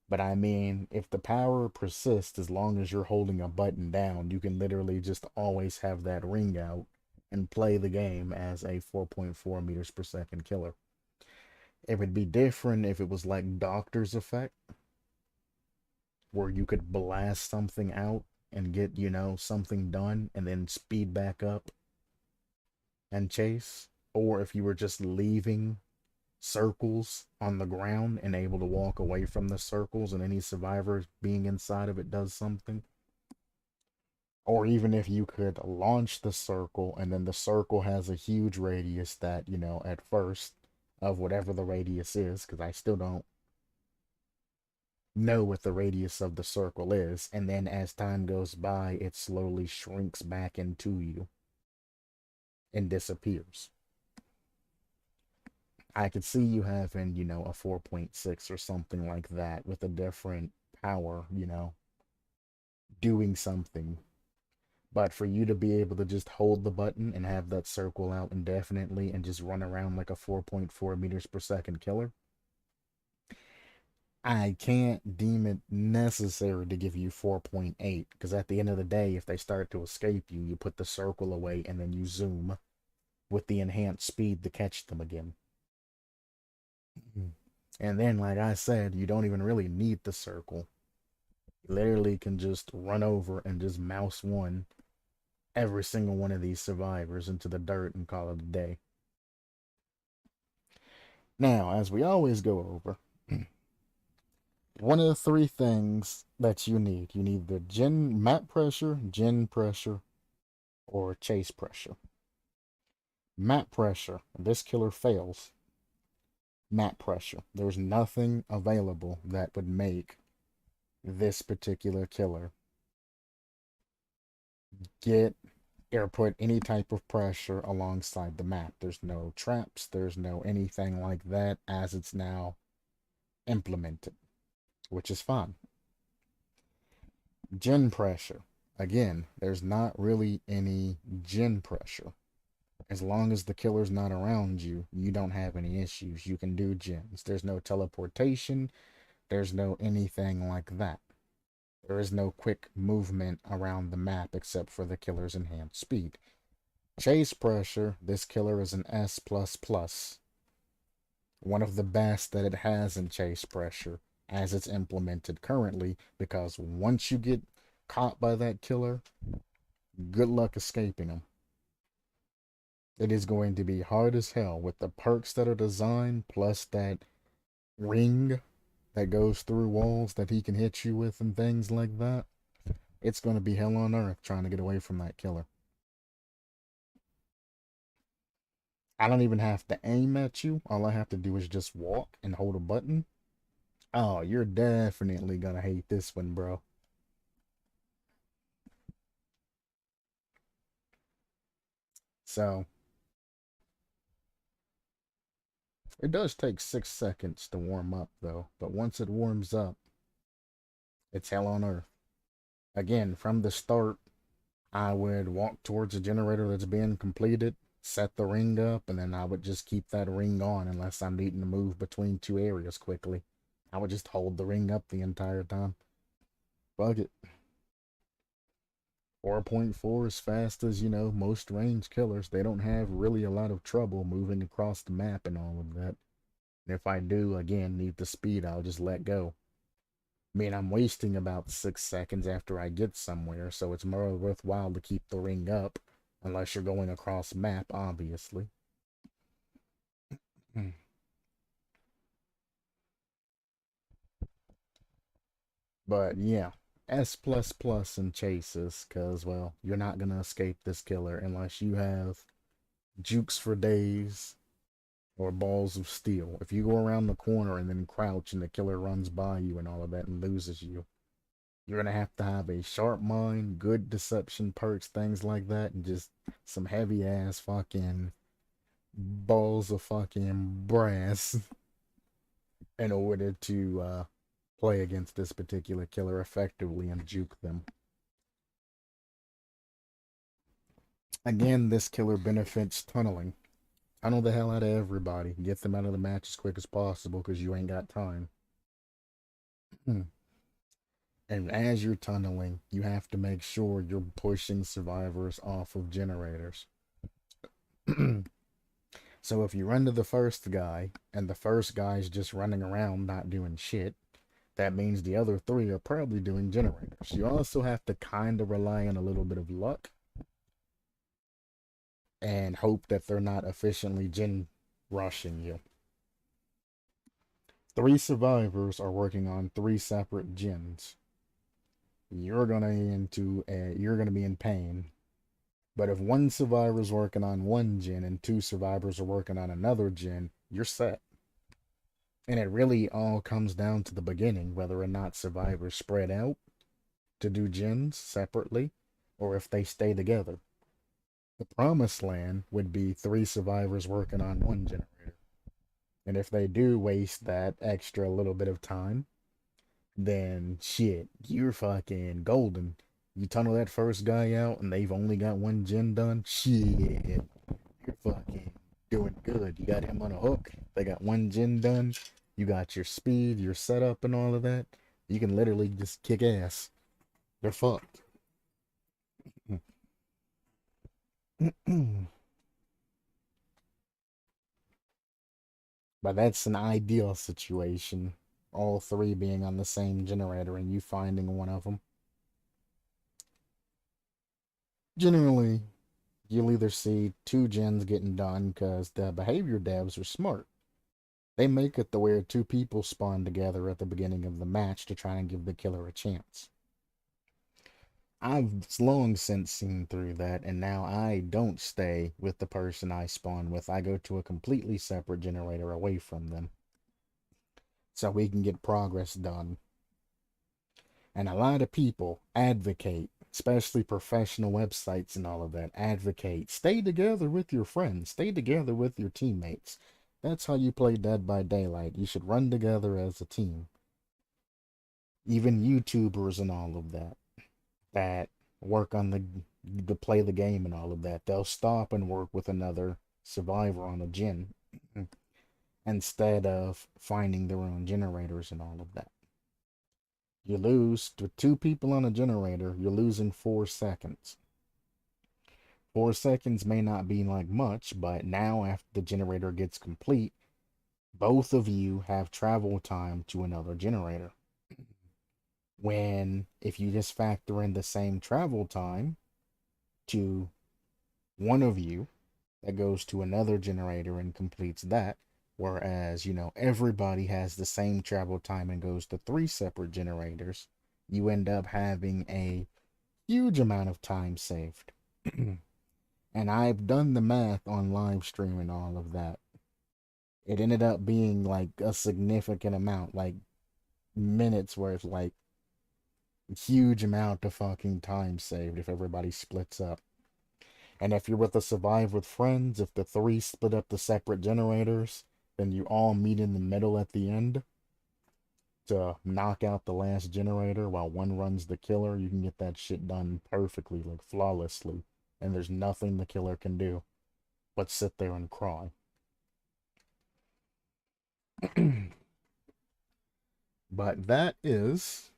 Speaker 1: But I mean, if the power persists as long as you're holding a button down, you can literally just always have that ring out and play the game as a 4.4 meters per second killer. It would be different if it was like Doctor's Effect, where you could blast something out and get, something done and then speed back up and chase. Or if you were just leaving circles on the ground and able to walk away from the circles and any survivor being inside of it does something. Or even if you could launch the circle and then the circle has a huge radius that, at first, of whatever the radius is, because I still don't know what the radius of the circle is, and then as time goes by, it slowly shrinks back into you and disappears. I could see you having, a 4.6 or something like that with a different power, doing something. But for you to be able to just hold the button and have that circle out indefinitely and just run around like a 4.4 meters per second killer, I can't deem it necessary to give you 4.8, because at the end of the day, if they start to escape you, you put the circle away and then you zoom with the enhanced speed to catch them again. And then, like I said, you don't even really need the circle. You literally can just run over and just mouse one every single one of these survivors into the dirt and call it a day. Now, as we always go over, one of the three things that you need the map pressure, gen pressure, or chase pressure. Map pressure, this killer fails. Map pressure. There's nothing available that would make this particular killer get or put any type of pressure alongside the map. There's no traps, there's no anything like that as it's now implemented, which is fine. Gen pressure. Again, there's not really any gen pressure. As long as the killer's not around you, you don't have any issues. You can do gens. There's no teleportation, there's no anything like that. There is no quick movement around the map except for the killer's enhanced speed. Chase pressure, this killer is an S++. One of the best that it has in chase pressure as it's implemented currently, because once you get caught by that killer, good luck escaping him. It is going to be hard as hell with the perks that are designed, plus that ring that goes through walls that he can hit you with and things like that. It's going to be hell on earth trying to get away from that killer. I don't even have to aim at you. All I have to do is just walk and hold a button. Oh, you're definitely going to hate this one, bro. So, it does take 6 seconds to warm up, though. But once it warms up, it's hell on earth. Again, from the start, I would walk towards a generator that's being completed, set the ring up, and then I would just keep that ring on unless I'm needing to move between two areas quickly. I would just hold the ring up the entire time. Fuck it. 4.4 as fast as, most range killers. They don't have really a lot of trouble moving across the map and all of that. And if I do, again, need the speed, I'll just let go. I mean, I'm wasting about 6 seconds after I get somewhere, so it's more worthwhile to keep the ring up, unless you're going across map, obviously. But yeah, S++ in chases, because, well, you're not going to escape this killer unless you have jukes for days or balls of steel. If you go around the corner and then crouch and the killer runs by you and all of that and loses you, you're going to have a sharp mind, good deception perks, things like that, and just some heavy ass fucking balls of fucking brass in order to play against this particular killer effectively and juke them. Again, this killer benefits tunneling. Tunnel the hell out of everybody. Get them out of the match as quick as possible because you ain't got time. And as you're tunneling, you have to make sure you're pushing survivors off of generators. So if you run to the first guy, and the first guy's just running around not doing shit, that means the other three are probably doing generators. You also have to kind of rely on a little bit of luck and hope that they're not efficiently gen rushing you. 3 survivors are working on 3 separate gens. You're gonna be in pain. But if one survivor's working on one gen and 2 survivors are working on another gen, you're set. And it really all comes down to the beginning, whether or not survivors spread out to do gens separately, or if they stay together. The promised land would be 3 survivors working on one generator. And if they do waste that extra little bit of time, then shit, you're fucking golden. You tunnel that first guy out and they've only got one gen done, shit, you're fucking doing good. You got him on a hook, they got one gen done, you got your speed, your setup, and all of that. You can literally just kick ass. They're fucked. But that's an ideal situation. All 3 being on the same generator and you finding one of them. Generally, you'll either see 2 gens getting done because the behavior devs are smart. They make it to where two people spawn together at the beginning of the match to try and give the killer a chance. I've long since seen through that, and now I don't stay with the person I spawn with. I go to a completely separate generator away from them so we can get progress done. And a lot of people advocate, especially professional websites and all of that, advocate stay together with your friends, stay together with your teammates. That's how you play Dead by Daylight. You should run together as a team. Even YouTubers and all of that that work on the play the game and all of that, they'll stop and work with another survivor on a gen instead of finding their own generators and all of that. You lose to two people on a generator, you're losing 4 seconds. 4 seconds may not be like much, but now after the generator gets complete, both of you have travel time to another generator. When, if you just factor in the same travel time to one of you that goes to another generator and completes that, whereas, everybody has the same travel time and goes to 3 separate generators, you end up having a huge amount of time saved. And I've done the math on live stream and all of that. It ended up being like a significant amount, like minutes worth, like huge amount of fucking time saved if everybody splits up. And if you're with a survive with friends, if the three split up the separate generators, then you all meet in the middle at the end to knock out the last generator while one runs the killer. You can get that shit done perfectly, like flawlessly. And there's nothing the killer can do but sit there and cry. But that is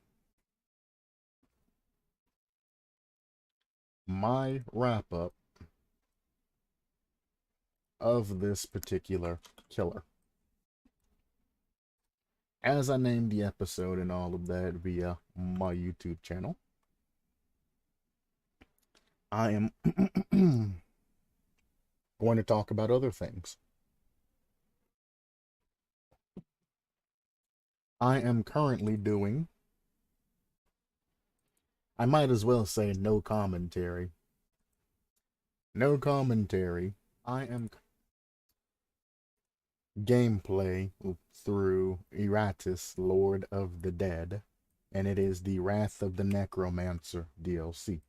Speaker 1: my wrap up of this particular killer. As I named the episode and all of that via my YouTube channel, I am going to talk about other things. I am currently doing, I might as well say no commentary. No commentary. I am gameplay through Eratus, Lord of the Dead, and it is the Wrath of the Necromancer DLC.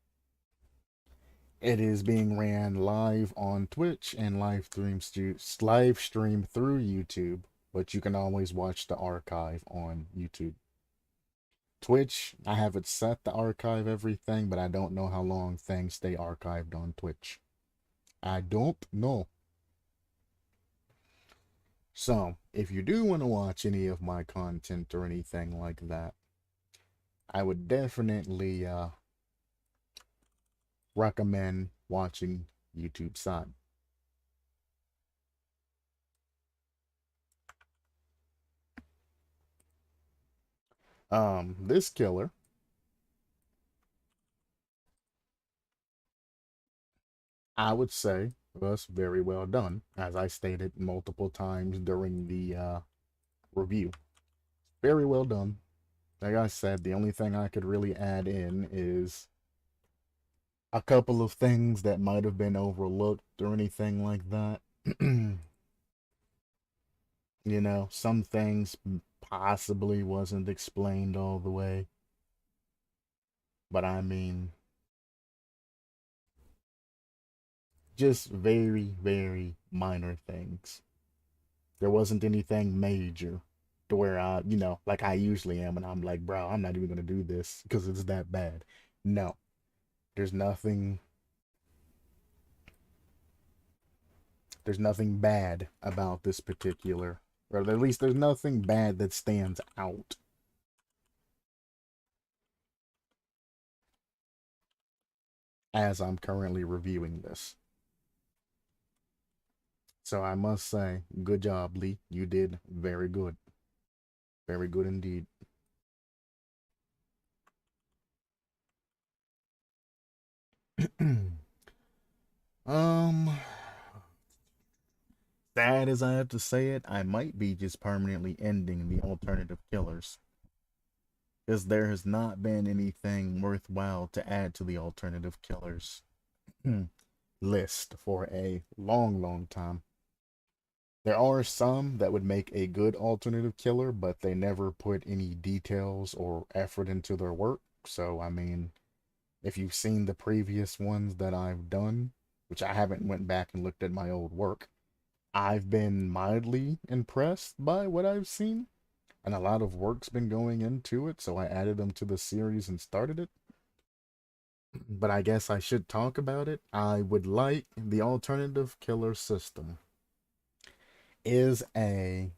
Speaker 1: It is being ran live on Twitch and live stream through YouTube, but you can always watch the archive on YouTube. Twitch, I have it set to archive everything, but I don't know how long things stay archived on Twitch. I don't know. So, if you do want to watch any of my content or anything like that, I would definitely recommend watching YouTube side. This killer, I would say, was very well done, as I stated multiple times during the review. Very well done. Like I said, the only thing I could really add in is a couple of things that might have been overlooked or anything like that. Some things possibly wasn't explained all the way. But I mean, just very, very minor things. There wasn't anything major to where like I usually am, and I'm like, bro, I'm not even gonna do this because it's that bad. No, there's nothing. There's nothing bad about this particular, or at least there's nothing bad that stands out as I'm currently reviewing this. So I must say, good job, Lee. You did very good. Very good indeed. um, sad as I have to say it, I might be just permanently ending the alternative killers. Because there has not been anything worthwhile to add to the alternative killers list for a long, long time. There are some that would make a good alternative killer, but they never put any details or effort into their work. So, I mean, if you've seen the previous ones that I've done, which I haven't went back and looked at my old work, I've been mildly impressed by what I've seen, and a lot of work's been going into it, so I added them to the series and started it. But I guess I should talk about it. I would like the alternative killer system is a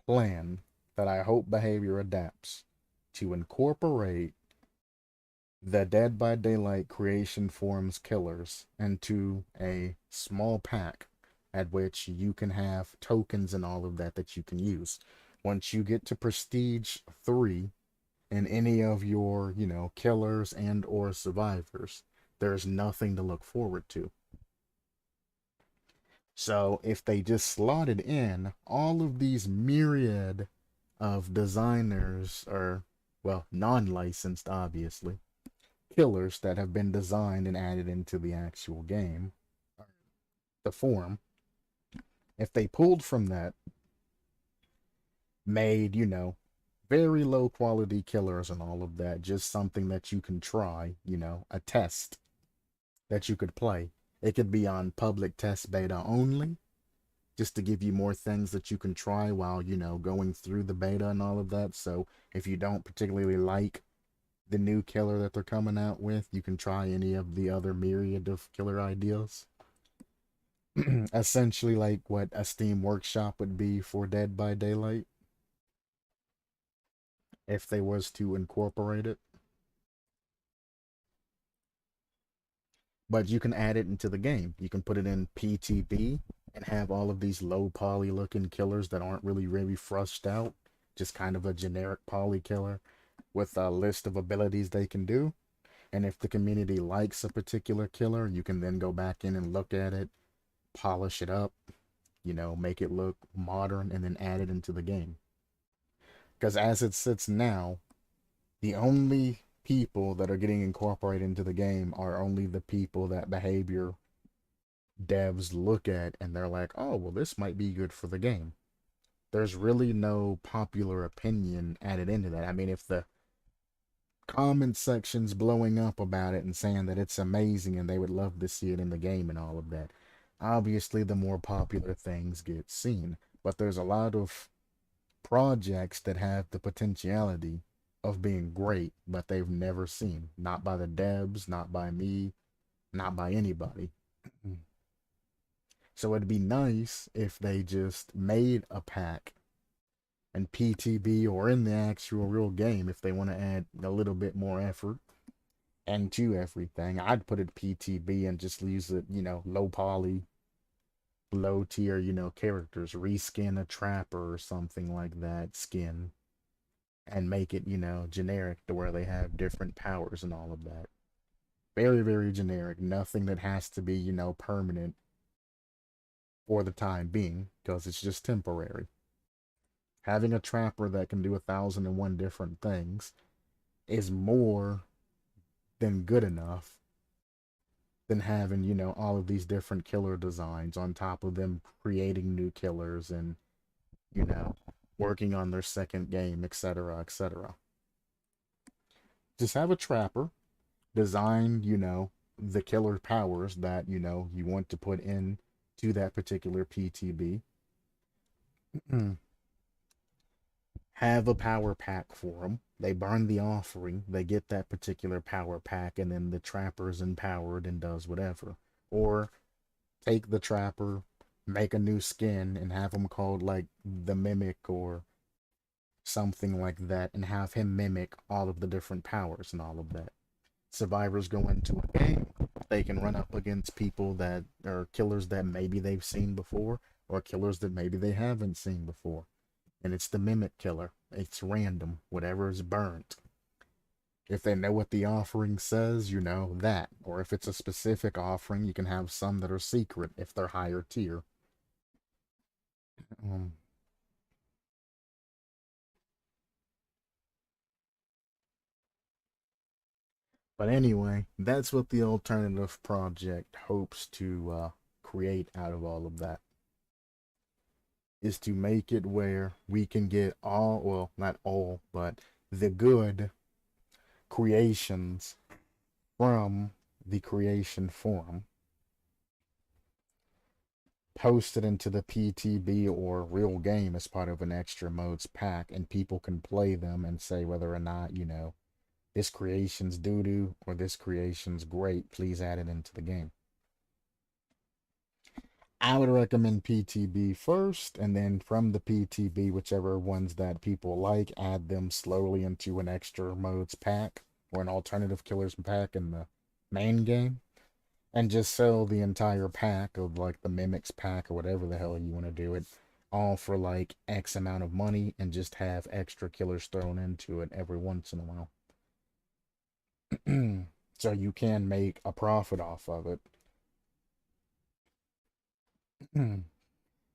Speaker 1: plan that I hope behavior adapts to incorporate the Dead by Daylight creation forms killers into a small pack at which you can have tokens and all of that that you can use. Once you get to Prestige 3 in any of your, killers and or survivors, there's nothing to look forward to. So if they just slotted in all of these myriad of designers, or, well, non-licensed, obviously, killers that have been designed and added into the actual game, the form, if they pulled from that, made, very low quality killers and all of that, just something that you can try, a test that you could play. It could be on public test beta only, just to give you more things that you can try while, going through the beta and all of that. So if you don't particularly like the new killer that they're coming out with, you can try any of the other myriad of killer ideas. Essentially like what a Steam Workshop would be for Dead by Daylight, if they was to incorporate it. But you can add it into the game. You can put it in PTB and have all of these low poly looking killers that aren't really frushed out. Just kind of a generic poly killer with a list of abilities they can do. And if the community likes a particular killer, you can then go back in and look at it, polish it up, make it look modern, and then add it into the game. Because as it sits now, the only people that are getting incorporated into the game are only the people that behavior devs look at and they're like, oh, well, this might be good for the game. There's really no popular opinion added into that. I mean, if the comment section's blowing up about it and saying that it's amazing and they would love to see it in the game and all of that, obviously the more popular things get seen. But there's a lot of projects that have the potentiality of being great, but they've never seen. Not by the devs, not by me, not by anybody. So it'd be nice if they just made a pack and PTB or in the actual real game, if they want to add a little bit more effort into everything, I'd put it PTB and just use it, low poly, low tier, characters. Reskin a trapper or something like that skin and make it, generic to where they have different powers and all of that. Very, very generic. Nothing that has to be, permanent for the time being, because it's just temporary. Having a trapper that can do 1,001 different things is more than good enough than having, all of these different killer designs on top of them creating new killers and, working on their second game, etc., etc. Just have a trapper, design, the killer powers that, you want to put in to that particular PTB. Have a power pack for them. They burn the offering, they get that particular power pack, and then the trapper's empowered and does whatever. Or take the trapper, make a new skin, and have him called like the Mimic or something like that, and have him mimic all of the different powers and all of that. Survivors go into a game, they can run up against people that are killers that maybe they've seen before, or killers that maybe they haven't seen before. And it's the mimic killer. It's random, whatever is burnt. If they know what the offering says, you know that. Or if it's a specific offering, you can have some that are secret if they're higher tier. But anyway, that's what the alternative project hopes to create out of all of that, is to make it where we can get all, well, not all, but the good creations from the creation forum, posted into the PTB or real game as part of an extra modes pack, and people can play them and say whether or not, this creation's doo-doo or this creation's great, please add it into the game. I would recommend PTB first, and then from the PTB, whichever ones that people like, add them slowly into an extra modes pack or an alternative killers pack in the main game, and just sell the entire pack of like the mimics pack or whatever the hell you want to do it, all for like X amount of money, and just have extra killers thrown into it every once in a while. So you can make a profit off of it.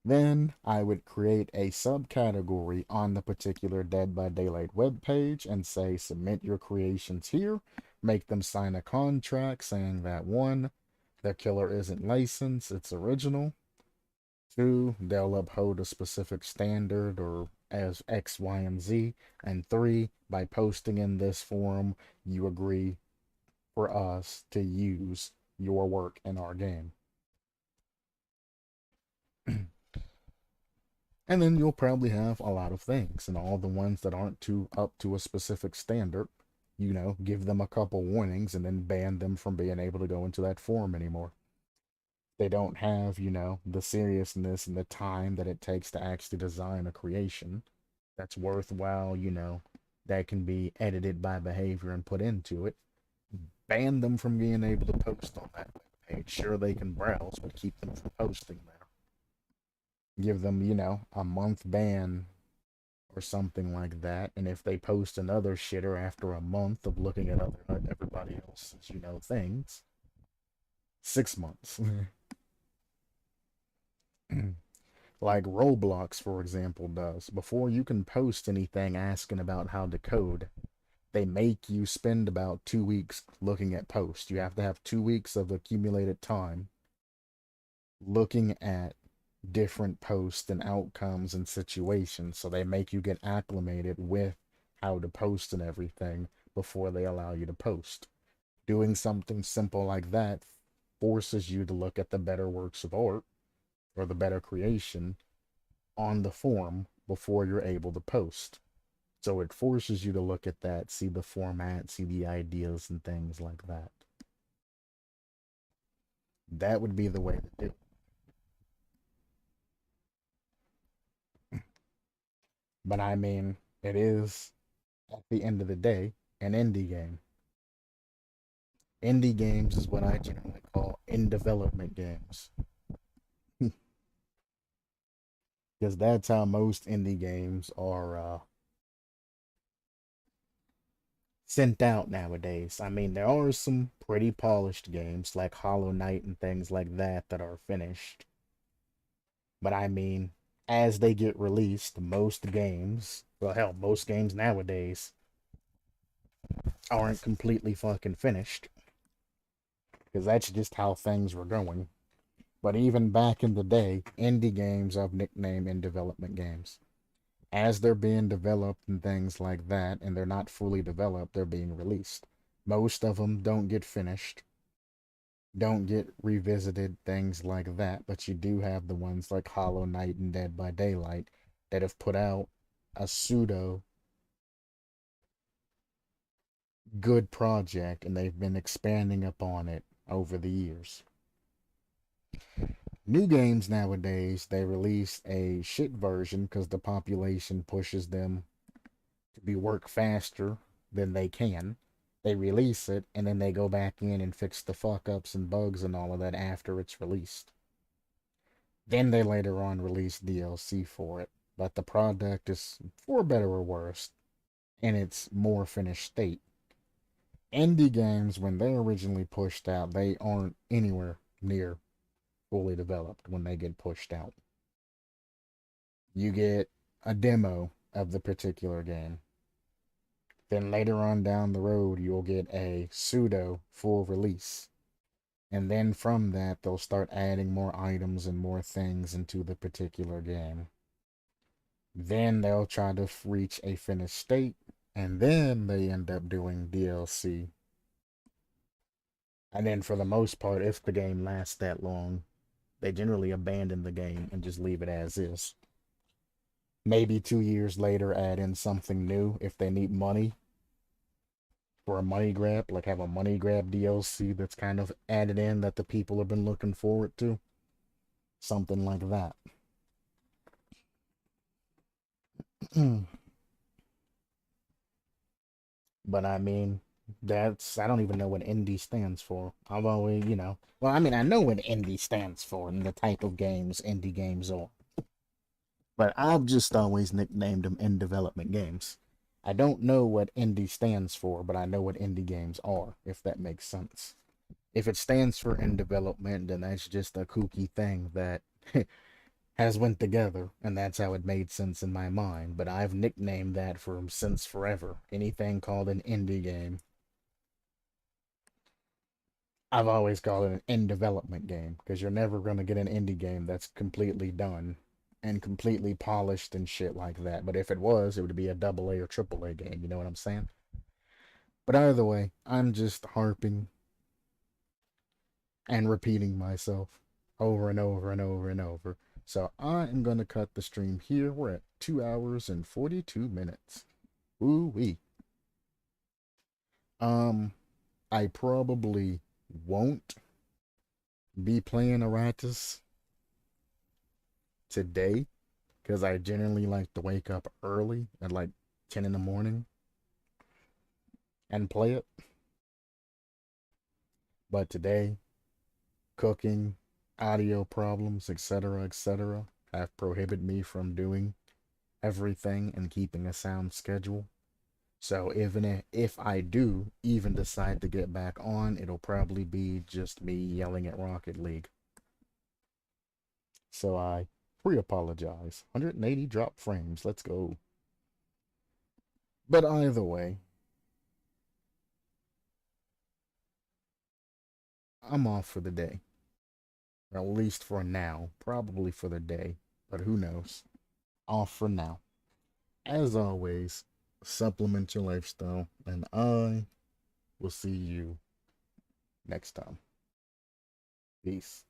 Speaker 1: Then I would create a subcategory on the particular Dead by Daylight webpage and say, submit your creations here. Make them sign a contract saying that 1, their killer isn't licensed, it's original. 2, they'll uphold a specific standard or as X, Y, and Z. And 3, by posting in this forum, you agree for us to use your work in our game. And then you'll probably have a lot of things, and all the ones that aren't too up to a specific standard, give them a couple warnings and then ban them from being able to go into that forum anymore. They don't have, the seriousness and the time that it takes to actually design a creation that's worthwhile, that can be edited by behavior and put into it. Ban them from being able to post on that page. Sure, they can browse, but keep them from posting there. Give them, a month ban or something like that. And if they post another shitter after a month of looking at everybody else's, things, 6 months. Like Roblox, for example, does. Before you can post anything asking about how to code, they make you spend about 2 weeks looking at posts. You have to have 2 weeks of accumulated time looking at different posts and outcomes and situations. So they make you get acclimated with how to post and everything before they allow you to post. Doing something simple like that forces you to look at the better works of art or the better creation on the form before you're able to post. So it forces you to look at that, see the format, see the ideas and things like that. That would be the way to do it. But I mean, it is, at the end of the day, an indie game. Indie games is what I generally call in development games. Because that's how most indie games are sent out nowadays. I mean, there are some pretty polished games like Hollow Knight and things like that that are finished. But I mean, as they get released, most games, well, hell, most games nowadays aren't completely fucking finished. Because that's just how things were going. But even back in the day, indie games I've nicknamed in development games. As they're being developed and things like that, and they're not fully developed, they're being released. Most of them don't get finished, don't get revisited, things like that, but you do have the ones like Hollow Knight and Dead by Daylight that have put out a pseudo good project, and they've been expanding upon it over the years. New games nowadays, they release a shit version because the population pushes them to be work faster than they can. They release it and then they go back in and fix the fuck ups and bugs and all of that after it's released. Then they later on release DLC for it, but the product is, for better or worse, in its more finished state. Indie games, when they originally pushed out, they aren't anywhere near fully developed when they get pushed out. You get a demo of the particular game. Then later on down the road, you'll get a pseudo full release. And then from that, they'll start adding more items and more things into the particular game. Then they'll try to reach a finished state, and then they end up doing DLC. And then for the most part, if the game lasts that long, they generally abandon the game and just leave it as is. Maybe 2 years later, add in something new if they need money for a money grab, like have a money grab DLC that's kind of added in that the people have been looking forward to. Something like that. But I mean, I don't even know what indie stands for. I've always, well, I mean, I know what indie stands for and the type of games indie games are. But I've just always nicknamed them in development games. I don't know what indie stands for, but I know what indie games are, if that makes sense. If it stands for in development, then that's just a kooky thing that has went together, and that's how it made sense in my mind. But I've nicknamed that for since forever. Anything called an indie game, I've always called it an in development game, because you're never going to get an indie game that's completely done and completely polished and shit like that. But if it was, it would be a double A or triple A game, you know what I'm saying? But either way, I'm just harping and repeating myself over and over and over and over. So I am going to cut the stream here. We're at 2 hours and 42 minutes. Ooh-wee. I probably won't be playing Aratus today because I generally like to wake up early at like 10 in the morning and play it. But today, cooking, audio problems, etc., have prohibited me from doing everything and keeping a sound schedule. So even if I do even decide to get back on, it'll probably be just me yelling at Rocket League. So I pre-apologize. 180 drop frames. Let's go. But either way, I'm off for the day. Or at least for now. Probably for the day. But who knows? Off for now. As always, supplement your lifestyle. And I will see you next time. Peace.